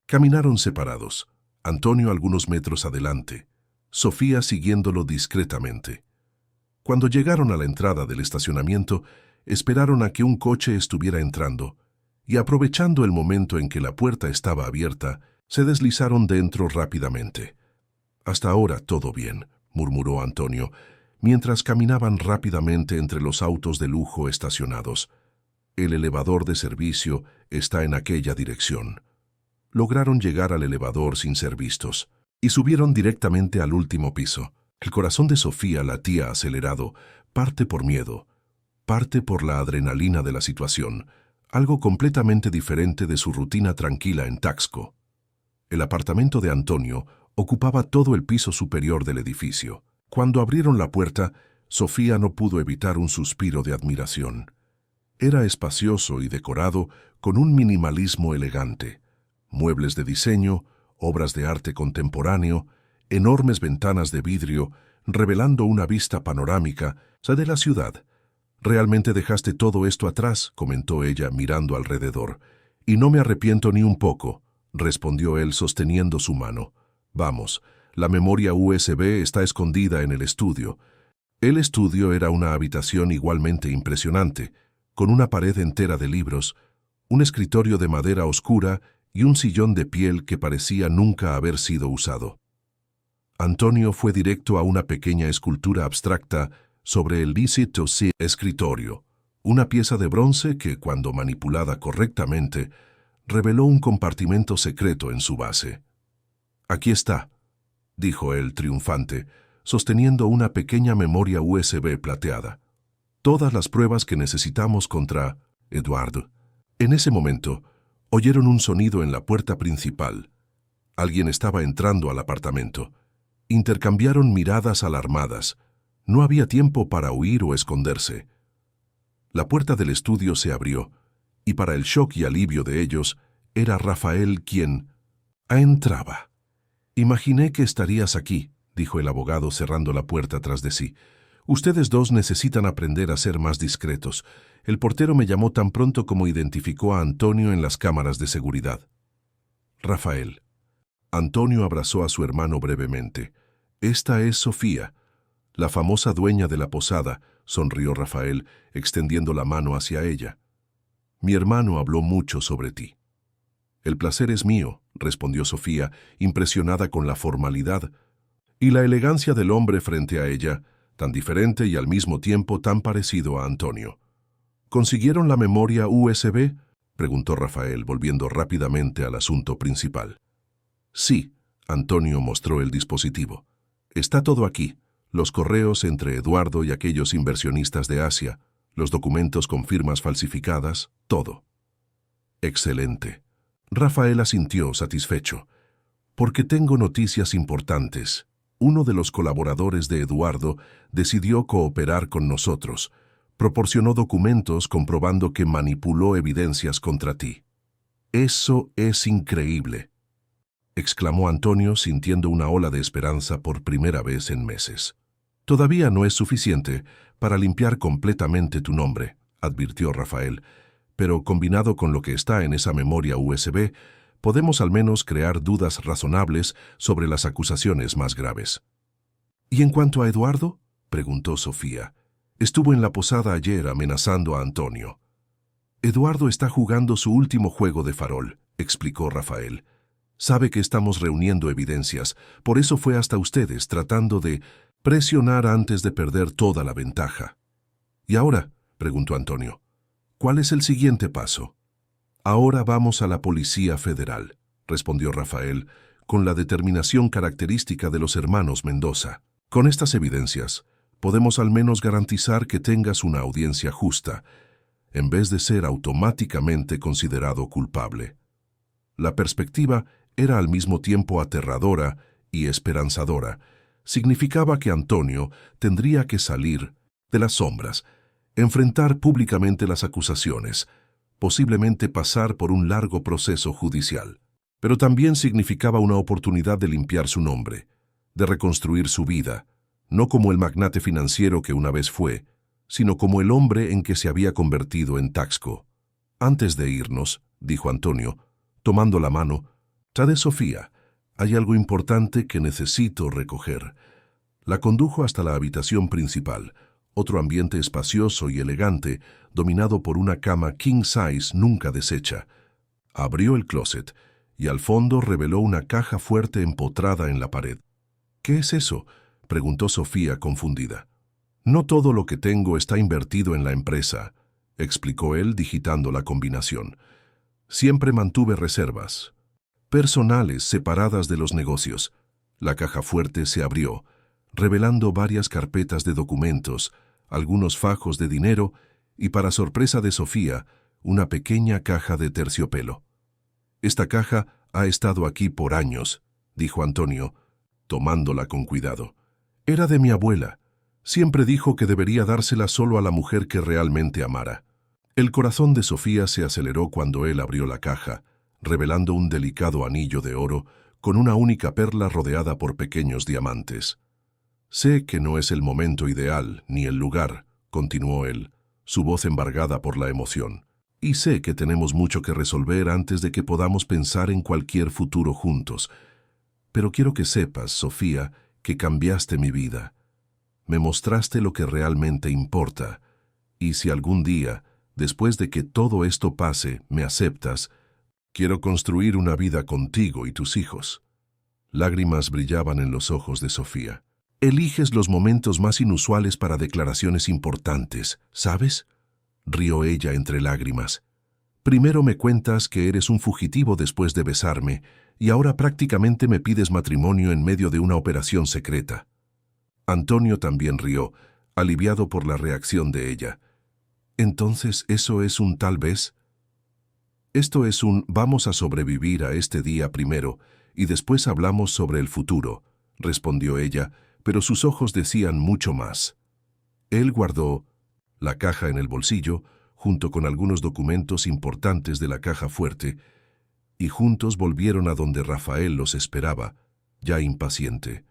Caminaron separados, Antonio algunos metros adelante, Sofía siguiéndolo discretamente. Cuando llegaron a la entrada del estacionamiento, esperaron a que un coche estuviera entrando, y aprovechando el momento en que la puerta estaba abierta, se deslizaron dentro rápidamente. «Hasta ahora todo bien», murmuró Antonio, mientras caminaban rápidamente entre los autos de lujo estacionados. «El elevador de servicio está en aquella dirección». Lograron llegar al elevador sin ser vistos, y subieron directamente al último piso. El corazón de Sofía latía acelerado, parte por miedo, parte por la adrenalina de la situación, algo completamente diferente de su rutina tranquila en Taxco. El apartamento de Antonio ocupaba todo el piso superior del edificio. Cuando abrieron la puerta, Sofía no pudo evitar un suspiro de admiración. Era espacioso y decorado con un minimalismo elegante. Muebles de diseño, obras de arte contemporáneo, enormes ventanas de vidrio, revelando una vista panorámica de la ciudad. «Realmente dejaste todo esto atrás», comentó ella mirando alrededor. «Y no me arrepiento ni un poco», respondió él sosteniendo su mano. «Vamos, la memoria USB está escondida en el estudio». El estudio era una habitación igualmente impresionante, con una pared entera de libros, un escritorio de madera oscura y un sillón de piel que parecía nunca haber sido usado. Antonio fue directo a una pequeña escultura abstracta sobre el escritorio, una pieza de bronce que, cuando manipulada correctamente, reveló un compartimento secreto en su base. «Aquí está», dijo él triunfante, sosteniendo una pequeña memoria USB plateada. «Todas las pruebas que necesitamos contra Eduardo». En ese momento, oyeron un sonido en la puerta principal. Alguien estaba entrando al apartamento. Intercambiaron miradas alarmadas. No había tiempo para huir o esconderse. La puerta del estudio se abrió, y para el shock y alivio de ellos, era Rafael quien entraba. «Imaginé que estarías aquí», dijo el abogado cerrando la puerta tras de sí. «Ustedes dos necesitan aprender a ser más discretos. El portero me llamó tan pronto como identificó a Antonio en las cámaras de seguridad. Rafael. Antonio abrazó a su hermano brevemente. Esta es Sofía, la famosa dueña de la posada, sonrió Rafael, extendiendo la mano hacia ella. Mi hermano habló mucho sobre ti. El placer es mío, respondió Sofía, impresionada con la formalidad y la elegancia del hombre frente a ella, tan diferente y al mismo tiempo tan parecido a Antonio. ¿Consiguieron la memoria USB?, preguntó Rafael, volviendo rápidamente al asunto principal. Sí, Antonio mostró el dispositivo. Está todo aquí, los correos entre Eduardo y aquellos inversionistas de Asia, los documentos con firmas falsificadas, todo. Excelente. Rafael asintió satisfecho. Porque tengo noticias importantes. Uno de los colaboradores de Eduardo decidió cooperar con nosotros. Proporcionó documentos comprobando que manipuló evidencias contra ti. Eso es increíble, exclamó Antonio sintiendo una ola de esperanza por primera vez en meses. Todavía no es suficiente para limpiar completamente tu nombre, advirtió Rafael, pero combinado con lo que está en esa memoria USB, podemos al menos crear dudas razonables sobre las acusaciones más graves. ¿Y en cuanto a Eduardo?, preguntó Sofía. Estuvo en la posada ayer amenazando a Antonio. Eduardo está jugando su último juego de farol, explicó Rafael. Sabe que estamos reuniendo evidencias, por eso fue hasta ustedes tratando de presionar antes de perder toda la ventaja. ¿Y ahora?, preguntó Antonio. ¿Cuál es el siguiente paso? Ahora vamos a la Policía Federal, respondió Rafael, con la determinación característica de los hermanos Mendoza. Con estas evidencias, podemos al menos garantizar que tengas una audiencia justa, en vez de ser automáticamente considerado culpable. La perspectiva era al mismo tiempo aterradora y esperanzadora. Significaba que Antonio tendría que salir de las sombras, enfrentar públicamente las acusaciones, posiblemente pasar por un largo proceso judicial. Pero también significaba una oportunidad de limpiar su nombre, de reconstruir su vida, no como el magnate financiero que una vez fue, sino como el hombre en que se había convertido en Taxco. Antes de irnos, dijo Antonio, tomando la mano, «Trae Sofía, hay algo importante que necesito recoger». La condujo hasta la habitación principal, otro ambiente espacioso y elegante, dominado por una cama king size nunca deshecha. Abrió el closet y al fondo reveló una caja fuerte empotrada en la pared. «¿Qué es eso?», preguntó Sofía confundida. «No todo lo que tengo está invertido en la empresa», explicó él digitando la combinación. «Siempre mantuve reservas personales separadas de los negocios». La caja fuerte se abrió, revelando varias carpetas de documentos, algunos fajos de dinero y, para sorpresa de Sofía, una pequeña caja de terciopelo. «Esta caja ha estado aquí por años», dijo Antonio, tomándola con cuidado. «Era de mi abuela. Siempre dijo que debería dársela solo a la mujer que realmente amara». El corazón de Sofía se aceleró cuando él abrió la caja, revelando un delicado anillo de oro con una única perla rodeada por pequeños diamantes. «Sé que no es el momento ideal ni el lugar», continuó él, su voz embargada por la emoción. «Y sé que tenemos mucho que resolver antes de que podamos pensar en cualquier futuro juntos. Pero quiero que sepas, Sofía, que cambiaste mi vida. Me mostraste lo que realmente importa. Y si algún día, después de que todo esto pase, me aceptas, quiero construir una vida contigo y tus hijos». Lágrimas brillaban en los ojos de Sofía. «Eliges los momentos más inusuales para declaraciones importantes, ¿sabes?», rió ella entre lágrimas. «Primero me cuentas que eres un fugitivo después de besarme, y ahora prácticamente me pides matrimonio en medio de una operación secreta». Antonio también rió, aliviado por la reacción de ella. «¿Entonces eso es un tal vez?» «Esto es un vamos a sobrevivir a este día primero, y después hablamos sobre el futuro», respondió ella, pero sus ojos decían mucho más. Él guardó la caja en el bolsillo, junto con algunos documentos importantes de la caja fuerte, y juntos volvieron a donde Rafael los esperaba, ya impaciente.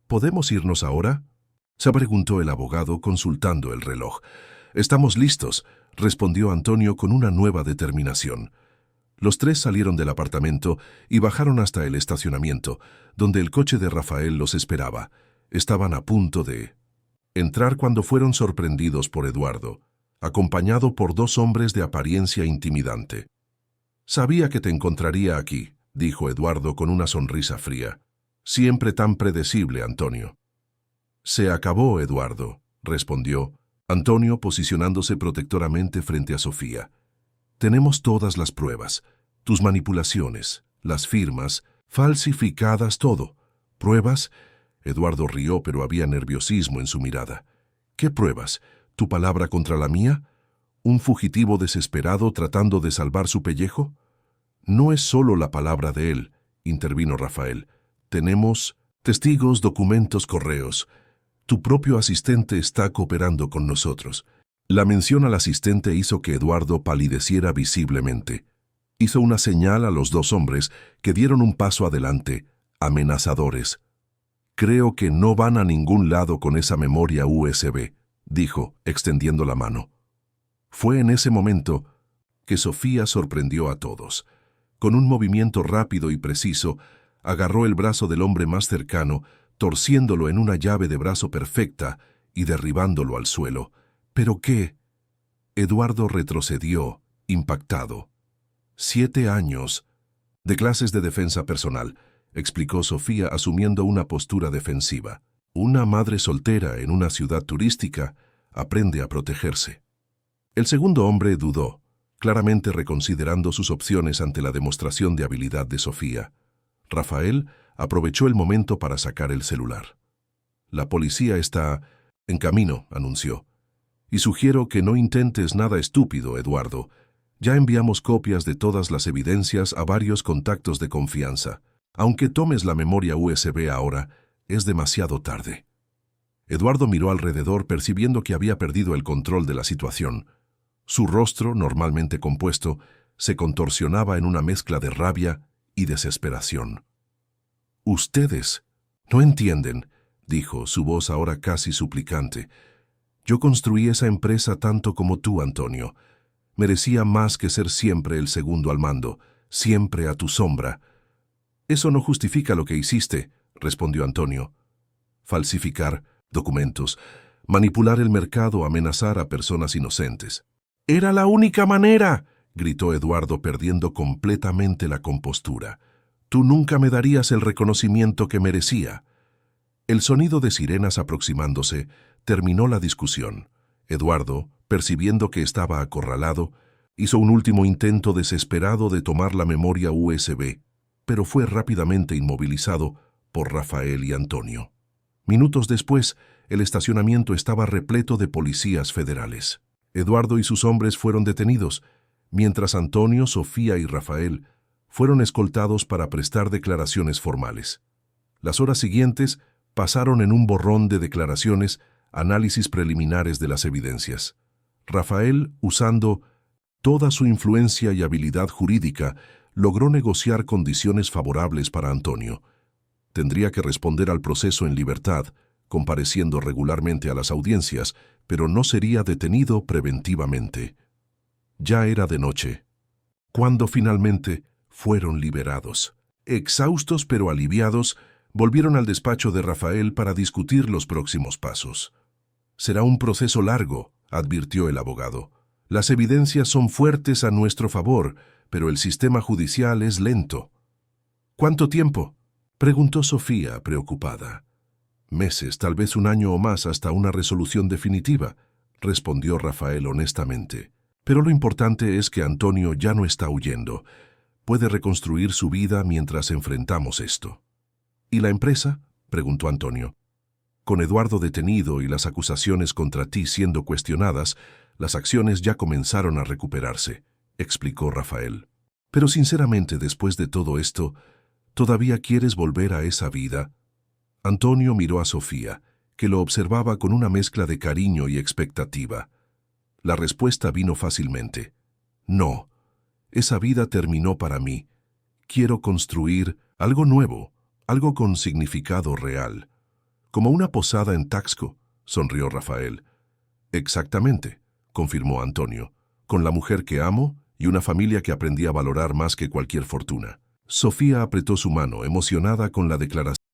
«¿Podemos irnos ahora?», se preguntó el abogado consultando el reloj. «Estamos listos», respondió Antonio con una nueva determinación. Los tres salieron del apartamento y bajaron hasta el estacionamiento, donde el coche de Rafael los esperaba. Estaban a punto de entrar cuando fueron sorprendidos por Eduardo, acompañado por dos hombres de apariencia intimidante. «Sabía que te encontraría aquí», dijo Eduardo con una sonrisa fría. «Siempre tan predecible, Antonio». «Se acabó, Eduardo», respondió Antonio posicionándose protectoramente frente a Sofía. «Tenemos todas las pruebas, tus manipulaciones, las firmas, falsificadas, todo. ¿Pruebas?». Eduardo rió, pero había nerviosismo en su mirada. «¿Qué pruebas? ¿Tu palabra contra la mía? ¿Un fugitivo desesperado tratando de salvar su pellejo?». «No es solo la palabra de él», intervino Rafael. «Tenemos testigos, documentos, correos. Tu propio asistente está cooperando con nosotros». La mención al asistente hizo que Eduardo palideciera visiblemente. Hizo una señal a los dos hombres, que dieron un paso adelante, amenazadores. «Creo que no van a ningún lado con esa memoria USB», dijo, extendiendo la mano. Fue en ese momento que Sofía sorprendió a todos. Con un movimiento rápido y preciso, agarró el brazo del hombre más cercano, torciéndolo en una llave de brazo perfecta y derribándolo al suelo. «¿Pero qué?». Eduardo retrocedió, impactado. 7 años de clases de defensa personal, explicó Sofía asumiendo una postura defensiva. Una madre soltera en una ciudad turística aprende a protegerse. El segundo hombre dudó, claramente reconsiderando sus opciones ante la demostración de habilidad de Sofía. Rafael aprovechó el momento para sacar el celular. «La policía está en camino», anunció. «Y sugiero que no intentes nada estúpido, Eduardo. Ya enviamos copias de todas las evidencias a varios contactos de confianza. Aunque tomes la memoria USB ahora, es demasiado tarde». Eduardo miró alrededor percibiendo que había perdido el control de la situación. Su rostro, normalmente compuesto, se contorsionaba en una mezcla de rabia y desesperación. «Ustedes no entienden», dijo, su voz ahora casi suplicante. «Yo construí esa empresa tanto como tú, Antonio. Merecía más que ser siempre el segundo al mando, siempre a tu sombra». «Eso no justifica lo que hiciste», respondió Antonio. «Falsificar documentos, manipular el mercado, amenazar a personas inocentes». «Era la única manera», gritó Eduardo perdiendo completamente la compostura. «Tú nunca me darías el reconocimiento que merecía». El sonido de sirenas aproximándose terminó la discusión. Eduardo, percibiendo que estaba acorralado, hizo un último intento desesperado de tomar la memoria USB, pero fue rápidamente inmovilizado por Rafael y Antonio. Minutos después, el estacionamiento estaba repleto de policías federales. Eduardo y sus hombres fueron detenidos, mientras Antonio, Sofía y Rafael fueron escoltados para prestar declaraciones formales. Las horas siguientes pasaron en un borrón de declaraciones, análisis preliminares de las evidencias. Rafael, usando toda su influencia y habilidad jurídica, logró negociar condiciones favorables para Antonio. Tendría que responder al proceso en libertad, compareciendo regularmente a las audiencias, pero no sería detenido preventivamente. Ya era de noche, cuando finalmente fueron liberados. Exhaustos pero aliviados, volvieron al despacho de Rafael para discutir los próximos pasos. «Será un proceso largo», advirtió el abogado. «Las evidencias son fuertes a nuestro favor, pero el sistema judicial es lento». «¿Cuánto tiempo?», preguntó Sofía, preocupada. «Meses, tal vez un año o más hasta una resolución definitiva», respondió Rafael honestamente. «Pero lo importante es que Antonio ya no está huyendo. Puede reconstruir su vida mientras enfrentamos esto». «¿Y la empresa?», preguntó Antonio. «Con Eduardo detenido y las acusaciones contra ti siendo cuestionadas, las acciones ya comenzaron a recuperarse», explicó Rafael. «Pero sinceramente, después de todo esto, ¿todavía quieres volver a esa vida?». Antonio miró a Sofía, que lo observaba con una mezcla de cariño y expectativa. La respuesta vino fácilmente. «No, esa vida terminó para mí. Quiero construir algo nuevo, algo con significado real». «Como una posada en Taxco», sonrió Rafael. «Exactamente», confirmó Antonio. con la mujer que amo y una familia que aprendí a valorar más que cualquier fortuna. Sofía apretó su mano, emocionada con la declaración.